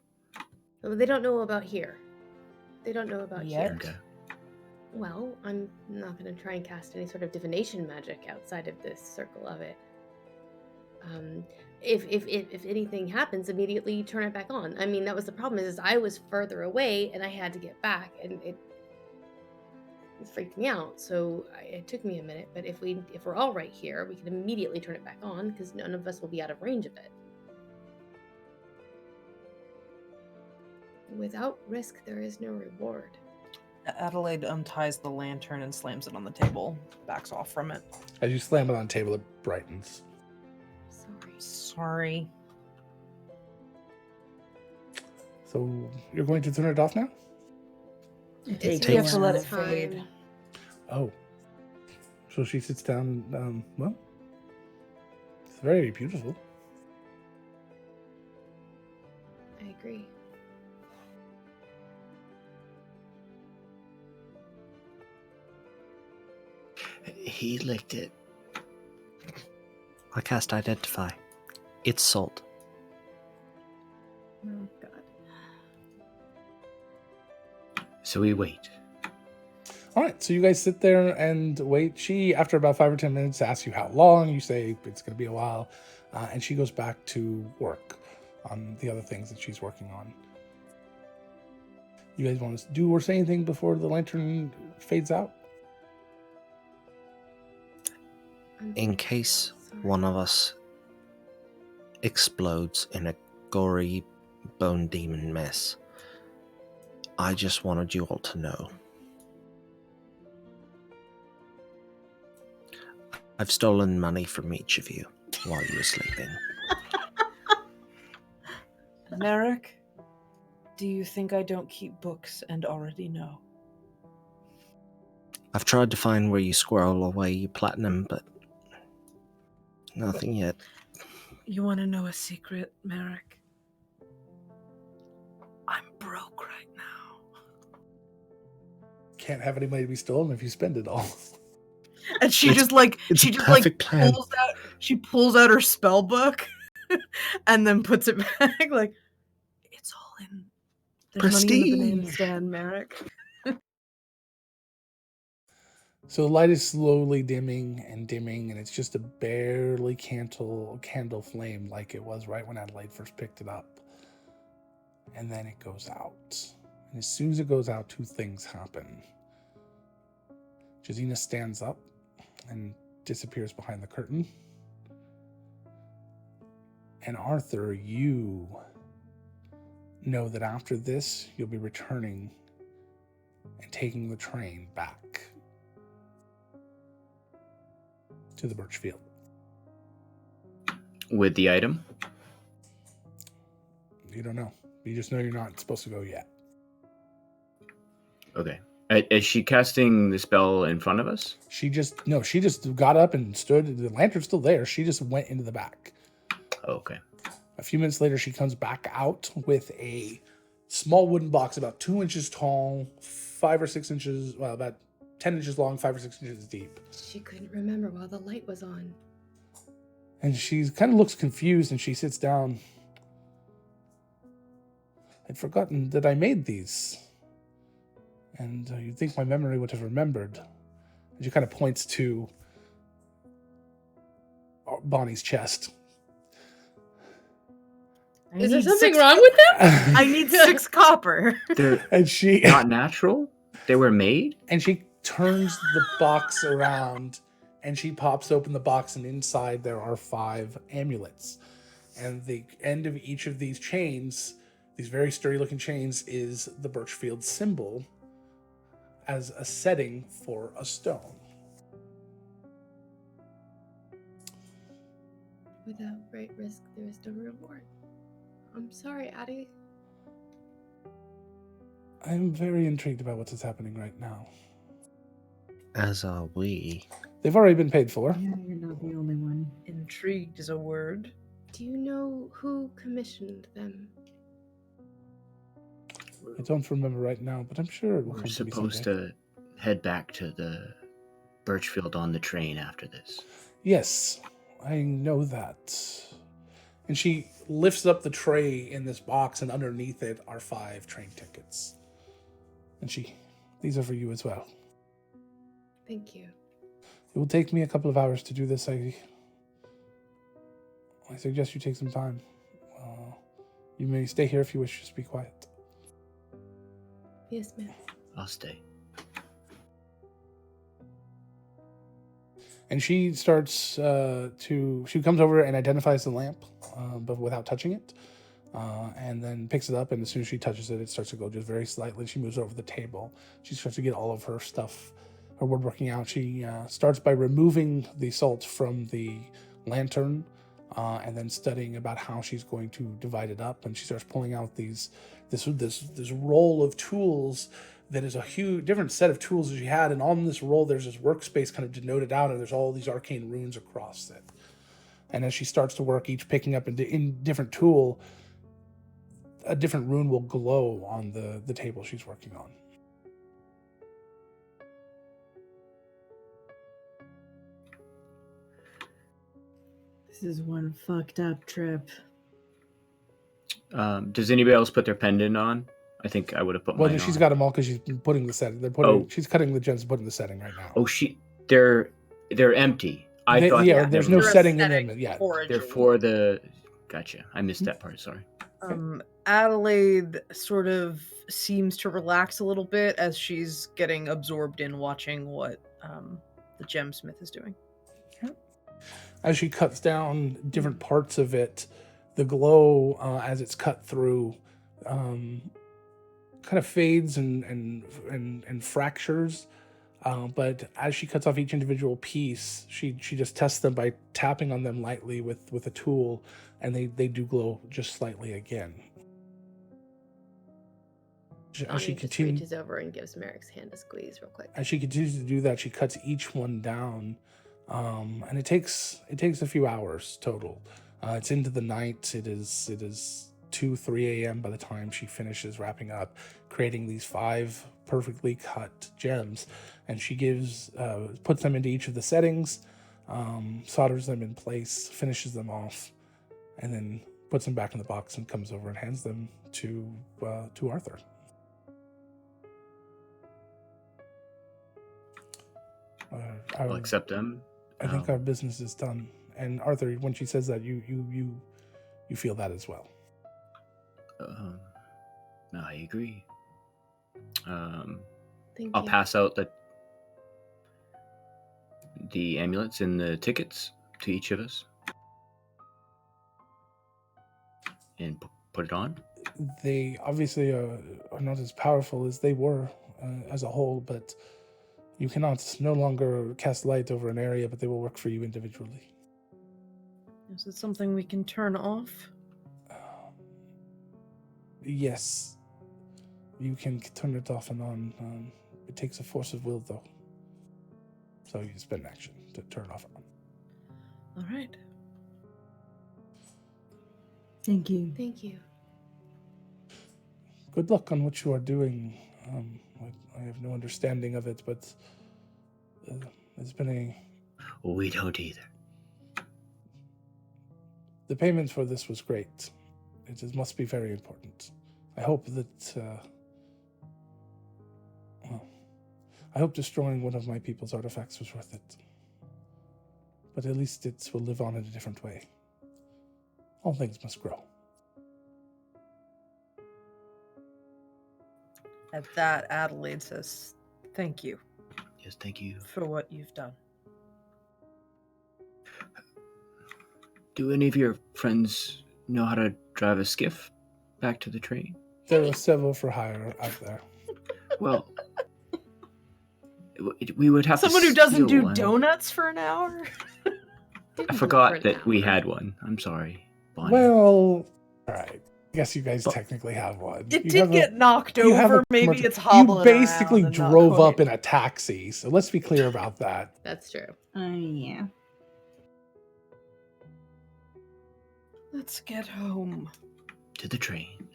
B: Well, they don't know about here. They don't know about
F: Yet.
B: here.
D: Okay.
B: Well, I'm not going to try and cast any sort of divination magic outside of this circle of it. If anything happens, immediately turn it back on. I mean, that was the problem. Is I was further away and I had to get back, and it freaked me out. So it took me a minute. But if we're all right here, we can immediately turn it back on because none of us will be out of range of it. Without risk, there is no reward.
F: Adelaide unties the lantern and slams it on the table, backs off from it.
A: As you slam it on the table, it brightens.
F: Sorry.
A: So you're going to turn it off now?
B: It's
F: You have to
B: a
F: let
B: lot
F: it
B: of
F: fade.
B: time.
A: Oh. So she sits down and, well, it's very beautiful.
B: agree.
D: He licked it.
H: I cast Identify. It's salt.
G: Oh God.
D: So we wait.
A: All right, so you guys sit there and wait. She, after about 5 or 10 minutes, asks you how long. You say it's going to be a while. And she goes back to work on the other things that she's working on. You guys want to do or say anything before the lantern fades out?
H: In case
B: Sorry.
H: one of us explodes in a gory bone demon mess, I just wanted you all to know. I've stolen money from each of you while you were sleeping.
F: Merrick, do you think I don't keep books and already know?
H: I've tried to find where you squirrel away your platinum, but nothing yet.
F: You want to know a secret, Merrick? I'm broke right now.
A: Can't have any money to be stolen if you spend it all.
F: And she just
H: perfect plan.
F: pulls out her spell book and then puts it back like it's all in there's money in the banana
H: Prestige.
F: stand, Merrick.
A: So the light is slowly dimming, and it's just a barely candle flame like it was right when Adelaide first picked it up. And then it goes out. And as soon as it goes out, two things happen. Josina stands up and disappears behind the curtain. And Arthur, you know that after this, you'll be returning and taking the train back to the Birchfield.
D: With the item?
A: You don't know. You just know you're not supposed to go yet.
D: Okay. Is she casting the spell in front of us?
A: She just got up and stood. The lantern's still there. She just went into the back.
D: Okay.
A: A few minutes later, she comes back out with a small wooden box about 2 inches tall, 5 or 6 inches, well, about 10 inches long, 5 or 6 inches deep.
B: She couldn't remember while the light was on.
A: And she kind of looks confused, and she sits down. I'd forgotten that I made these. And you'd think my memory would have remembered. And she kind of points to Bonnie's chest.
B: Is there something wrong with them?
F: I need 6 copper.
D: They're
A: And she
D: not natural? They were made?
A: And she turns the box around, and she pops open the box, and inside there are 5 amulets. And the end of each of these chains, these very sturdy looking chains, is the Birchfield symbol as a setting for a stone.
B: Without great risk, there is no reward. I'm sorry, Addie.
A: I'm very intrigued about what's happening right now.
H: As are we.
A: They've already been paid for.
J: Yeah, you're not the only one.
F: Intrigued is a word.
B: Do you know who commissioned them?
A: I don't remember right now, but I'm sure it will
D: We're
A: come to me
D: supposed
A: someday.
D: to head back to the Birchfield on the train after this.
A: Yes, I know that. And she lifts up the tray in this box, and underneath it are 5 train tickets. And these are for you as well.
B: Thank you.
A: It will take me a couple of hours to do this. I suggest you take some time. You may stay here if you wish, just be quiet.
B: Yes, ma'am.
D: I'll stay.
A: And she starts she comes over and identifies the lamp, but without touching it. And then picks it up, and as soon as she touches it, it starts to go just very slightly. She moves over the table. She starts to get all of her stuff, her woodworking out. She starts by removing the salt from the lantern, and then studying about how she's going to divide it up. And she starts pulling out this roll of tools that is a huge different set of tools that she had. And on this roll, there's this workspace kind of denoted out, and there's all these arcane runes across it. And as she starts to work, each picking up in different tool, a different rune will glow on the table she's working on.
J: This is one fucked up trip.
D: Does anybody else put their pendant on? I think I would have put
A: Well,
D: mine
A: she's
D: on.
A: got them all because she's putting the setting. She's cutting the gems and putting the setting right now.
D: Oh, they're empty. I thought
A: there's no
C: They're a
A: setting in them yet.
D: they're for the. Gotcha. I missed that part. Sorry.
F: Adelaide sort of seems to relax a little bit as she's getting absorbed in watching what the gemsmith is doing.
A: As she cuts down different parts of it, the glow as it's cut through kind of fades and fractures. But as she cuts off each individual piece, she just tests them by tapping on them lightly with a tool, and they do glow just slightly again. As she
B: just reaches over and gives Merrick's hand a squeeze real quick.
A: As she continues to do that, she cuts each one down, and it takes a few hours total. It's into the night. It is 2-3 a.m. by the time she finishes wrapping up, creating these 5 perfectly cut gems, and she puts them into each of the settings, solders them in place, finishes them off, and then puts them back in the box and comes over and hands them to Arthur.
D: I'll accept them.
A: I think our business is done. And Arthur, when she says that, you feel that as well.
D: I agree.
B: Thank
D: I'll
B: you.
D: pass out the amulets and the tickets to each of us, and put it on.
A: They obviously are not as powerful as they were as a whole, but you cannot no longer cast light over an area, but they will work for you individually.
F: Is it something we can turn off?
A: Yes. You can turn it off and on. It takes a force of will, though. So you spend action to turn it off and on.
F: All right.
J: Thank you.
B: Thank you.
A: Good luck on what you are doing. I have no understanding of it, but it's been
D: We don't either.
A: The payment for this was great. Must be very important. I hope that... I hope destroying one of my people's artifacts was worth it. But at least it will live on in a different way. All things must grow.
F: At that, Adelaide says, "Thank you."
D: Yes, thank you
F: for what you've done.
D: Do any of your friends know how to drive a skiff back to the train?
A: There are several for hire out there.
D: Well, we would have
F: someone
D: to
F: who doesn't do
D: one.
F: donuts for an hour.
D: I forgot that we had one. I'm sorry, Bonnie.
A: Well, all right. I guess you guys technically have one.
F: It did get knocked over. Maybe it's
A: You
F: hobbling
A: basically
F: around and not
A: drove
F: quite.
A: up in a taxi, so let's be clear about that.
B: That's true.
J: Yeah.
F: Let's get home.
D: To the train.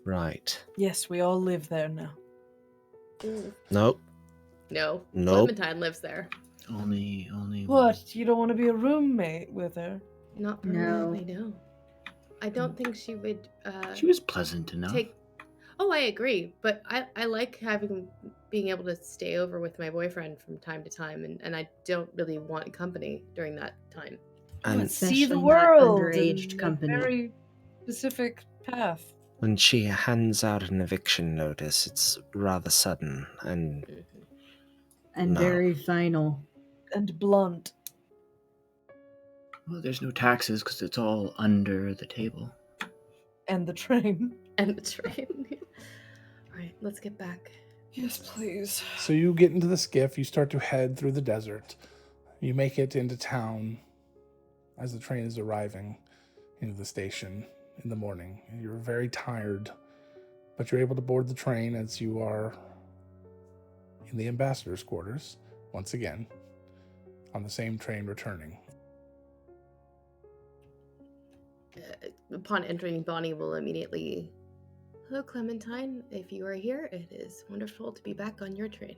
H: Right.
F: Yes, we all live there now.
H: Nope.
B: No.
H: Nope.
B: Clementine lives there.
D: Only.
F: What? You don't want to be a roommate with her?
B: Not
J: No.
B: permanently, no. I don't think she would
D: She was pleasant enough.
B: Oh, I agree. But I like being able to stay over with my boyfriend from time to time, and I don't really want company during that time.
H: And
F: See the
J: Especially not
F: world.
J: underage
F: in
J: company.
F: A very specific path.
H: when she hands out an eviction notice, it's rather sudden and
J: And
H: No.
J: very final.
F: And blunt.
D: Well, there's no taxes because it's all under the table.
F: And the train.
B: And the train. All right, let's get back.
F: Yes, please.
A: So you get into the skiff, you start to head through the desert. You make it into town as the train is arriving into the station in the morning. And you're very tired, but you're able to board the train as you are in the ambassador's quarters, once again, on the same train returning.
B: upon entering, Bonnie will immediately, "Hello, Clementine. If you are here, it is wonderful to be back on your train."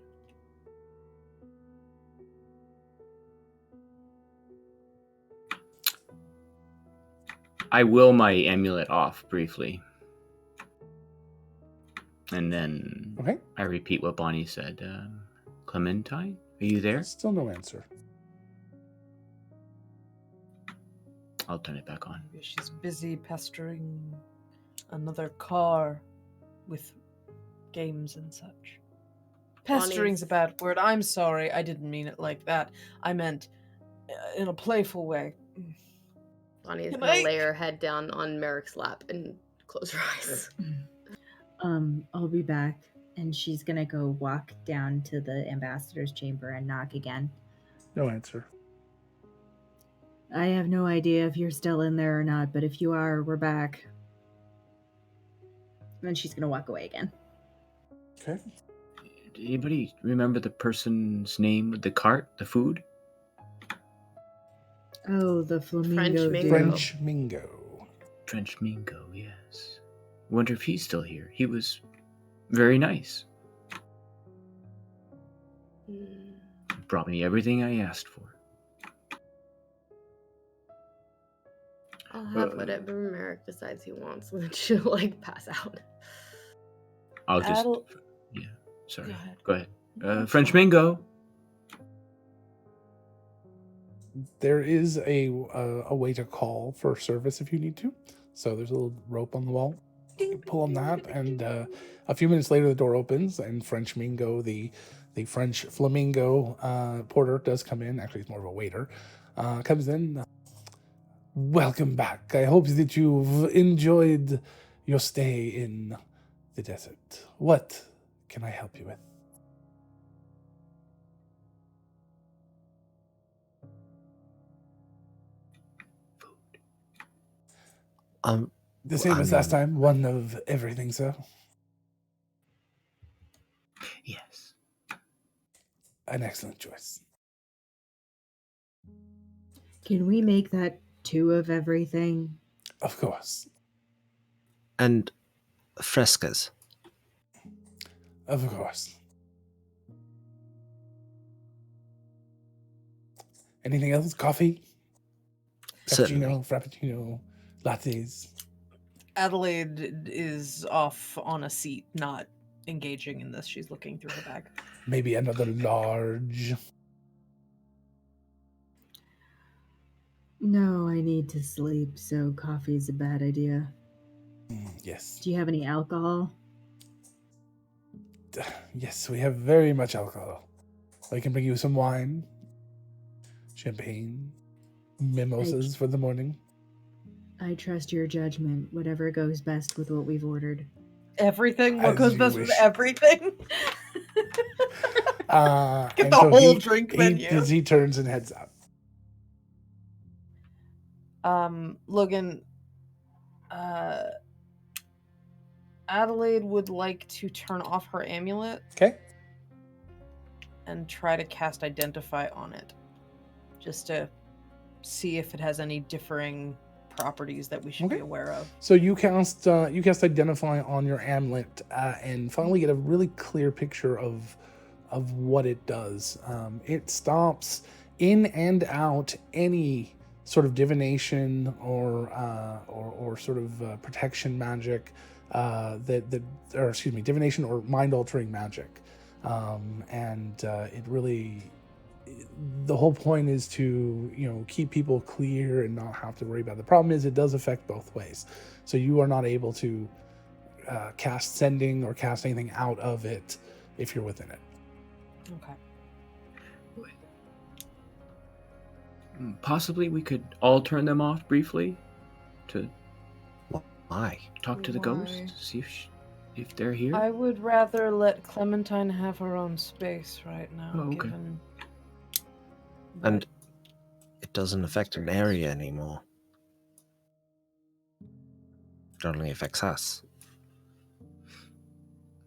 D: I will my amulet off briefly. And then
A: Okay.
D: I repeat what Bonnie said. Clementine, are you there?
A: Still no answer.
D: I'll turn it back on.
F: Maybe she's busy pestering another car with games and such. Pestering's a bad word. I'm sorry. I didn't mean it like that. I meant in a playful way.
B: Bonnie is going to lay her head down on Merrick's lap and close her eyes.
G: I'll be back. And she's gonna go walk down to the ambassador's chamber and knock again.
A: No answer.
J: I have no idea if you're still in there or not, but if you are, we're back.
G: And then she's gonna walk away again.
A: Okay.
D: Anybody remember the person's name with the cart, the food?
J: Oh, the flamingo.
B: French
J: dude.
A: Mingo.
D: French Mingo, yes. Wonder if he's still here. He was very nice. Brought me everything I asked for.
B: I'll have whatever Merrick decides he wants, and then she'll, like, pass out.
D: I'll just...
F: Adel-
D: Yeah, sorry.
F: Go
D: Go ahead. French Mingo.
A: There is a way to call for service if you need to. So there's a little rope on the wall. You pull on that, and a few minutes later the door opens, and French Mingo, the French flamingo porter, does come in. Actually, it's more of a waiter. Comes in. Welcome back. I hope that you've enjoyed your stay in the desert. What can I help you with? The same as last time. One of everything, sir.
D: Yes.
A: An excellent choice.
J: Can we make that 2 of everything?
A: Of course.
H: And frescas.
A: Of course. Anything else? Coffee?
H: Certainly.
A: Cappuccino, frappuccino, lattes.
F: Adelaide is off on a seat, not engaging in this. She's looking through her bag.
A: Maybe another large.
J: No, I need to sleep, so coffee's a bad idea.
A: Yes.
J: Do you have any alcohol?
A: Yes, we have very much alcohol. I can bring you some wine, champagne, mimosas for the morning.
J: I trust your judgment. Whatever goes best with what we've ordered.
F: Everything? What
A: As
F: goes
A: you
F: best with
A: wish.
F: everything? Get
A: And
F: the
A: so
F: whole drink menu.
A: As he turns and heads out.
F: Logan, Adelaide would like to turn off her amulet.
A: Okay.
F: And try to cast Identify on it. Just to see if it has any differing properties that we should be aware of.
A: So you cast Identify on your amulet and finally get a really clear picture of what it does. It stops in and out any sort of divination or sort of protection magic divination or mind altering magic, and it really. The whole point is to, keep people clear and not have to worry about it. The problem is it does affect both ways. So you are not able to cast sending or cast anything out of it if you're within it.
F: Okay.
D: Possibly we could all turn them off briefly to
H: Why?
D: talk to the
F: Why?
D: ghost, see if they're here.
F: I would rather let Clementine have her own space right now.
D: Oh, okay.
F: Given...
H: And it doesn't affect an area anymore. It only affects us.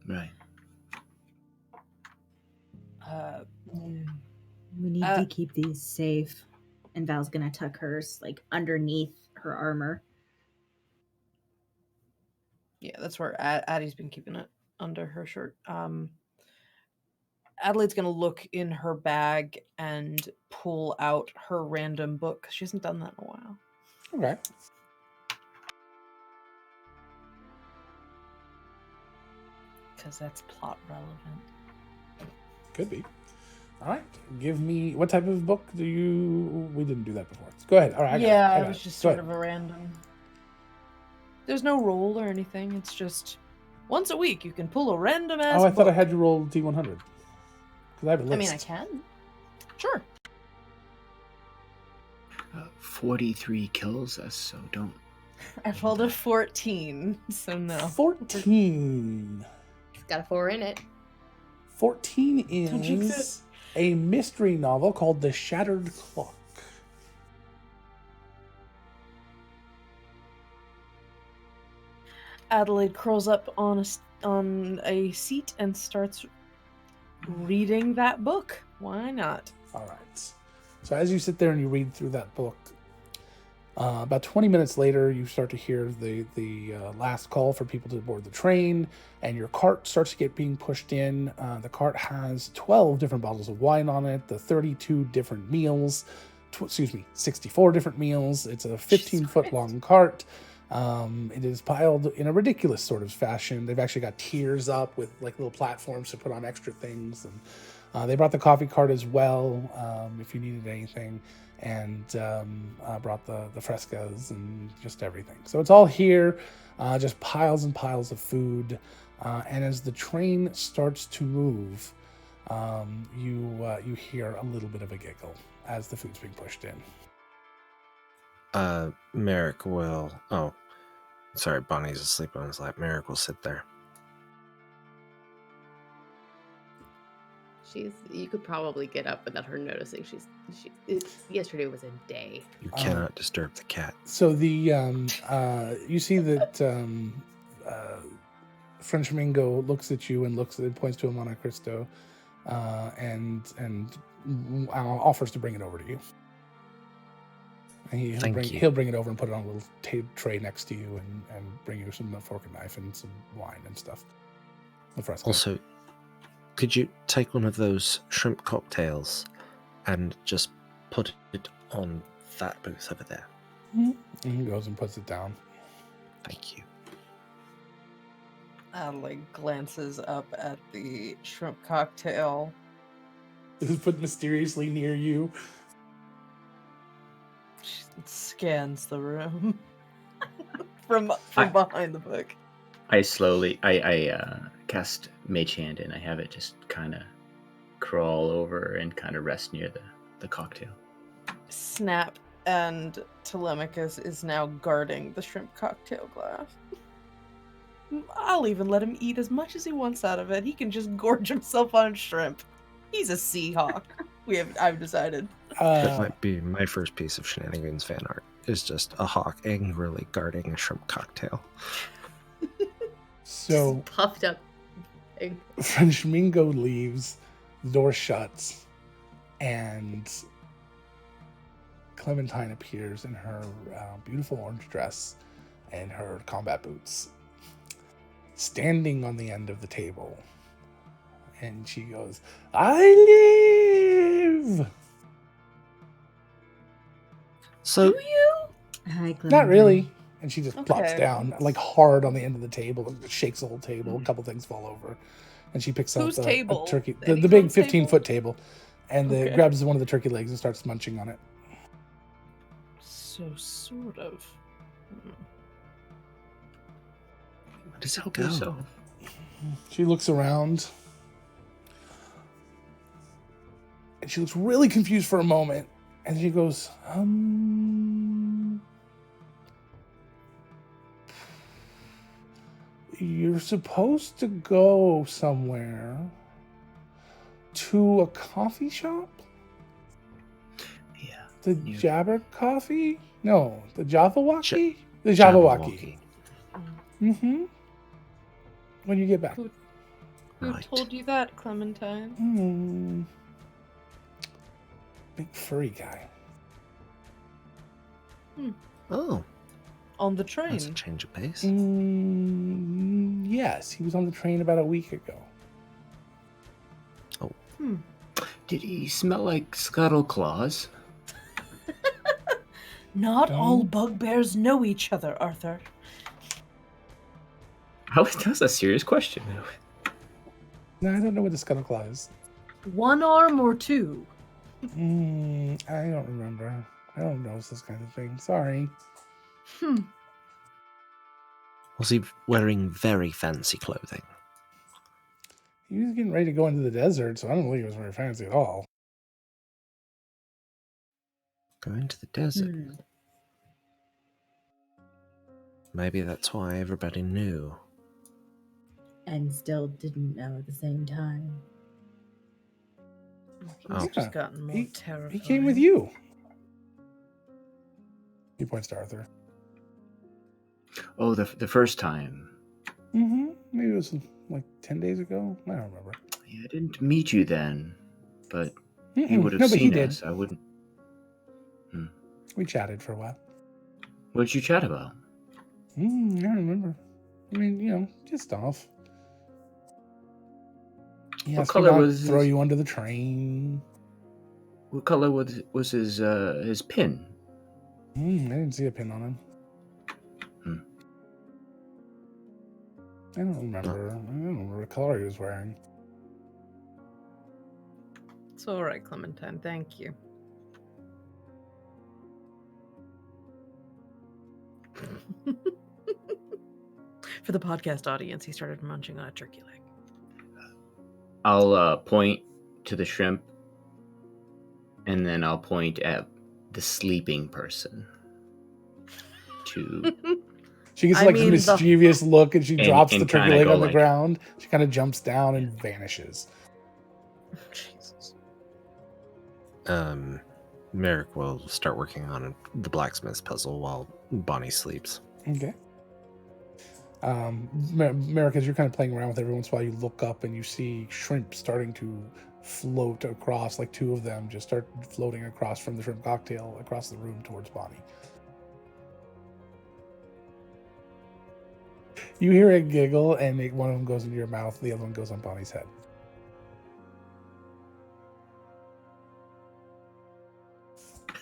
D: Right.
J: We need to keep these safe.
G: And Val's gonna tuck hers like underneath her armor
F: Yeah, that's where Addie's been keeping it under her shirt. Adelaide's gonna look in her bag and pull out her random book. She hasn't done that in a while.
A: Okay.
F: Because that's plot relevant.
A: Could be. All right. Give me what type of book do you? We didn't do that before. Go ahead. All right.
F: It was just sort of a random. There's no roll or anything. It's just once a week you can pull a random ass.
A: Oh, I thought I
F: book.
A: had you roll D100 because I have a list.
F: I mean, I can. Sure.
D: 43 kills us, so don't.
F: I rolled a 14, so no.
A: 14.
B: It's got a 4 in it.
A: 14
F: Don't jinx
A: is a mystery novel called The Shattered Clock.
F: Adelaide curls up on a seat and starts reading that book. Why not?
A: All right. So as you sit there and you read through that book, about 20 minutes later, you start to hear the last call for people to board the train, and your cart starts to get being pushed in. The cart has 12 different bottles of wine on it, the 32 different meals, 64 different meals. It's a 15-foot long cart. It is piled in a ridiculous sort of fashion. They've actually got tiers up with like little platforms to put on extra things, and they brought the coffee cart as well if you needed anything, and brought the frescoes and just everything. So it's all here, just piles and piles of food. And as the train starts to move, you hear a little bit of a giggle as the food's being pushed in.
I: Merrick will. Oh, sorry, Bonnie's asleep on his lap. Merrick will sit there.
B: You could probably get up without her noticing. Yesterday was a day.
I: You cannot disturb the cat.
A: So you see that French Mingo looks at you and points to a Monte Cristo, and offers to bring it over to you. And he'll bring it over and put it on a little tray next to you, and bring you some fork and knife and some wine and stuff. The fresco.
H: Also, could you take one of those shrimp cocktails and just put it on that booth over there?
A: And he goes and puts it down.
H: Thank you.
F: Adelaide glances up at the shrimp cocktail.
A: This is put mysteriously near you.
F: She scans the room from behind the book.
D: I cast Mage Hand, and I have it just kind of crawl over and kind of rest near the cocktail.
F: Snap and Telemachus is now guarding the shrimp cocktail glass. I'll even let him eat as much as he wants out of it. He can just gorge himself on shrimp. He's a sea hawk. I've decided.
I: That might be my first piece of Shenanigoons fan art. Is just a hawk angrily guarding a shrimp cocktail.
A: So
B: just puffed up.
A: French Mingo leaves, the door shuts, and Clementine appears in her beautiful orange dress and her combat boots, standing on the end of the table. And she goes, "I live!"
H: So,
F: do you?
J: Hi,
A: Not really. And she just plops
F: Okay.
A: down, like hard on the end of the table, and shakes the whole table. A couple things fall over. And she picks
F: Whose
A: up
F: table?
A: a turkey,
F: Any
A: the big
F: clothes table?
A: 15-foot table, and
F: Okay.
A: grabs one of the turkey legs and starts munching on it.
F: So sort of.
H: where does it
D: Help
H: go?
D: yourself.
A: She looks around, and she looks really confused for a moment, and she goes, You're supposed to go somewhere to a coffee shop?
D: Yeah.
A: The
D: Yeah.
A: Jabber Coffee? No, the Jabberwocky? The
H: Jabberwocky.
A: Jabberwocky. When you get back.
F: Who
H: Right.
F: told you that, Clementine?
A: Big furry guy.
H: Oh,
F: On the
H: That's a
F: train.
H: change of pace.
A: Yes, he was on the train about a week ago.
D: Did he smell like scuttle claws?
F: Not all
A: Oh.
F: bugbears know each other, Arthur.
D: That's a serious question.
A: No, I don't know what the Scuttleclaw is.
F: One arm or two?
A: I don't remember. I don't notice this kind of thing. Sorry.
H: Was he wearing very fancy clothing?
A: He was getting ready to go into the desert, so I don't think he was very fancy at all.
H: Going to the desert.
G: Hmm.
H: Maybe that's why everybody knew.
J: And still didn't know at the same time.
F: He's
H: Oh.
F: just gotten more
A: He
F: terrifying.
A: came with you. He points to Arthur.
D: Oh, the first time.
A: Mm-hmm. Maybe it was like 10 days ago. I don't remember.
D: Yeah, I didn't meet you then, but you
A: Mm-mm.
D: would have
A: No, but he
D: seen
A: did.
D: us. I wouldn't.
A: We chatted for a while.
D: What did you chat about?
A: I don't remember. I mean, just stuff. He
D: What
A: asked me
D: color
A: not to
D: was
A: throw
D: his-
A: you under the train.
D: What color was his pin?
A: I didn't see a pin on him. I don't remember. I don't remember what color he was wearing.
F: It's all right, Clementine. Thank you. For the podcast audience, he started munching on a turkey leg.
D: I'll point to the shrimp, and then I'll point at the sleeping person.
A: She gets
F: I
A: like
F: mean,
A: a mischievous look, and she drops the
D: and
A: turkey
D: kinda
A: leg
D: go
A: on the
D: like-
A: ground. She kind of jumps down and vanishes.
F: Jesus.
H: Merrick will start working on the blacksmith's puzzle while Bonnie sleeps.
A: Okay. Merrick, as you're kind of playing around with every once in a while, you look up and you see shrimp starting to float across, like two of them just start floating across from the shrimp cocktail across the room towards Bonnie. You hear a giggle, and one of them goes into your mouth, the other one goes on Bonnie's head.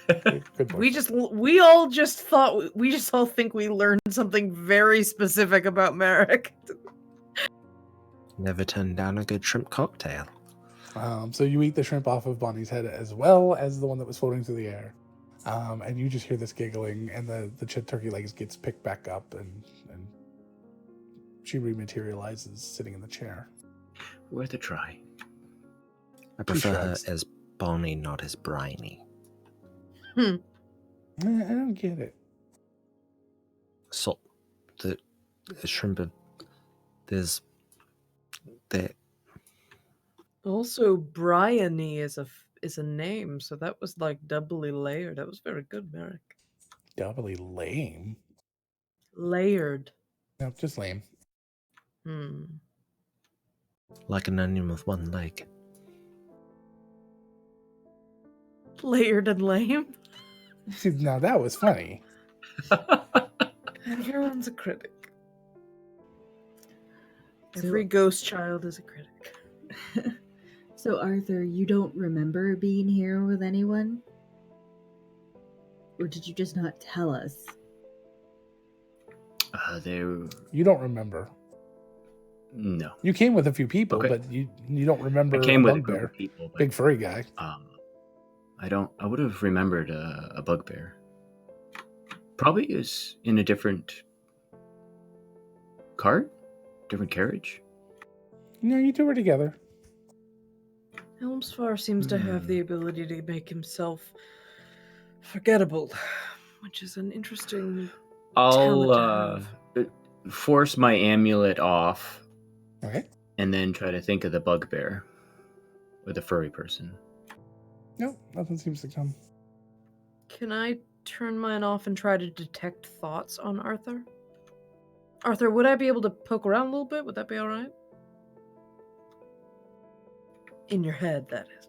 A: Good boy.
F: We all just think we learned something very specific about Merrick.
H: Never turned down a good shrimp cocktail.
A: So you eat the shrimp off of Bonnie's head as well as the one that was floating through the air. And you just hear this giggling, and the turkey legs gets picked back up, and she rematerializes sitting in the chair.
D: Worth a try.
H: I prefer her
A: shrugs.
H: as Bonnie, not as Briny.
A: I don't get it.
H: So, the shrimp of... There's... There...
F: Also, Bryony is a name, so that was like doubly layered. That was very good, Merrick.
A: Doubly lame.
F: Layered.
A: No, just lame.
H: Like an onion with one leg.
F: Layered and lame.
A: Now that was funny.
F: Everyone's a critic.
J: So-
F: Every ghost child is a critic.
J: So, Arthur, you don't remember being here with anyone? Or did you just not tell us?
A: You don't remember.
D: No.
A: You came with a few people,
D: Okay.
A: but you don't remember
D: I came
A: a
D: with a group
A: bugbear.
D: of people. But,
A: Big furry guy.
D: I would have remembered a bugbear. Probably is in a different cart, different carriage.
A: No, you two were together.
F: Helmsfar seems to have the ability to make himself forgettable, which is an interesting talent to
D: I'll
F: have.
D: force my amulet off.
A: Okay.
D: And then try to think of the bugbear or the furry person.
A: No, nothing seems to come.
F: Can I turn mine off and try to detect thoughts on Arthur? Arthur, would I be able to poke around a little bit? Would that be alright? In your head, that is.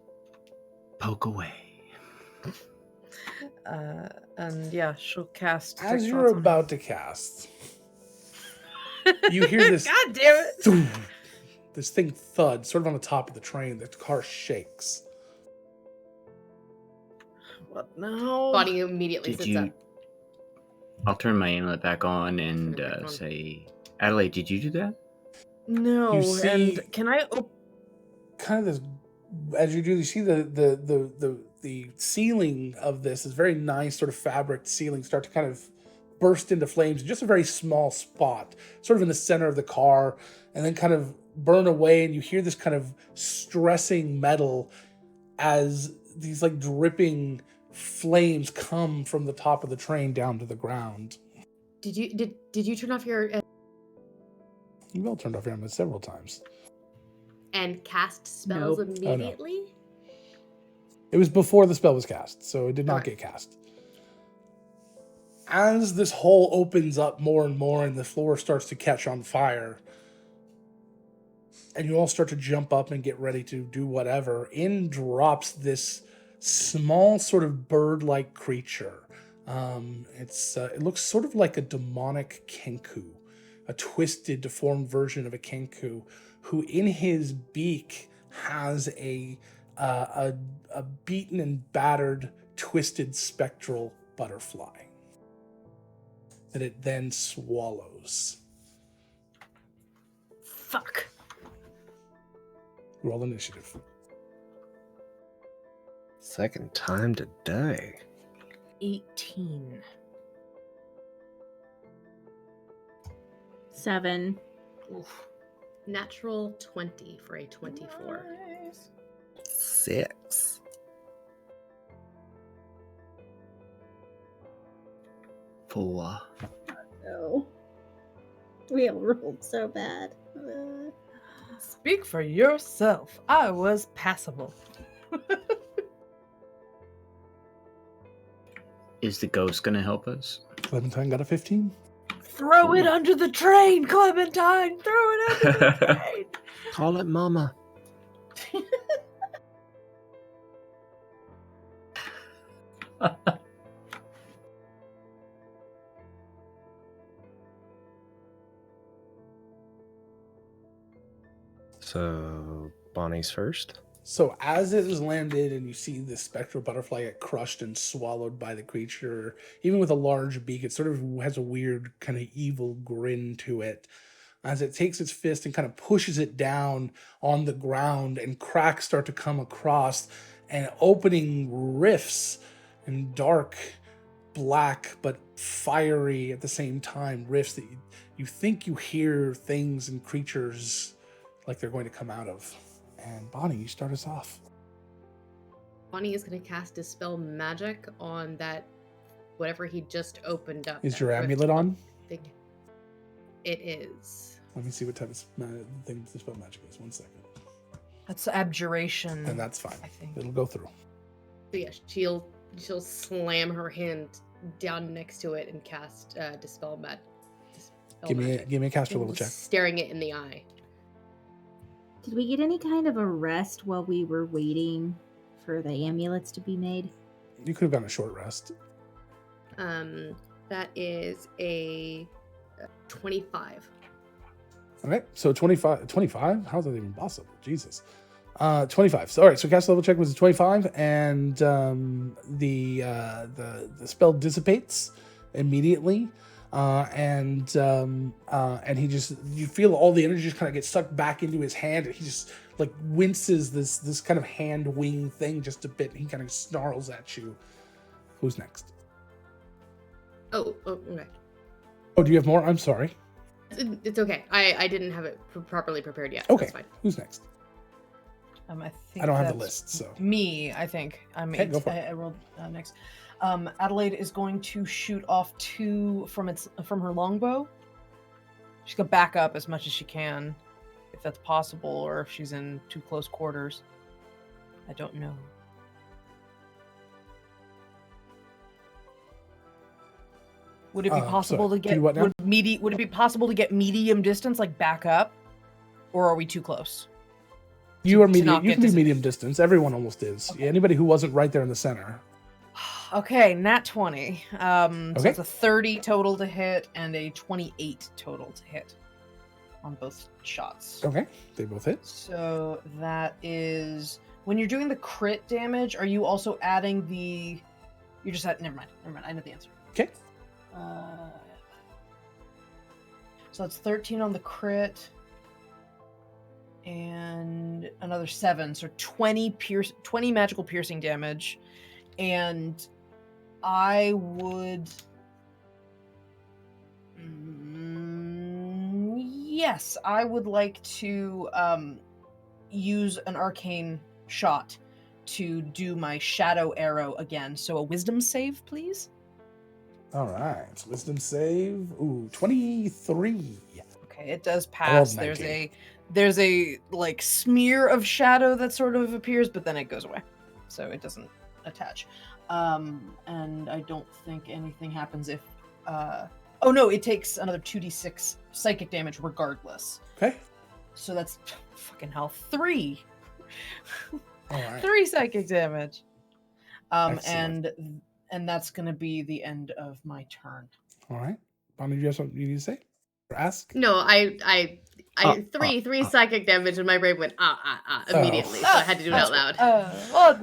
D: Poke away.
F: And yeah, she'll cast.
A: As
F: Detect
A: you're
F: Thoughts on
A: about to cast, you hear this.
F: God damn it!
A: Thump, this thing thud, sort of on the top of the train. The car shakes.
F: What now?
B: Bonnie immediately
D: Did
B: sits up.
D: you? I'll turn my amulet back on and
B: Turn it back on.
D: say, Adelaide, did you do that?
F: No,
A: You see-
F: and can I?
A: Kind of this, as you do, you see the ceiling of this is very nice, sort of fabric ceiling start to kind of burst into flames in just a very small spot, sort of in the center of the car, and then kind of burn away. And you hear this kind of stressing metal as these like dripping flames come from the top of the train down to the ground.
B: Did you turn off your
A: You all turned off your helmet several times.
B: and cast spells
G: Nope.
A: no.
B: immediately?
A: It was before the spell was cast, so it did not
B: Okay.
A: get cast. As this hole opens up more and more and the floor starts to catch on fire, and you all start to jump up and get ready to do whatever, in drops this small sort of bird-like creature. It looks sort of like a demonic kenku, a twisted, deformed version of a kenku, who in his beak has a beaten and battered, twisted spectral butterfly that it then swallows.
F: Fuck.
A: Roll initiative.
I: Second time today.
F: 18.
G: 7.
B: Oof. Natural 20 for a 24.
F: Nice.
I: 6.
D: 4.
G: No. We all rolled so bad.
F: Speak for yourself. I was passable.
D: Is the ghost going to help us?
A: Clementine got a 15.
F: Throw it under the train, Clementine. Throw it under the train.
H: Call it Mama.
I: So Bonnie's first.
A: So as it is landed and you see the spectral butterfly get crushed and swallowed by the creature, even with a large beak, it sort of has a weird kind of evil grin to it. As it takes its fist and kind of pushes it down on the ground and cracks start to come across and opening rifts and dark, black, but fiery at the same time rifts that you think you hear things and creatures like they're going to come out of. And Bonnie, you start us off.
B: Bonnie is going to cast Dispel Magic on that, whatever he just opened up.
A: Is
B: that
A: your
B: rift
A: amulet on?
B: thing. It is.
A: Let me see what type of thing Dispel Magic is. 1 second.
F: That's abjuration.
A: And that's fine.
F: I think.
A: It'll go through.
B: So yeah, she'll slam her hand down next to it and cast Dispel Magic.
A: Give me a caster level check.
B: Staring it in the eye.
G: Did we get any kind of a rest while we were waiting for the amulets to be made?
A: You could have gotten a short rest.
B: That is a 25.
A: Okay, so 25? How is that even possible? Jesus. 25. So, all right, so cast level check was a 25, and the spell dissipates immediately, and he just, you feel all the energy just kind of get sucked back into his hand, and he just like winces this kind of hand wing thing just a bit, and he kind of snarls at you. Who's next?
B: Oh, okay.
A: Oh, do you have more? I'm sorry.
B: It's okay. I didn't have it properly prepared yet. So
A: Okay,
B: that's fine.
A: who's next?
F: I think
A: I don't have the
F: that's
A: list, so.
F: me. I think I'm.
A: Okay, go for it.
F: I rolled next. Adelaide is going to shoot off 2 from her longbow. She's gonna back up as much as she can, if that's possible, or if she's in too close quarters. I don't know. Would it be possible
A: sorry,
F: to
A: can
F: get
A: you what now?
F: would it be possible to get medium distance, like back up, or are we too close?
A: You are
F: to
A: medium.
F: not
A: You
F: get
A: can be
F: dis-
A: medium distance. Everyone almost is.
F: Okay.
A: Yeah, anybody who wasn't right there in the center.
F: Okay, nat 20. So
A: Okay.
F: it's a 30 total to hit and a 28 total to hit on both shots.
A: Okay, they both hit.
F: So that is when you're doing the crit damage. Are you also adding the? You're just at. Never mind. I know the answer.
A: Okay.
F: So that's 13 on the crit, and another 7. So 20 magical piercing damage, and I would. Yes, I would like to use an arcane shot to do my shadow arrow again. So a wisdom save, please.
A: All right. Wisdom save. Ooh, 23.
F: Okay, it does pass.
A: Rolled 19.
F: There's a like smear of shadow that sort of appears, but then it goes away, so it doesn't attach. And I don't think anything happens if. Oh no, it takes another 2d6 psychic damage regardless.
A: Okay.
F: So that's fucking hell 3.
A: All right.
F: 3 psychic damage.
A: Excellent.
F: And that's gonna be the end of my turn.
A: All right. Bonnie, do you have something you need to say or ask?
B: No, I three psychic damage, and my brain went immediately, so I had to do it out loud.
A: All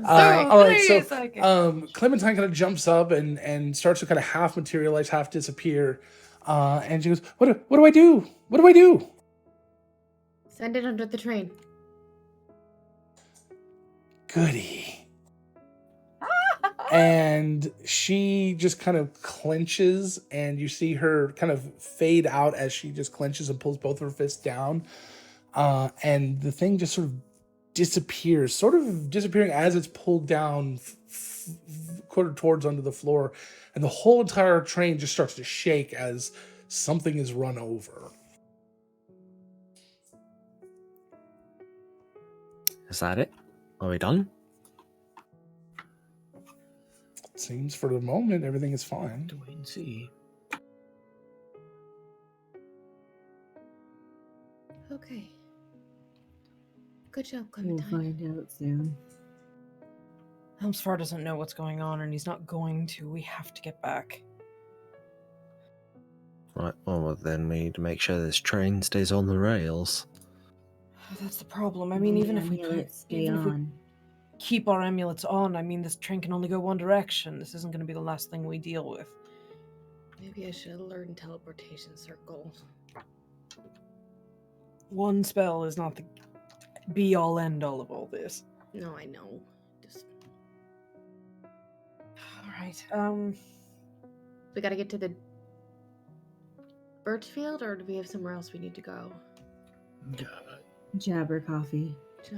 A: right, so Clementine kind of jumps up and starts to kind of half materialize, half disappear, and she goes, "What do I do? What do I do?"
B: Send it under the train.
A: Goody. And she just kind of clenches, and you see her kind of fade out as she just clenches and pulls both of her fists down. And the thing just sort of disappears, sort of disappearing as it's pulled down quarter towards under the floor. And the whole entire train just starts to shake as something is run over.
H: Is that it? Are we done?
A: Seems for the moment everything is fine.
D: To wait and see.
B: Okay. Good job,
J: We'll
B: Clementine.
J: find out soon.
F: Helmsfar doesn't know what's going on, and he's not going to. We have to get back.
H: Right, well then we need to make sure this train stays on the rails.
F: That's the problem. I mean, even if we keep our amulets on, I mean, this train can only go one direction. This isn't going to be the last thing we deal with.
B: Maybe I should have learned teleportation circle.
F: One spell is not the be-all, end-all of all this.
B: No, I know. Just
F: all right.
B: We got to get to the Birchfield, or do we have somewhere else we need to go?
J: Jabber coffee.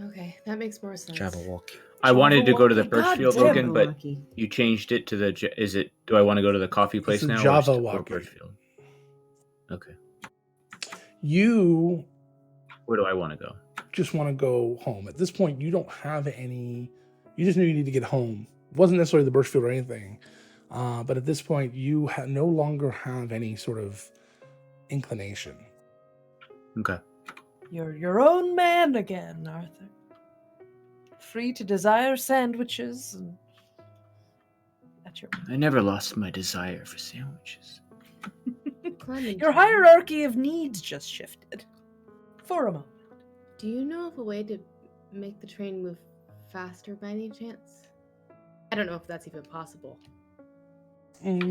B: Okay, that makes more sense.
H: Jabberwocky.
D: I wanted to go to the
F: Jabberwocky.
D: Birchfield,
F: God damn
D: Logan, but
J: Jabberwocky.
D: you changed it to the. Do I want to go to the coffee place
A: It's the
D: now?
A: Java-wocky.
D: Birchfield. Okay.
A: You
D: Where do I want to go?
A: just want to go home. At this point, you don't have any. You just knew you need to get home. It wasn't necessarily the Birchfield or anything. But at this point, you no longer have any sort of inclination.
D: Okay.
F: You're your own man again, Arthur. Free to desire sandwiches. And at your
D: I never lost my desire for sandwiches.
B: Clementine,
F: Your hierarchy of needs just shifted. For a moment.
B: do you know of a way to make the train move faster by any chance? I don't know if that's even possible.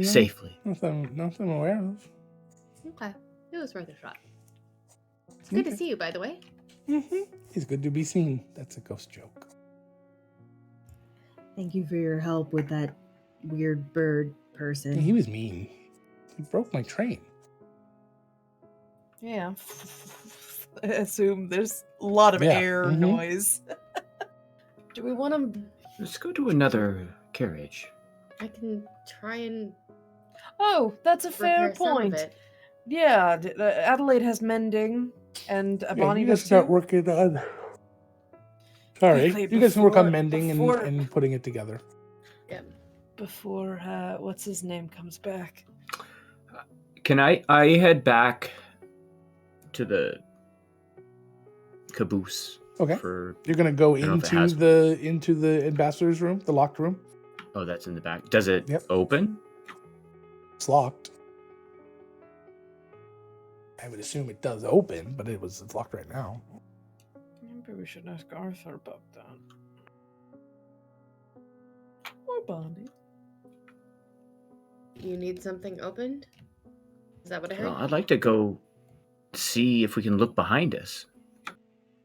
D: Safely.
A: Nothing I'm aware of.
B: Okay, it was worth a shot. It's good to see you, by the way.
A: It's good to be seen. That's a ghost joke.
J: Thank you for your help with that weird bird person.
A: He was mean. He broke my train.
F: Yeah. I assume there's a lot of air noise. Do we want to...
D: Let's go to another carriage.
B: I can try and
F: Oh, that's a fair
B: repair some of
F: point.
B: it.
F: Yeah, Adelaide has mending, and Bonnie
A: you
F: does
A: guys start
F: too.
A: working on. Sorry,
F: Quickly,
A: you guys can work on
F: before-
A: mending
F: before-
A: and putting it together.
B: Yeah.
F: Before, what's his name comes back.
D: Can I head back to the caboose?
A: Okay.
D: For
A: You're gonna go
D: I don't know if it
A: into
D: has
A: the ambassador's room, the locked room.
D: Oh, that's in the back. Does it
A: Yep.
D: open?
A: It's locked. I would assume it does open, but it's locked right now.
F: Maybe we should ask Arthur about that. Or Bonnie.
B: You need something opened? Is that what I heard?
D: Well, I'd like to go see if we can look behind us.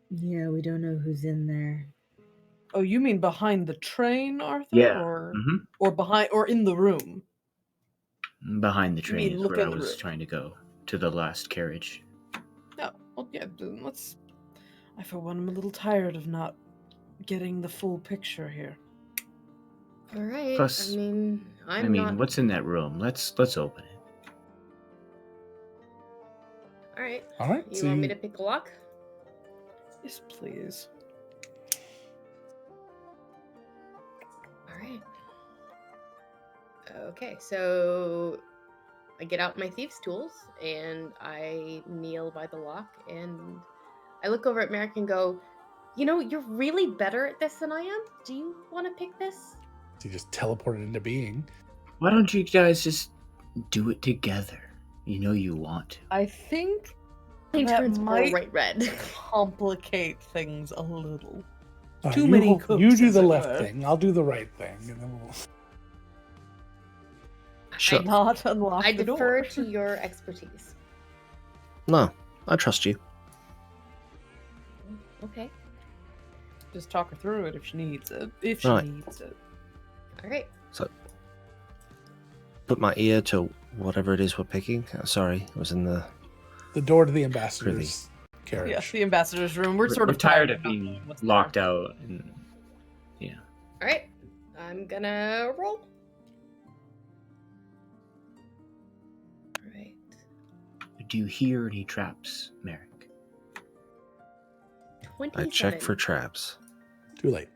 J: Yeah, we don't know who's in there.
F: Oh, you mean behind the train, Arthur?
D: Yeah.
F: Or behind, or in the room?
D: Behind the
F: You mean
D: train is
F: look
D: where I
F: in the
D: was
F: room.
D: trying to go. To the last carriage.
F: No. Well, yeah. Then let's. I, for one, am a little tired of not getting the full picture here.
B: All right.
D: Plus,
B: I mean, I'm not.
D: what's in that room? Let's open it.
B: All right.
A: All right.
B: You want me to pick a lock?
F: Yes, please.
B: All right. Okay, so I get out my thieves' tools and I kneel by the lock and I look over at Merrick and go, you know, you're really better at this than I am. Do you want to pick this?
A: You just teleported into being.
D: Why don't you guys just do it together? You know you want to.
F: I think
B: He
F: that
B: turns
F: might
B: bright red.
F: complicate things a little.
A: All right,
F: Too
A: you
F: many
A: hold-
F: cooks,
A: You do
F: as
A: the
F: it
A: left
F: were.
A: thing. I'll do the right thing, and then we'll.
H: Sure.
F: Not unlock
B: I
F: the
B: defer
F: door.
B: to your expertise.
H: No, I trust you.
B: Okay.
F: Just talk her through it if she needs it. If she
H: Right.
F: needs it.
B: All right.
H: So, put my ear to whatever it is we're picking. Sorry, it was in the.
A: The door to the ambassador's carriage.
F: Yeah, the ambassador's room. We're sort
D: We're
F: of
D: tired of
F: not
D: being
F: knowing what's
D: locked
F: there.
D: out. And yeah.
B: All right. I'm gonna roll. All right.
D: Do you hear any traps, Merrick?
B: 27.
H: I check for traps.
A: Too late.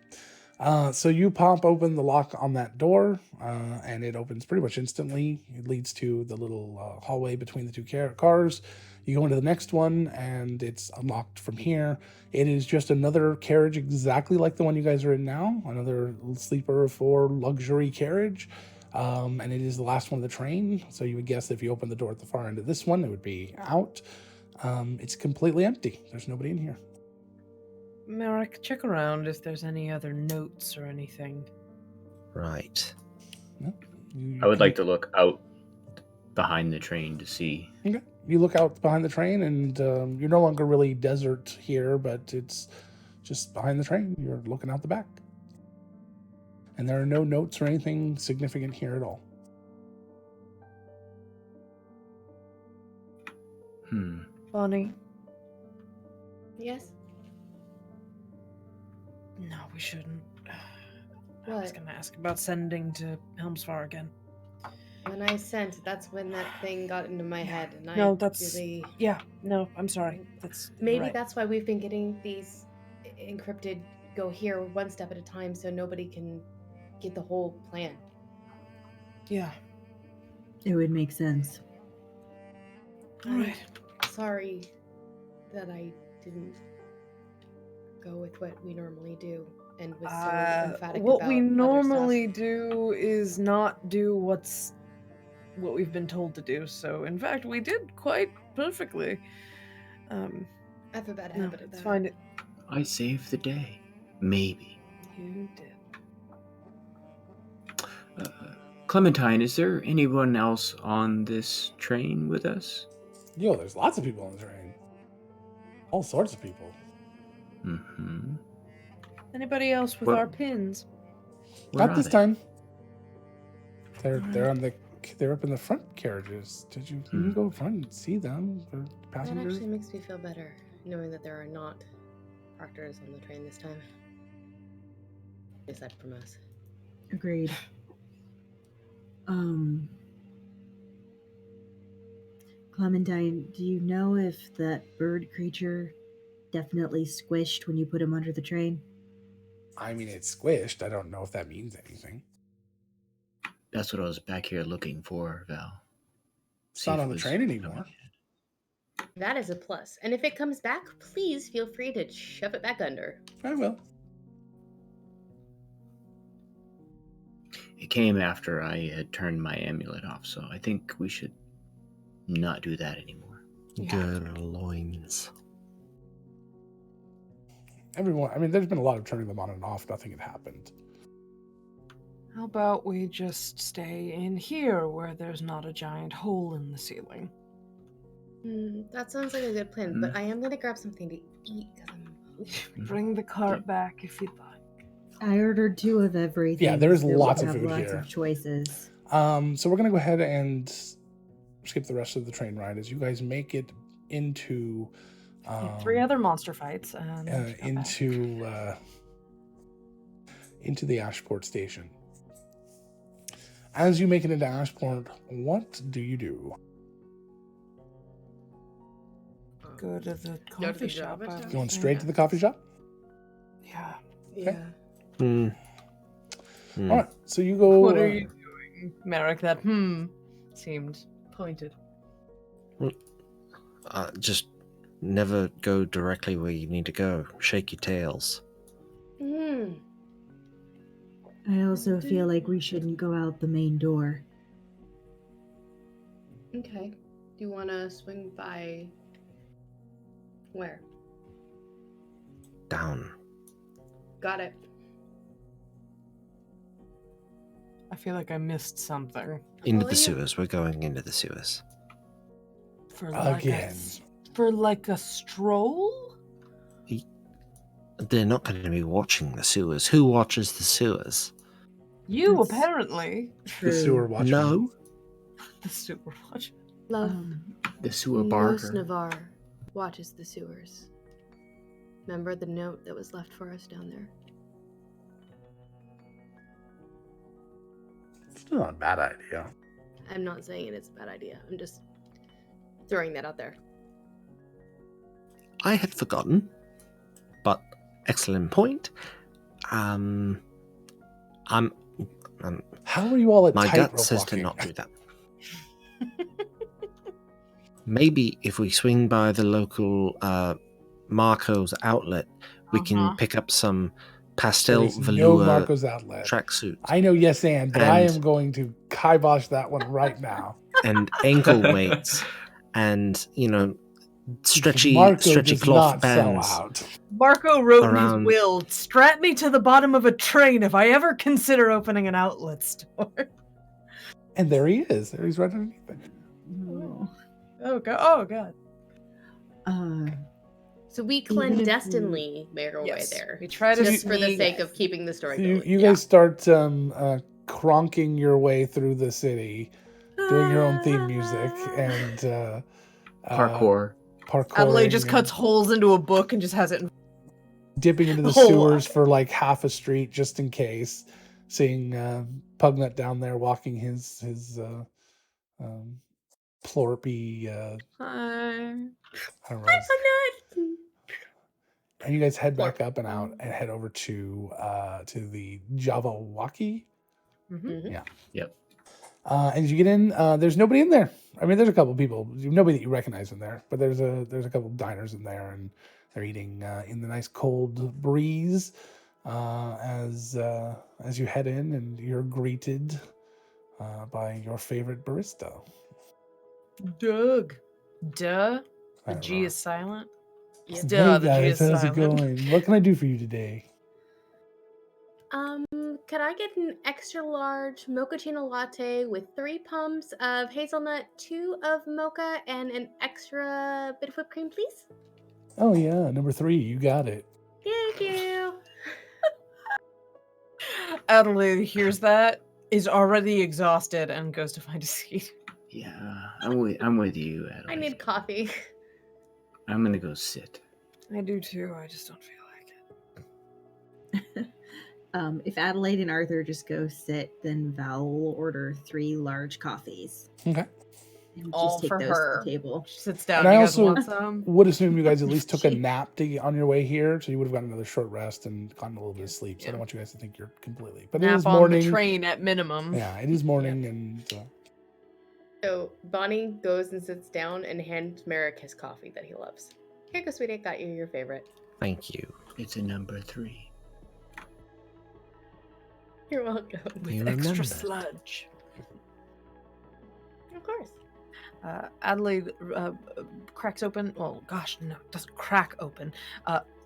A: So you pop open the lock on that door, and it opens pretty much instantly. It leads to the little hallway between the two cars. You go into the next one, and it's unlocked from here. It is just another carriage exactly like the one you guys are in now, another sleeper 4 luxury carriage. And it is the last one of the train. So you would guess if you open the door at the far end of this one, it would be out. It's completely empty. There's nobody in here.
F: Merrick, check around if there's any other notes or anything.
H: Right.
D: I would like to look out behind the train to see.
A: Okay. You look out behind the train, and you're no longer really desert here, but it's just behind the train. You're looking out the back. And there are no notes or anything significant here at all.
F: Bonnie?
B: Yes.
F: No, we shouldn't. I
B: What?
F: was gonna ask about sending to Helmsfar again.
B: When I sent, that's when that thing got into my head, and
F: No,
B: I
F: that's
B: really.
F: yeah. No, I'm sorry. That's
B: Maybe
F: right.
B: that's why we've been getting these encrypted go here one step at a time so nobody can get the whole plan.
F: Yeah.
J: It would make sense.
F: All
B: I'm
F: right.
B: sorry that I didn't go with what we normally do and was so emphatic
F: What
B: about
F: we
B: other
F: normally
B: stuff.
F: do is not do what we've been told to do. So, in fact, we did quite perfectly.
B: I have a bad
F: No,
B: habit of
F: it's
B: that.
F: fine.
D: I saved the day. Maybe.
F: You did.
D: Clementine, is there anyone else on this train with us?
A: Yo, there's lots of people on the train. All sorts of people.
D: Mm-hmm.
F: Anybody else with
D: Well-
F: our pins?
D: Where
A: Not
D: are
A: this
D: they?
A: time. They're up in the front carriages. You can go up front and see them. They're
B: That
A: passengers.
B: actually makes me feel better, knowing that there are not proctors on the train this time. Aside from us.
J: Agreed. Clementine, do you know if that bird creature definitely squished when you put him under the train?
A: I mean, it's squished. I don't know if that means anything.
D: That's what I was back here looking for, Val.
A: It's
D: See
A: not
D: if
A: on
D: it
A: the
D: was
A: train anymore.
D: coming in.
B: That is a plus. And if it comes back, please feel free to shove it back under.
A: I will.
D: came after I had turned my amulet off, so I think we should not do that anymore.
H: Good loins.
A: Everyone, I mean, there's been a lot of turning them on and off. Nothing had happened.
F: How about we just stay in here where there's not a giant hole in the ceiling?
B: That sounds like a good plan, but I am gonna grab something to eat because I'm.
F: Bring the cart back if you'd like.
J: I ordered 2 of everything.
A: Yeah, there's
J: so we
A: lots of
J: have
A: food
J: lots
A: here.
J: of choices.
A: So we're gonna go ahead and skip the rest of the train ride as you guys make it into
F: 3 other monster fights and
A: into the Ashport station. As you make it into Ashport, what do you do?
F: go to the
B: Go to
F: coffee
B: the
F: shop.
B: Java shop?
A: Going straight to the coffee shop?
F: Yeah.
B: Yeah.
H: Hmm.
A: All right, so you go.
F: What are you doing, Merrick? That seemed pointed.
H: Just never go directly where you need to go. Shake your tails.
J: I also feel like we shouldn't go out the main door.
B: Okay. Do you want to swing by where?
H: Down.
B: Got it.
F: I feel like I missed something.
H: Into
B: Well,
H: the
B: you-
H: sewers. We're going into the sewers.
F: For like
A: Again.
F: for like a stroll?
H: They're not going to be watching the sewers. Who watches the sewers?
F: You
J: That's
F: apparently.
A: The sewer watchman.
H: No.
F: The super watch.
B: Love.
D: The sewer
B: Most
D: barker.
B: Navarre watches the sewers. Remember the note that was left for us down there?
A: It's still not a bad idea.
B: I'm not saying it's a bad idea. I'm just throwing that out there.
H: I had forgotten, but excellent point. I'm
A: How are you all at
H: my
A: tightrope
H: gut says
A: walking?
H: to not do that. Maybe if we swing by the local Marco's outlet, we can pick up some pastel
A: There's no
H: velour
A: Marco's outlet.
H: tracksuit
A: I know, yes, but I
H: And-
A: am going to kibosh that one right now.
H: and ankle weights and stretchy
A: Marco does
H: cloth
A: not
H: bands.
A: sell out.
F: Marco wrote in
H: Around-
F: his will, strap me to the bottom of a train if I ever consider opening an outlet store.
A: And there he is. There he's right underneath it.
F: Oh god. Oh god.
B: So we
J: Even if we-
B: clandestinely make our way
F: Yes.
B: there.
F: We try to
B: just for the
F: sneak-
B: sake of keeping the story
A: So you,
B: going.
A: you guys start cronking your way through the city, doing your own theme music and
D: Parkour.
F: Adelaide just
A: and
F: cuts holes into a book and just has it in
A: dipping into the
F: Oh,
A: sewers for like half a street just in case. Seeing Pugnut down there walking his plorpy I don't know. And you guys head back up and out and head over to the Jabberwocky.
B: Mhm.
A: Yeah.
D: Yep.
A: And as you get in, there's nobody in there. I mean, there's a couple people, nobody that you recognize in there, but there's a couple diners in there, and they're eating in the nice cold breeze as you head in, and you're greeted by your favorite barista.
F: Doug. Duh.
A: I
F: The
A: don't
F: G
A: know.
F: is silent.
B: Yep.
F: Duh,
A: Hey
F: the G
A: guys,
F: is
A: how's it
F: silent.
A: going? What can I do for you today?
B: Could I get an extra large mochaccino latte with 3 pumps of hazelnut, 2 of mocha, and an extra bit of whipped cream, please?
A: Oh yeah, number 3, you got it.
B: Thank you.
F: Adelaide hears that, is already exhausted, and goes to find a seat.
D: Yeah, I'm with you, Adelaide.
B: I need coffee.
D: I'm gonna go sit.
F: I do too, I just don't feel like it.
J: If Adelaide and Arthur just go sit, then Val will order 3 large coffees.
A: Okay.
J: And
F: All
J: just take
F: for
J: those
F: her.
J: to the table.
F: She sits down,
A: And I
F: you guys
A: also
F: want some?
A: would assume you guys at least took a nap on your way here, so you would have gotten another short rest and gotten a little bit of sleep. So I don't want you guys to think you're completely. But it
F: Nap
A: is
F: on
A: morning.
F: the train at minimum.
A: Yeah, it is morning, and
B: So Bonnie goes and sits down and hands Merrick his coffee that he loves. Here you go, sweetie. Got you your favorite.
H: Thank you.
D: It's a number 3.
B: You're welcome.
H: We
F: With extra
H: remembered.
F: sludge.
B: Of course.
F: Adelaide cracks open. Well, gosh, no, doesn't crack open.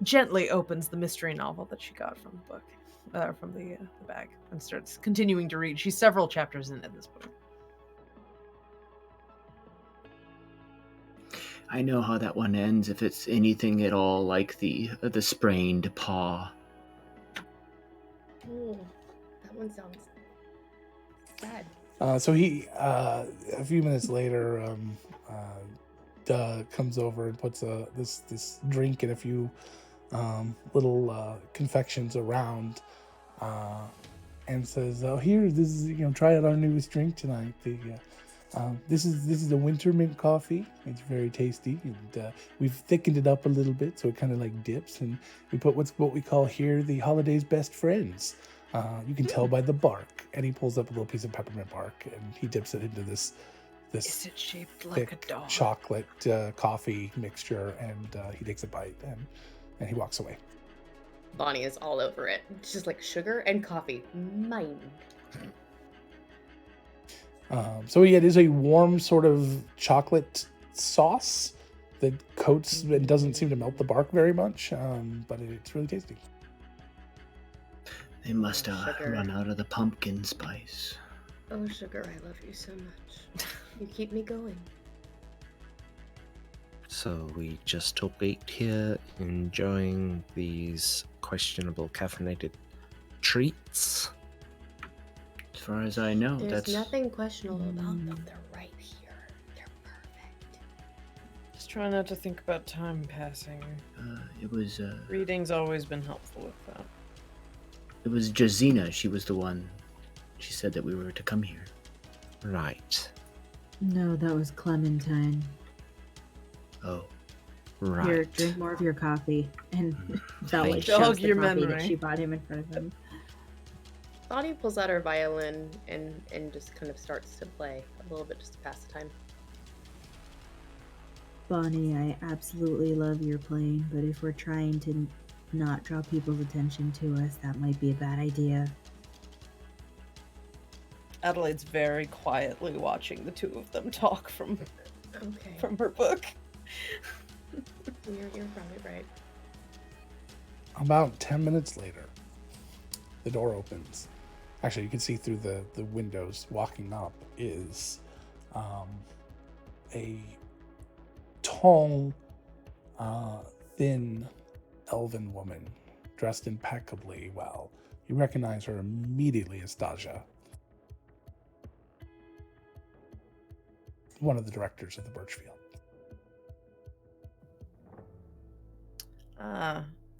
F: Gently opens the mystery novel that she got from the book, from the bag, and starts continuing to read. She's several chapters in at this point.
D: I know how that one ends if it's anything at all like the sprained paw.
B: Oh, that one sounds sad.
A: So he, a few minutes later, comes over and puts this drink and a few little confections around, and says, "Oh, here, this is try out our newest drink tonight. This is a winter mint coffee. It's very tasty, and we've thickened it up a little bit so it kind of like dips, and we put what we call here the holiday's best friends. You can tell by the bark." And he pulls up a little piece of peppermint bark and he dips it into this
F: Is it shaped like a
A: thick
F: dog?
A: chocolate coffee mixture, and he takes a bite and he walks away.
B: Bonnie is all over it. It's just like sugar and coffee. Mine.
A: So yeah, it is a warm sort of chocolate sauce that coats and doesn't seem to melt the bark very much, but it's really tasty.
D: They must
B: Sugar.
D: run out of the pumpkin spice.
B: Oh, sugar, I love you so much. You keep me going.
H: So we just wait here, enjoying these questionable caffeinated treats.
D: As far as I know,
B: There's
D: that's
B: nothing questionable about them. They're right here. They're perfect.
F: Just try not to think about time passing.
D: it was
F: Reading's always been helpful with that.
D: it was Jazina. She was the one. She said that we were to come here.
H: Right.
J: No, that was Clementine.
D: Oh,
H: Right.
J: Here, drink more of your coffee. And Bella
H: Thank
J: shoves
F: Jog
J: the
F: your
J: coffee that
F: memory.
J: she bought him in front of him.
B: Bonnie pulls out her violin and just kind of starts to play a little bit just to pass the time.
J: Bonnie, I absolutely love your playing, but if we're trying to not draw people's attention to us, that might be a bad idea.
F: Adelaide's very quietly watching the two of them talk from
B: Okay.
F: from her book.
B: You're probably right.
A: About 10 minutes later, the door opens. Actually, you can see through the windows. Walking up is a tall, thin, elven woman dressed impeccably well. You recognize her immediately as Stasia, one of the directors of the Birchfield.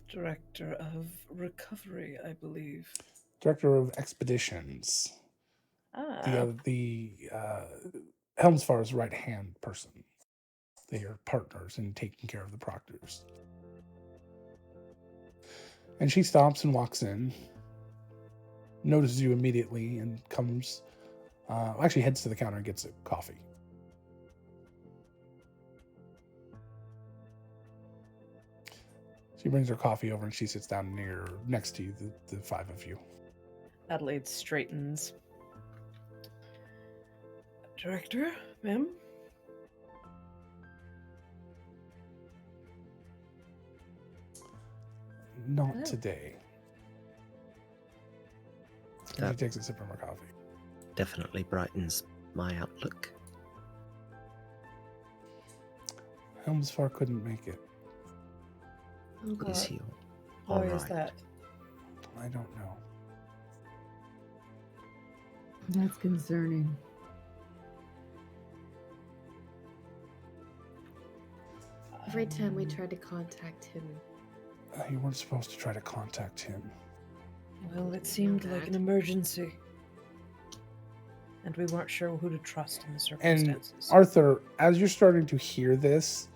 F: Director of Recovery, I believe.
A: Director of Expeditions.
F: Ah.
A: The Helmsfar's right-hand person. They are partners in taking care of the proctors. And she stops and walks in, notices you immediately, and comes, actually heads to the counter and gets a coffee. She brings her coffee over and she sits down next to you, the five of you.
F: Adelaide straightens. Director, ma'am?
A: Not
F: Oh.
A: today. And she takes a sip from her coffee.
H: Definitely brightens my outlook.
A: Helmsfar couldn't make it.
B: Oh god.
H: Is he
F: Why
H: all
F: is
H: right?
F: that?
A: I don't know.
J: That's concerning.
B: Every time we tried to contact him,
A: You weren't supposed to try to contact him.
F: Well, it seemed like an emergency. And we weren't sure who to trust in the
A: And
F: circumstances.
A: Arthur, as you're starting to hear this,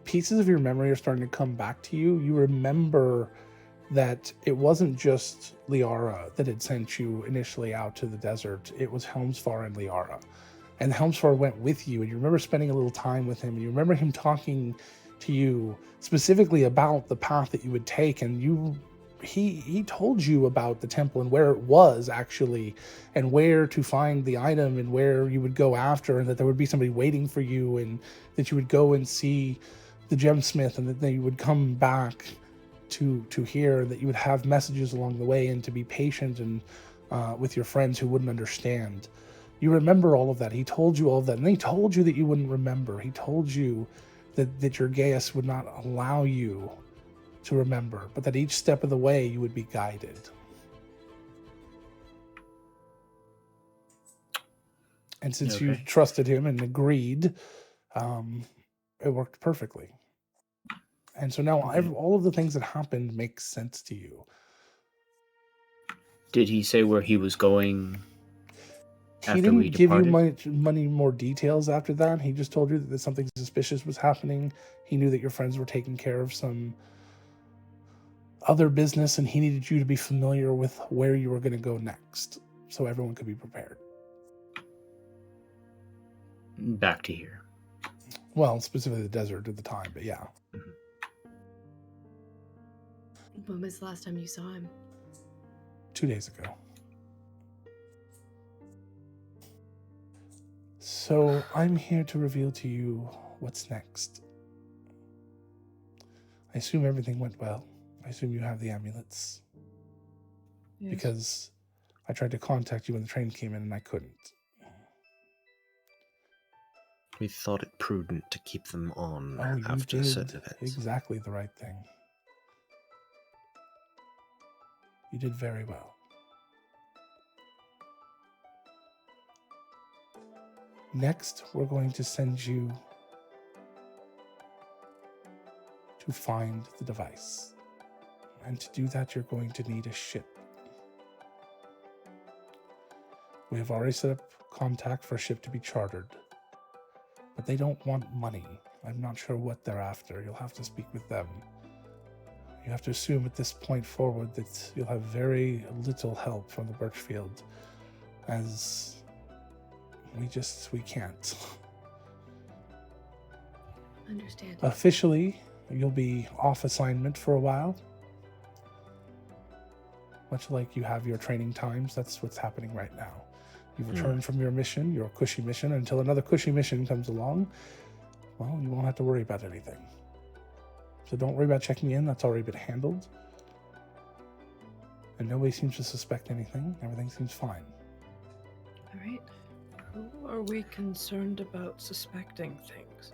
A: pieces of your memory are starting to come back to you. You remember that it wasn't just Liara that had sent you initially out to the desert. It was Helmsfar and Liara. And Helmsfar went with you, and you remember spending a little time with him. And you remember him talking to you specifically about the path that you would take. And you he told you about the temple and where it was actually, and where to find the item and where you would go after, and that there would be somebody waiting for you, and that you would go and see the gemsmith, and that they would come back to here, that you would have messages along the way, and to be patient and with your friends who wouldn't understand. You remember all of that. He told you all of that, and he told you that you wouldn't remember. He told you that your Gaius would not allow you to remember, but that each step of the way you would be guided. And since you trusted him and agreed, it worked perfectly. And so now all of the things that happened make sense to you.
D: Did he say where he was going?
A: He didn't give you many more details after that. He just told you that something suspicious was happening. He knew that your friends were taking care of some other business, and he needed you to be familiar with where you were going to go next, so everyone could be prepared.
D: Back to here.
A: Well, specifically the desert at the time, but yeah.
B: When was the last time you saw him?
A: 2 days ago. So I'm here to reveal to you what's next. I assume everything went well. I assume you have the amulets. Yes. Because I tried to contact you when the train came in and I couldn't.
H: We thought it prudent to keep them on
A: you
H: after
A: did
H: certain events.
A: Exactly the right thing. You did very well. Next, we're going to send you to find the device. And to do that, you're going to need a ship. We have already set up contact for a ship to be chartered. But they don't want money. I'm not sure what they're after. You'll have to speak with them. You have to assume at this point forward that you'll have very little help from the Birchfield, as we can't.
B: Understand.
A: Officially, you'll be off assignment for a while. Much like you have your training times, that's what's happening right now. You return from your mission, your cushy mission, until another cushy mission comes along. Well, you won't have to worry about anything. So don't worry about checking in, that's already been handled. And nobody seems to suspect anything. Everything seems fine.
F: All right. Who are we concerned about suspecting things?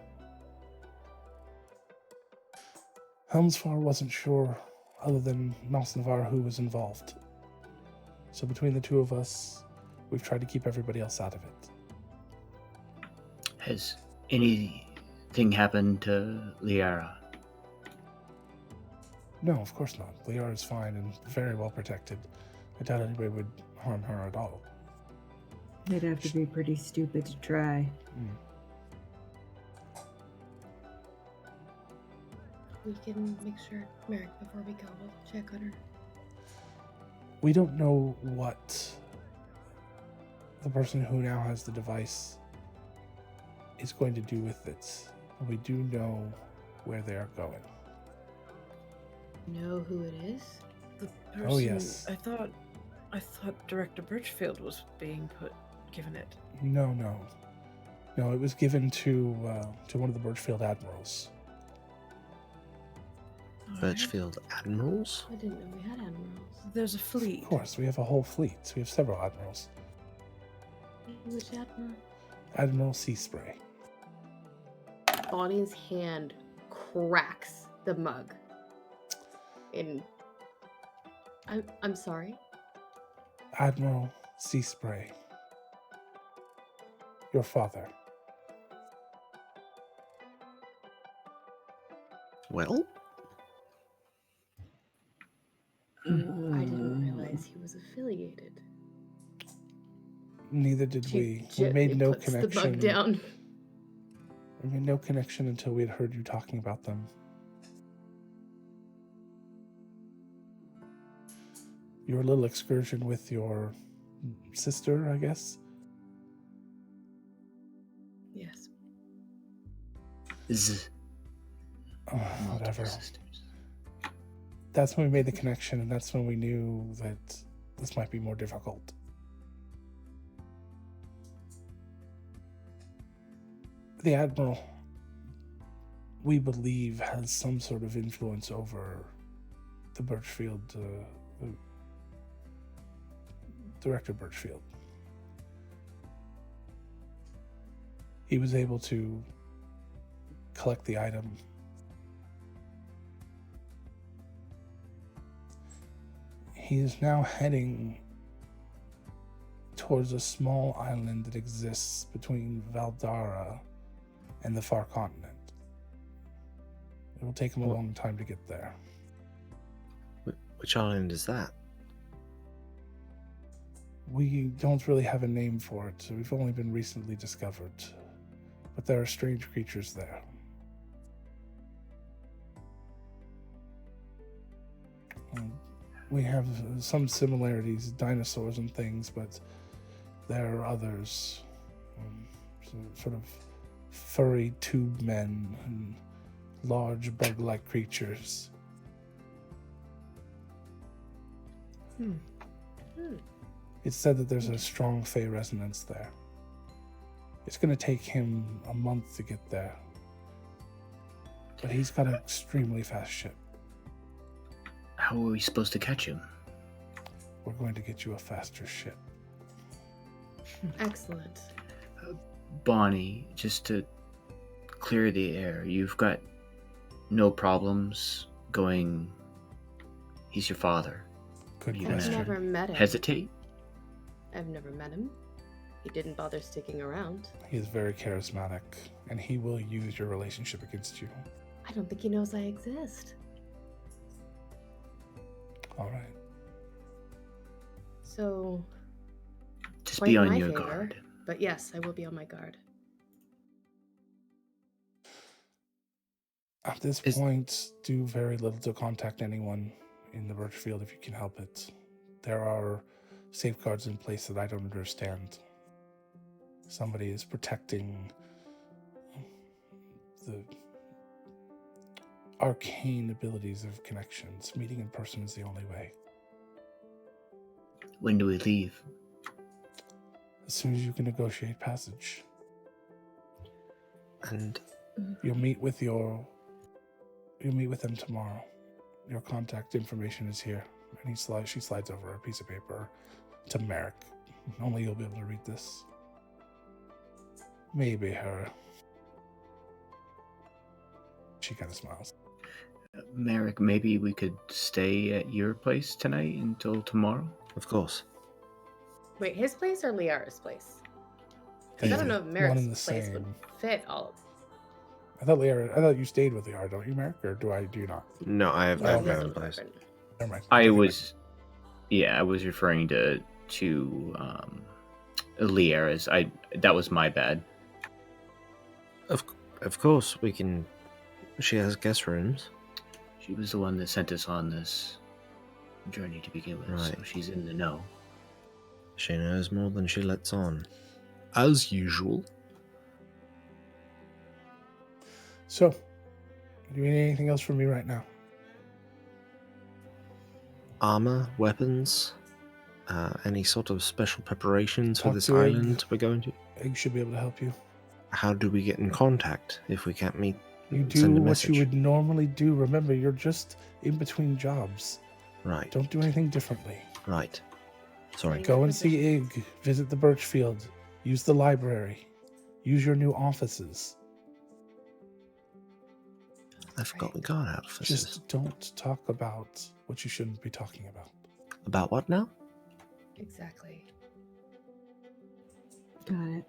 A: Helmsfar wasn't sure, other than Nosnavar, who was involved. So between the two of us, we've tried to keep everybody else out of it.
D: Has anything happened to Liara?
A: No, of course not. Liara is fine and very well protected. I doubt anybody would harm her at all.
J: They'd have to be pretty stupid to try.
B: We can make sure, Merrick, before we go, we'll check on her.
A: We don't know what the person who now has the device is going to do with it. But we do know where they are going.
B: Know who it is?
F: The person,
A: oh, yes.
F: I thought Director Birchfield was given it.
A: No, it was given to one of the Birchfield admirals.
H: Birchfield admirals?
B: I didn't know we had admirals.
F: There's a fleet.
A: Of course, we have a whole fleet. We have several admirals.
B: Which admiral?
A: Admiral Seaspray.
B: Bonnie's hand cracks the mug. I'm sorry?
A: Admiral Seaspray. Your father.
H: Well?
B: I didn't realize he was affiliated.
A: Neither did we. We made no connection.
B: The mug down.
A: We made no connection until we had heard you talking about them. Your little excursion with your sister, I guess?
B: Yes.
A: Whatever. that's when we made the connection, and that's when we knew that this might be more difficult. The Admiral, we believe, has some sort of influence over the Birchfield, Director Birchfield. He was able to collect the item. He is now heading towards a small island that exists between Valdara and the far continent. It will take him a long time to get there.
H: Which island is that?
A: We don't really have a name for it, so we've only been recently discovered. But there are strange creatures there. We have some similarities, dinosaurs and things, but there are others. Sort of furry tube men and large bug-like creatures. It's said that there's a strong Fey resonance there. It's going to take him a month to get there. But he's got an extremely fast ship.
D: How are we supposed to catch him?
A: We're going to get you a faster ship.
B: Excellent.
D: Bonnie, just to clear the air, you've got no problems going... He's your father.
A: Good
D: You
B: I've
A: question.
B: never met him.
D: hesitate?
B: I've never met him. He didn't bother sticking around.
A: He is very charismatic, and he will use your relationship against you.
B: I don't think he knows I exist.
A: All right.
B: So,
D: Just
B: quite
D: be
B: in
D: on
B: my
D: your
B: favor,
D: guard.
B: But yes, I will be on my guard.
A: At this point, do very little to contact anyone in the Birchfield if you can help it. There are safeguards in place that I don't understand. Somebody is protecting the arcane abilities of connections. Meeting in person is the only way.
D: When do we leave?
A: As soon as you can negotiate passage.
H: And
A: You'll meet with them tomorrow. Your contact information is here. And she slides over a piece of paper to Merrick. Only you'll be able to read this. Maybe her. She kind of smiles.
D: Merrick, maybe we could stay at your place tonight until tomorrow?
H: of course.
B: Wait, his place or Liara's place? Because
A: They
B: I don't know if
A: one
B: Merrick's
A: and the
B: place would
A: same.
B: fit all of
A: I thought you stayed with Liara, don't you, Merrick? Or do you not?
I: No, I have
B: No,
I: my
B: he has
I: own
B: an
I: place.
B: apartment.
A: Never mind.
D: I
A: Okay,
D: was referring to Liara's. That was my bad.
H: Of course, we can. She has guest rooms.
D: She was the one that sent us on this journey to begin with, so
H: Right.
D: she's in the know.
H: She knows more than she lets on. As usual.
A: So, do you need anything else from me right now?
H: Armor, weapons, any sort of special preparations for
A: Talk
H: this
A: to Egg.
H: island we're going to?
A: Egg should be able to help you.
H: How do we get in contact if we can't meet?
A: You do
H: Send a
A: what
H: message.
A: you would normally do. Remember, you're just in between jobs.
H: Right,
A: Don't do anything differently.
H: right. Sorry.
A: Go and see Ig. Visit the Birchfield. Use the library. Use your new offices.
H: I forgot we got out of this.
A: Just don't talk about what you shouldn't be talking about.
H: About what now?
B: Exactly.
J: Got it.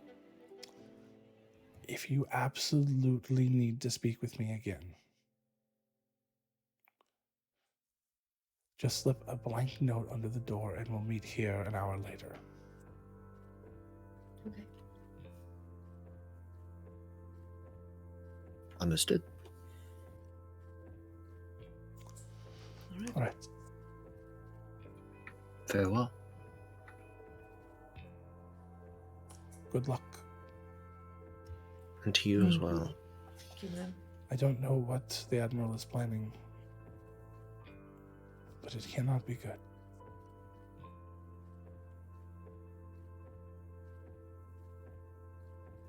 A: If you absolutely need to speak with me again, just slip a blank note under the door and we'll meet here an hour later.
B: Okay.
H: Understood.
A: All right.
D: Farewell.
A: Good luck.
H: And to you as
J: Thank you.
H: well.
B: Thank you, ma'am.
A: I don't know what the Admiral is planning. but it cannot be good.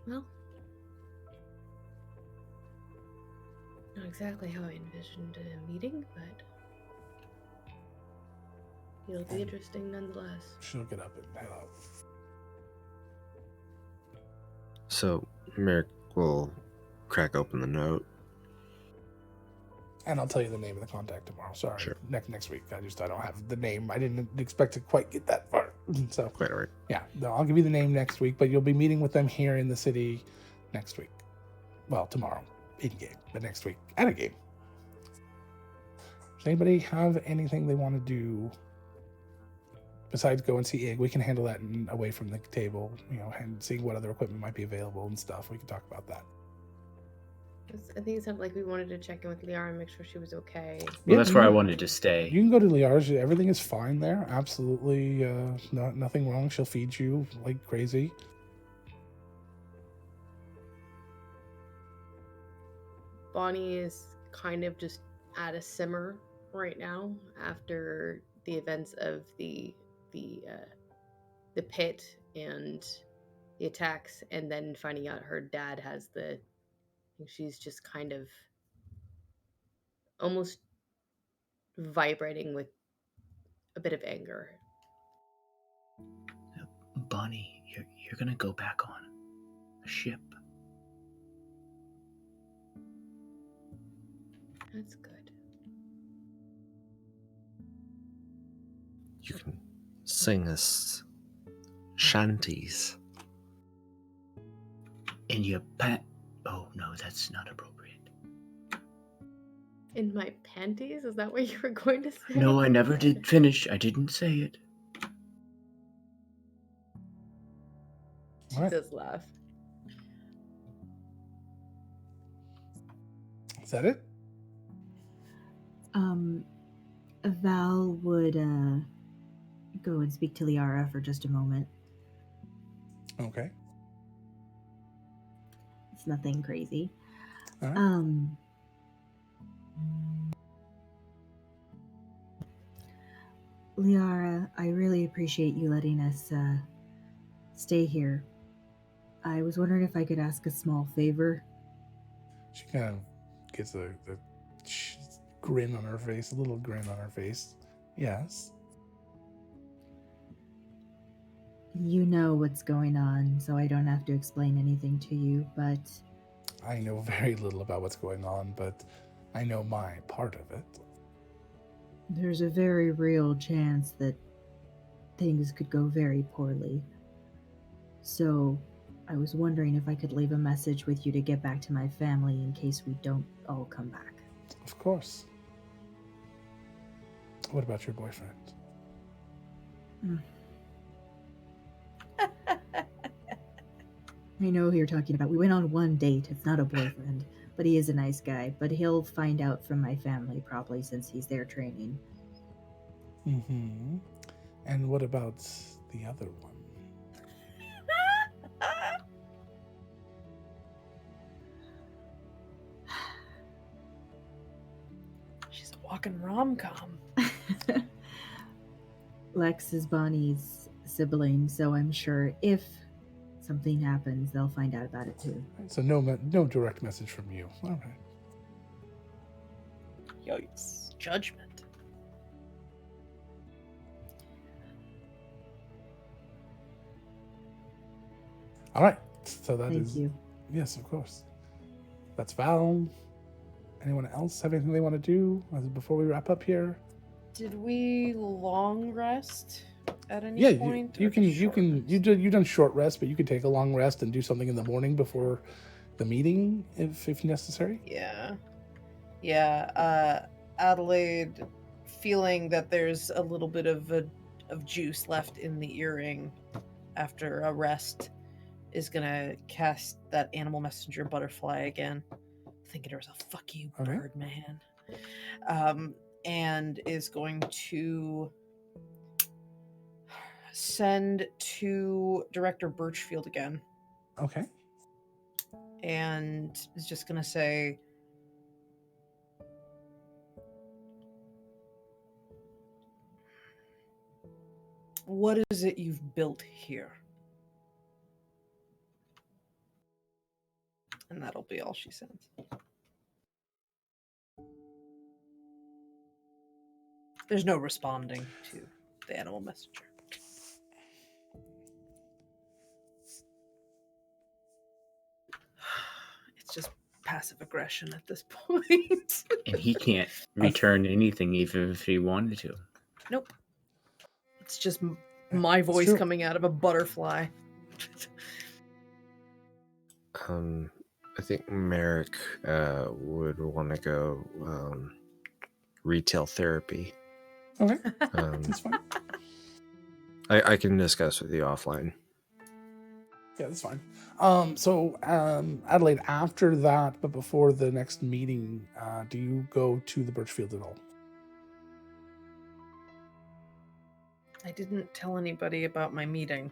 B: Well, not exactly how I envisioned a meeting, but it'll be interesting nonetheless.
A: She'll get up and head out.
I: So Merrick will crack open the note.
A: And I'll tell you the name of the contact tomorrow. Sorry,
I: Sure.
A: next week. I don't have the name. I didn't expect to quite get that far. So
I: Quite all right.
A: yeah, no, I'll give you the name next week. But you'll be meeting with them here in the city next week. Well, tomorrow in game, but next week at a game. Does anybody have anything they want to do besides go and see Ig? We can handle that away from the table, and seeing what other equipment might be available and stuff. We can talk about that.
B: I think it sounded like we wanted to check in with Liara and make sure she was okay.
D: Well, that's where I wanted to stay.
A: You can go to Liara's. Everything is fine there. Absolutely nothing wrong. She'll feed you like crazy.
B: Bonnie is kind of just at a simmer right now after the events of the pit and the attacks, and then finding out her dad has she's just kind of almost vibrating with a bit of anger.
D: Bonnie, you're gonna go back on a ship.
B: That's good.
H: You can sing us shanties.
D: And oh no, that's not appropriate.
B: In my panties? Is that what you were going to say?
D: No, I never did finish. I didn't say it.
B: She does laugh.
A: Is that it?
J: Val would go and speak to Liara for just a moment.
A: Okay.
J: It's nothing crazy.
A: All right.
J: Liara, I really appreciate you letting us stay here. I was wondering if I could ask a small favor.
A: She kind of gets a grin on her face, a little grin on her face. Yes.
J: You know what's going on, so I don't have to explain anything to you, but...
A: I know very little about what's going on, but I know my part of it.
J: There's a very real chance that things could go very poorly. So, I was wondering if I could leave a message with you to get back to my family in case we don't all come back.
A: Of course. What about your boyfriend?
J: I know who you're talking about. We went on one date. It's not a boyfriend, but he is a nice guy. But he'll find out from my family probably since he's there training.
A: Mm-hmm. And what about the other one?
F: She's a walking rom-com.
J: Lex is Bonnie's sibling, so I'm sure if something happens, they'll find out about it too.
A: So no direct message from you. All right.
F: Yikes. Judgment.
A: All right. So that
J: Thank
A: is.
J: you.
A: Yes, of course. That's Val. Anyone else have anything they want to do before we wrap up here?
F: Did we long rest at any
A: Yeah,
F: point?
A: you've done short rest, but you could take a long rest and do something in the morning before the meeting if necessary.
F: Yeah. Adelaide, feeling that there's a little bit of juice left in the earring after a rest, is gonna cast that animal messenger butterfly again, thinking to herself, "Fuck you,
A: Okay.
F: bird man," and is going to send to Director Birchfield again.
A: Okay.
F: And is just gonna say, What is it you've built here? And that'll be all she sends. There's no responding to the animal messenger. It's just passive aggression at this point.
D: And he can't return anything even if he wanted to.
F: Nope. It's just my voice
A: true.
F: coming out of a butterfly.
I: I think Merrick would want to go retail therapy.
A: Okay, that's fine.
I: I can discuss with you offline.
A: Yeah, that's fine. So Adelaide, after that, but before the next meeting, do you go to the Birchfield at all?
F: I didn't tell anybody about my meeting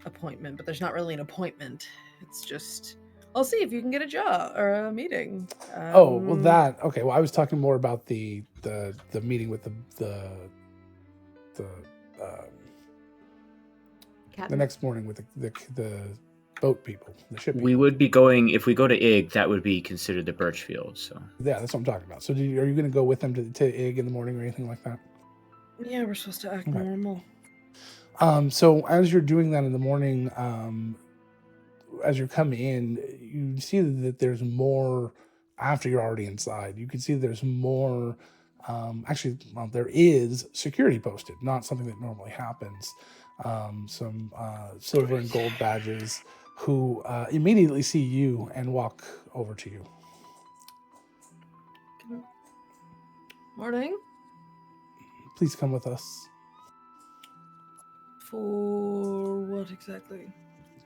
F: appointment, but there's not really an appointment. It's just, I'll see if you can get a job or a meeting.
A: Oh, well, that okay. Well, I was talking more about the meeting with the
B: Captain.
A: next morning with the boat people, the ship people.
D: We would be going, if we go to Ig, that would be considered the Birchfield. So
A: Yeah, that's what I'm talking about. So, are you going to go with them to Ig in the morning or anything like that?
F: Yeah, we're supposed to act
A: Okay.
F: normal.
A: So as you're doing that in the morning, as you're coming in, you see that there's more after you're already inside. You can see there's more. Actually, well, there is security posted, not something that normally happens. Some silver and gold badges who immediately see you and walk over to you.
F: Morning.
A: Please come with us.
F: For what exactly?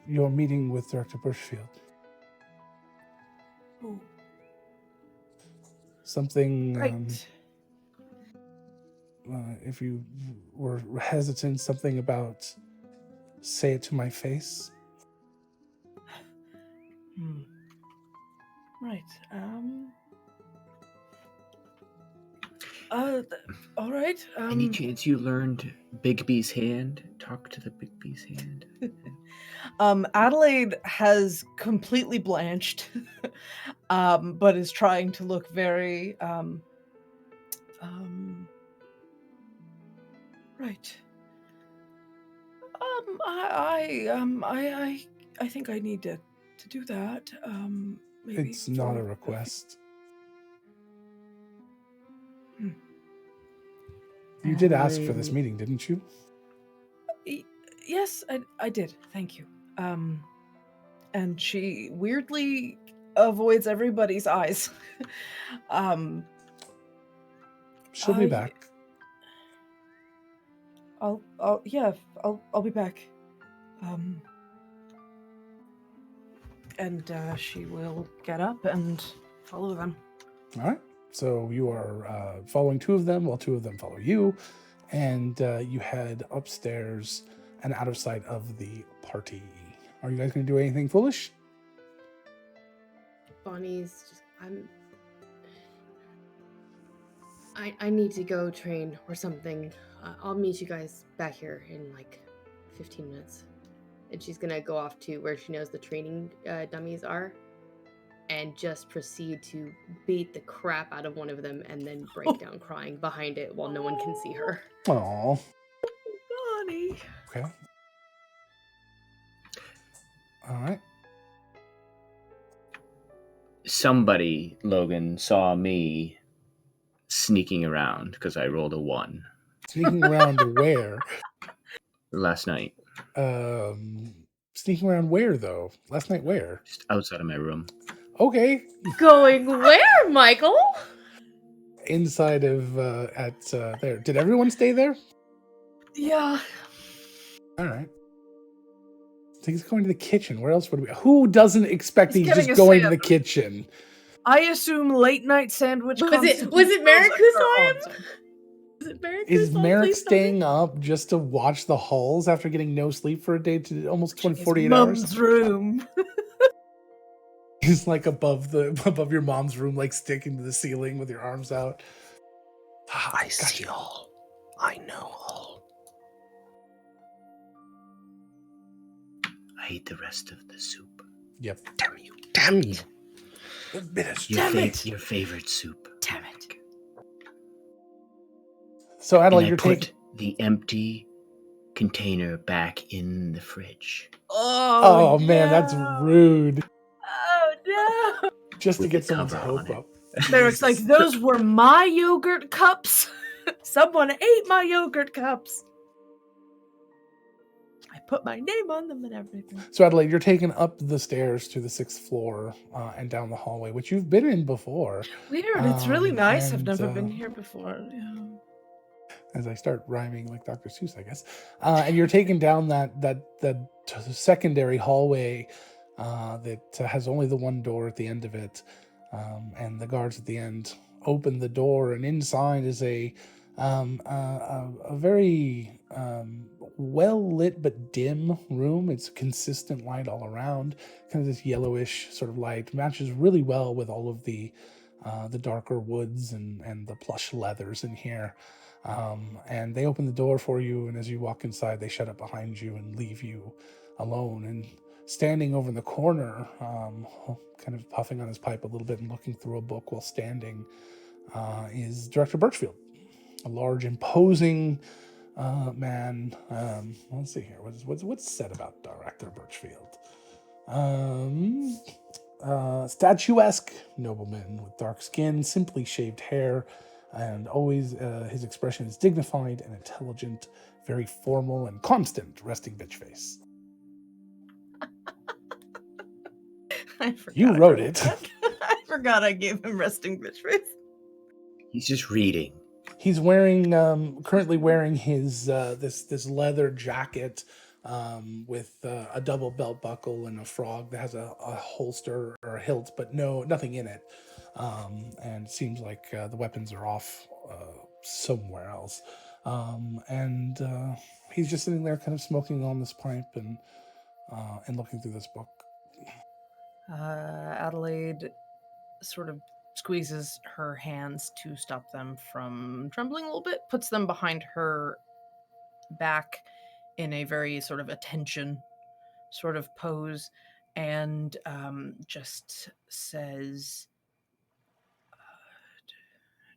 A: Your meeting with Director Birchfield.
F: Oh,
A: Something.
F: right.
A: If you were hesitant, something about say it to my face.
F: Right. All right.
D: any chance you learned Bigby's hand? Talk to the Bigby's hand.
F: Adelaide has completely blanched, but is trying to look very, right. I think I need to do that. Maybe
A: It's not
F: for
A: a request. You did ask for this meeting, didn't you?
F: Yes, I did. Thank you. And she weirdly avoids everybody's eyes.
A: She'll be back.
F: I'll be back. And she will get up and follow them.
A: All right. So you are following two of them while two of them follow you. And you head upstairs and out of sight of the party. Are you guys going to do anything foolish?
B: Bonnie's just, I need to go train or something. I'll meet you guys back here in like 15 minutes. And she's gonna go off to where she knows the training dummies are and just proceed to beat the crap out of one of them and then break down crying behind it while no one can see her.
A: Aww.
F: Bonnie.
A: Okay. All right.
D: Somebody, Logan, saw me sneaking around because I rolled a 1
A: Sneaking around to where?
D: last night.
A: Sneaking around where, though? Last night where?
D: Just outside of my room.
A: Okay.
B: Going where, Michael?
A: Inside of, there. Did everyone stay there?
F: Yeah.
A: All right. I think he's going to the kitchen. Where else would we? Who doesn't expect
F: He's
A: he's
F: getting
A: just
F: a
A: going to the
F: sandwich.
A: kitchen?
F: I assume late night sandwich.
B: Was it
F: constitutes
B: Merrick
F: those
B: who
F: that
B: saw
F: are
B: him?
F: on time.
B: Is it Merrick?
A: Is Merrick staying up just to watch the halls after getting no sleep for a day to almost 48 hours?
F: Mum's room.
A: He's like above your mom's room, like sticking to the ceiling with your arms out.
H: I see all. I know all.
D: ate the rest of the soup.
A: Yep.
H: Damn you! Damn you!
D: Your favorite soup.
F: Damn it.
A: So Adelaide,
D: And I
A: you're
D: put
A: taking.
D: the empty container back in the fridge.
A: Oh man, that's rude.
F: Oh no!
A: Just to
D: With
A: get
D: the
A: someone's
D: cover
A: hope
D: on it.
A: up.
F: Derek's like, those were my yogurt cups. Someone ate my yogurt cups. I put my name on them and everything.
A: So Adelaide, you're taken up the stairs to the 6th floor and down the hallway, which you've been in before.
F: Weird. It's really nice. I've
A: and,
F: never been here before. Yeah.
A: As I start rhyming like Dr. Seuss, I guess. And you're taken down that secondary hallway that has only the one door at the end of it, and the guards at the end open the door, and inside is a very well lit but dim room. It's consistent light all around, kind of this yellowish sort of light, matches really well with all of the darker woods and the plush leathers in here. And they open the door for you, and as you walk inside, they shut it behind you and leave you alone. And standing over in the corner, kind of puffing on his pipe a little bit and looking through a book while standing, is Director Birchfield, a large, imposing man. Let's see here. What's said about Director Birchfield? Statuesque nobleman with dark skin, simply shaved hair, and always his expression is dignified and intelligent, very formal and constant resting bitch face.
F: I forgot.
A: You wrote it.
F: I forgot I gave him resting bitch face.
D: He's just reading.
A: He's wearing currently wearing his this leather jacket with a double belt buckle and a frog that has a holster or a hilt, but nothing in it. And it seems like the weapons are off somewhere else. And he's just sitting there, kind of smoking on this pipe and looking through this book.
F: Adelaide sort of squeezes her hands to stop them from trembling a little bit, puts them behind her back in a very sort of attention sort of pose, and just says,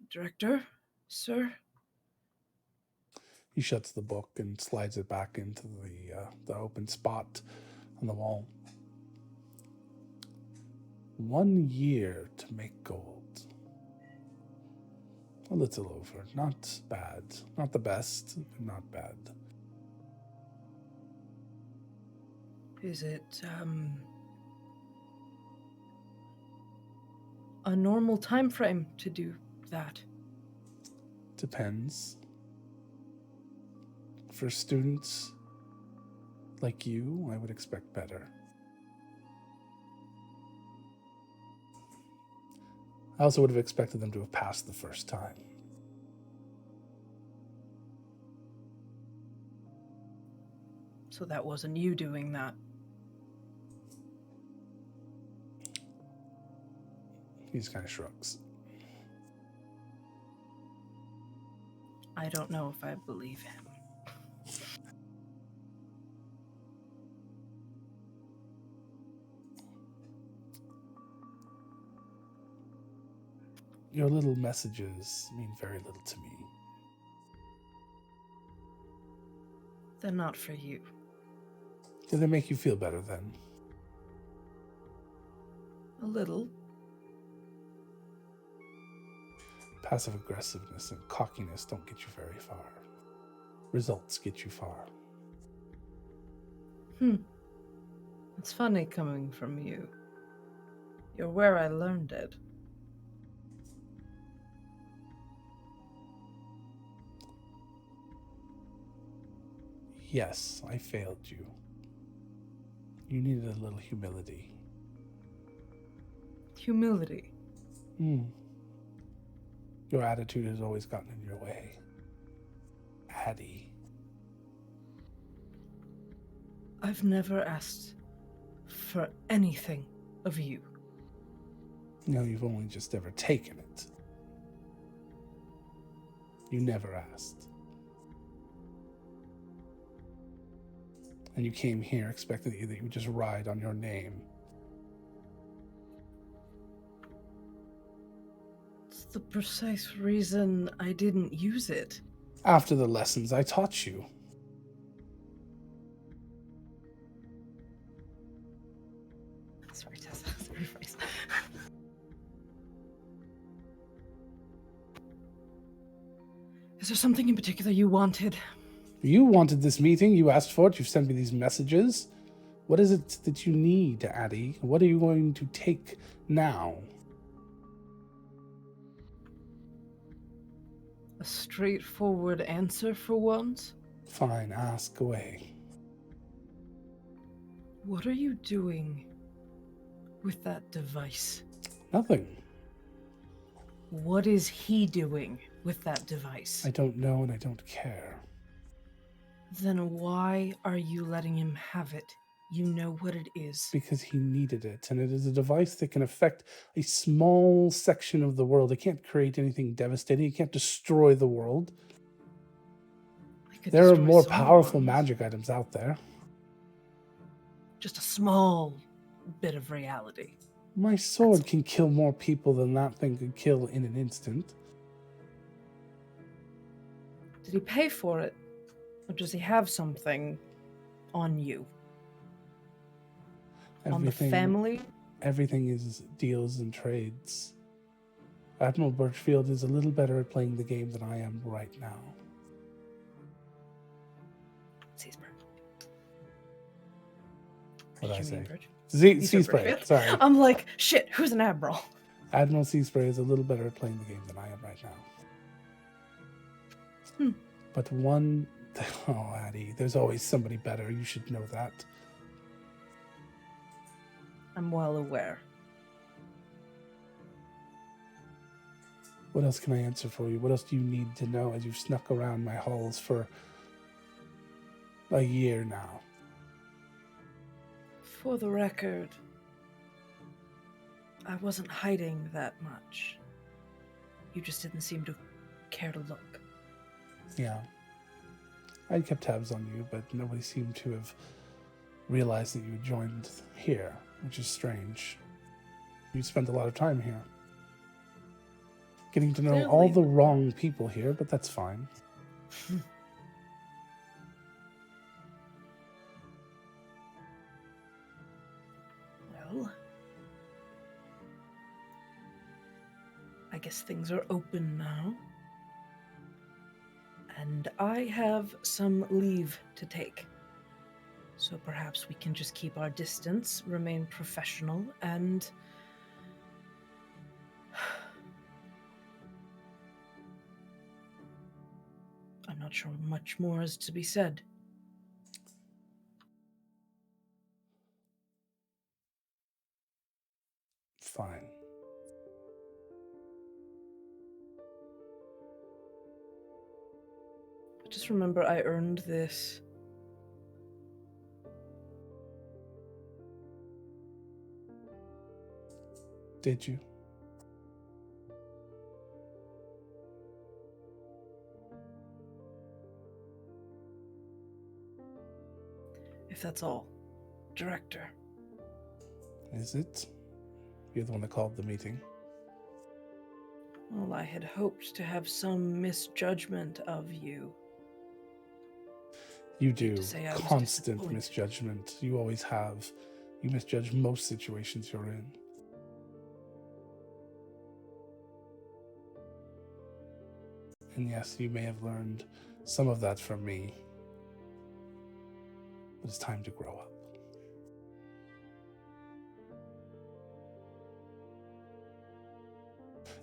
F: Director, sir?
A: He shuts the book and slides it back into the open spot on the wall. 1 year to make gold. A little over. Not bad. Not the best, but not bad.
F: Is it a normal time frame to do that?
A: Depends. For students like you, I would expect better. I also would have expected them to have passed the first time.
F: So that wasn't you doing that.
A: He just kind of shrugs.
F: I don't know if I believe him.
A: Your little messages mean very little to me.
F: They're not for you.
A: Do they make you feel better then?
F: A little.
A: Passive aggressiveness and cockiness don't get you very far. Results get you far.
F: It's funny coming from you. You're where I learned it.
A: Yes, I failed you. You needed a little humility.
F: Humility.
A: Your attitude has always gotten in your way. Addie.
F: I've never asked for anything of you.
A: No, you've only just ever taken it. You never asked. And you came here expecting that you would just ride on your name.
F: It's the precise reason I didn't use it.
A: After the lessons I taught you.
F: Sorry, Tessa. Sorry, face. Is there something in particular you wanted?
A: You wanted this meeting. You asked for it. You've sent me these messages. What is it that you need, Addie? What are you going to take now?
F: A straightforward answer for once?
A: Fine, ask away.
F: What are you doing with that device?
A: Nothing.
F: What is he doing with that device?
A: I don't know and I don't care.
F: Then why are you letting him have it? You know what it is.
A: Because he needed it, and it is a device that can affect a small section of the world. It can't create anything devastating. It can't destroy the world. There are more powerful magic items out there.
F: Just a small bit of reality.
A: My sword can kill more people than that thing could kill in an instant.
F: Did he pay for it? Or does he have something on you? On the family?
A: Everything is deals and trades. Admiral Birchfield is a little better at playing the game than I am right now. What did I say? Sea Spray. Sorry.
F: I'm like, shit, who's an admiral?
A: Admiral Sea Spray is a little better at playing the game than I am right now. But one... Oh, Addie, there's always somebody better. You should know that.
F: I'm well aware.
A: What else can I answer for you? What else do you need to know as you've snuck around my halls for a year now?
F: For the record, I wasn't hiding that much. You just didn't seem to care to look.
A: Yeah. I kept tabs on you, but nobody seemed to have realized that you had joined here, which is strange. You spent a lot of time here. Getting to know all the wrong people here, but that's fine.
F: Well, I guess things are open now. And I have some leave to take. So perhaps we can just keep our distance, remain professional, and... I'm not sure much more is to be said.
A: Fine.
F: Just remember, I earned this.
A: Did you?
F: If that's all, Director.
A: Is it? You're the one that called the meeting.
F: Well, I had hoped to have some misjudgment of you.
A: You do.
F: To say I was
A: Constant
F: disappointed.
A: misjudgment. You always have. You misjudge most situations you're in. And yes, you may have learned some of that from me. But it's time to grow up.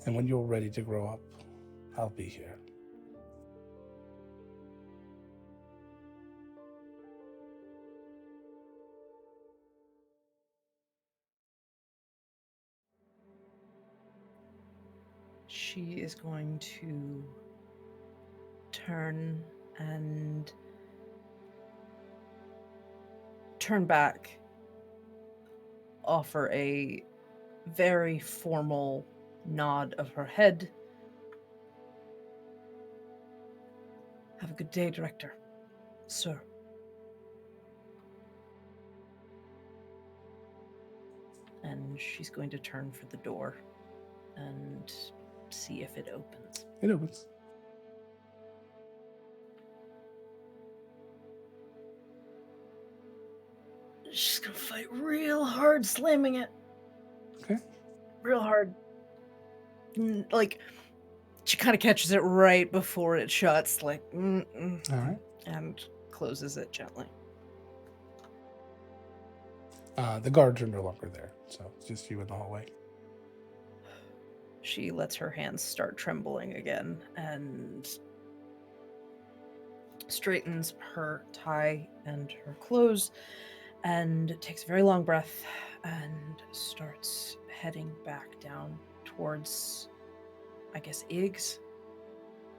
A: And when you're ready to grow up, I'll be here.
F: She is going to turn and turn back, offer a very formal nod of her head. Have a good day, Director. Sir. and she's going to turn for the door and see if it opens.
A: It opens.
F: She's gonna fight real hard, slamming it.
A: Okay.
F: Real hard. Like, she kind of catches it right before it shuts, like,
A: All right.
F: and closes it gently.
A: The guards are no longer there, so it's just you in the hallway.
F: She lets her hands start trembling again and straightens her tie and her clothes and takes a very long breath and starts heading back down towards, I guess, Iggs,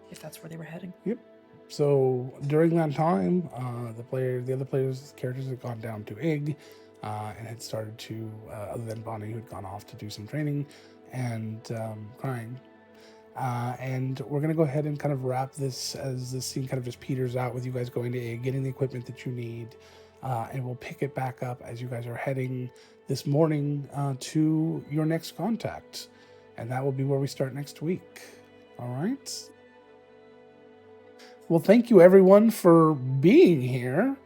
F: if that's where they were heading.
A: Yep. So during that time, the other players' characters had gone down to Ig, and had started to, other than Bonnie, who had gone off to do some training, and crying. And we're gonna go ahead and kind of wrap this as this scene kind of just peters out with you guys going to Ig, getting the equipment that you need, and we'll pick it back up as you guys are heading this morning to your next contact, and that will be where we start next week. All right. Well, thank you everyone for being here.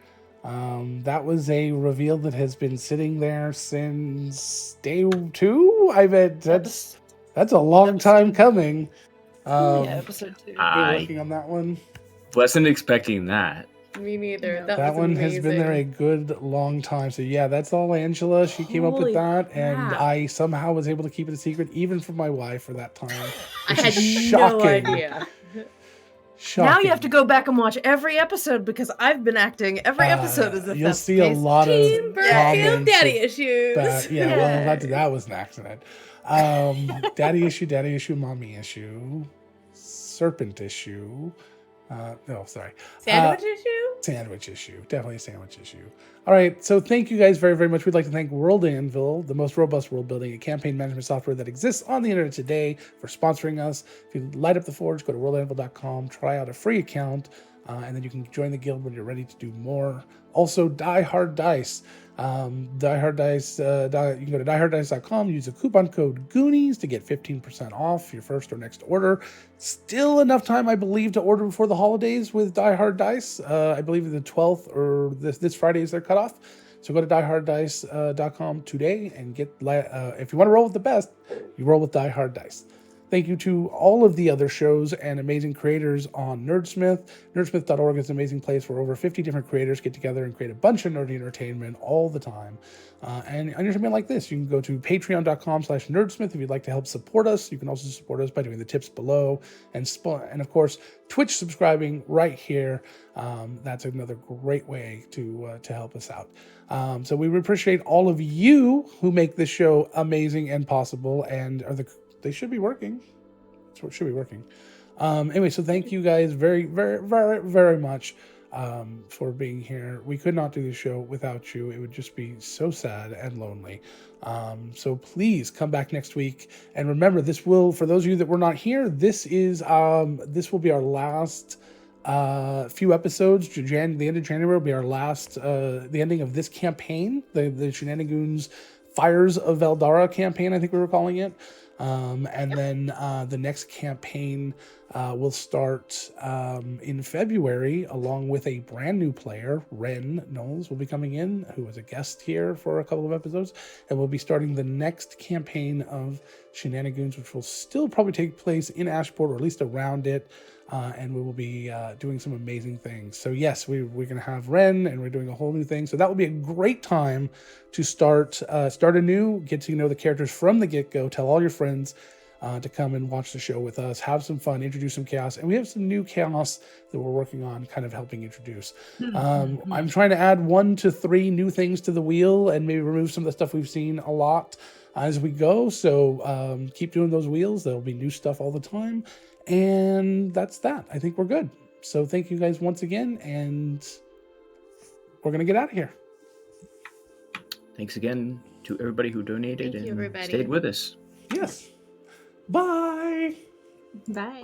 A: That was a reveal that has been sitting there since day 2. I bet that's a long time coming.
F: Episode 2.
A: You're
D: I
A: working on that one.
D: wasn't expecting that.
B: Me neither.
F: No.
B: That was
A: One has been there a
B: amazing.
A: good long time. So yeah, that's all Angela. She came up with
B: Holy
A: that, and
B: crap.
A: I somehow was able to keep it a secret, even from my wife for that time.
B: I
A: which
B: had
A: is
B: no
A: shocking.
B: idea.
A: Shocking.
F: Now you have to go back and watch every episode because I've been acting every episode as if
A: You'll
F: that's
A: see
F: the
A: a
F: case.
A: lot of
B: Team Burfield
A: comments
B: daddy
A: of
B: issues.
A: that. Yeah, well,
F: Yay.
A: that was an accident. Daddy issue, mommy issue, serpent issue. No, sorry.
B: Sandwich issue?
A: Sandwich issue. Definitely a sandwich issue. All right. So thank you guys very, very much. We'd like to thank World Anvil, the most robust world building and campaign management software that exists on the internet today, for sponsoring us. If you light up the forge, go to worldanvil.com, try out a free account, and then you can join the guild when you're ready to do more. Also, Die Hard Dice. Die Hard Dice, you can go to dieharddice.com, use the coupon code Goonies to get 15% off your first or next order. Still enough time, I believe, to order before the holidays with Die Hard Dice. I believe the 12th or this Friday is their cutoff. So go to dieharddice.com today and get, if you want to roll with the best, you roll with Die Hard Dice. Thank you to all of the other shows and amazing creators on Nerdsmith. Nerdsmith.org is an amazing place where over 50 different creators get together and create a bunch of nerdy entertainment all the time. And entertainment like this, you can go to patreon.com/nerdsmith if you'd like to help support us. You can also support us by doing the tips below. And of course, Twitch subscribing right here. That's another great way to help us out. So we appreciate all of you who make this show amazing and possible, and they should be working. So it should be working. Anyway, so thank you guys very, very, very, very much for being here. We could not do the show without you. It would just be so sad and lonely. So please come back next week. And remember, for those of you that were not here, this will be our last few episodes. The end of January will be our last, the ending of this campaign, the Shenanigoons Fires of Eldara campaign, I think we were calling it. And then the next campaign will start in February, along with a brand new player. Ren Knowles will be coming in, who was a guest here for a couple of episodes, and we'll be starting the next campaign of Shenanigoons, which will still probably take place in Ashport, or at least around it. And we will be doing some amazing things. So yes, we're going to have Ren, and we're doing a whole new thing. So that will be a great time to start anew, get to know the characters from the get-go, tell all your friends to come and watch the show with us, have some fun, introduce some chaos. And we have some new chaos that we're working on, kind of helping introduce. I'm trying to add 1 to 3 new things to the wheel and maybe remove some of the stuff we've seen a lot as we go. So keep doing those wheels. There'll be new stuff all the time. And that's that. I think we're good. So thank you guys once again, and we're going to get out of here.
D: Thanks again to everybody who donated
B: Thank you,
D: and
B: everybody.
D: stayed with us.
A: Yes. Bye.
G: Bye.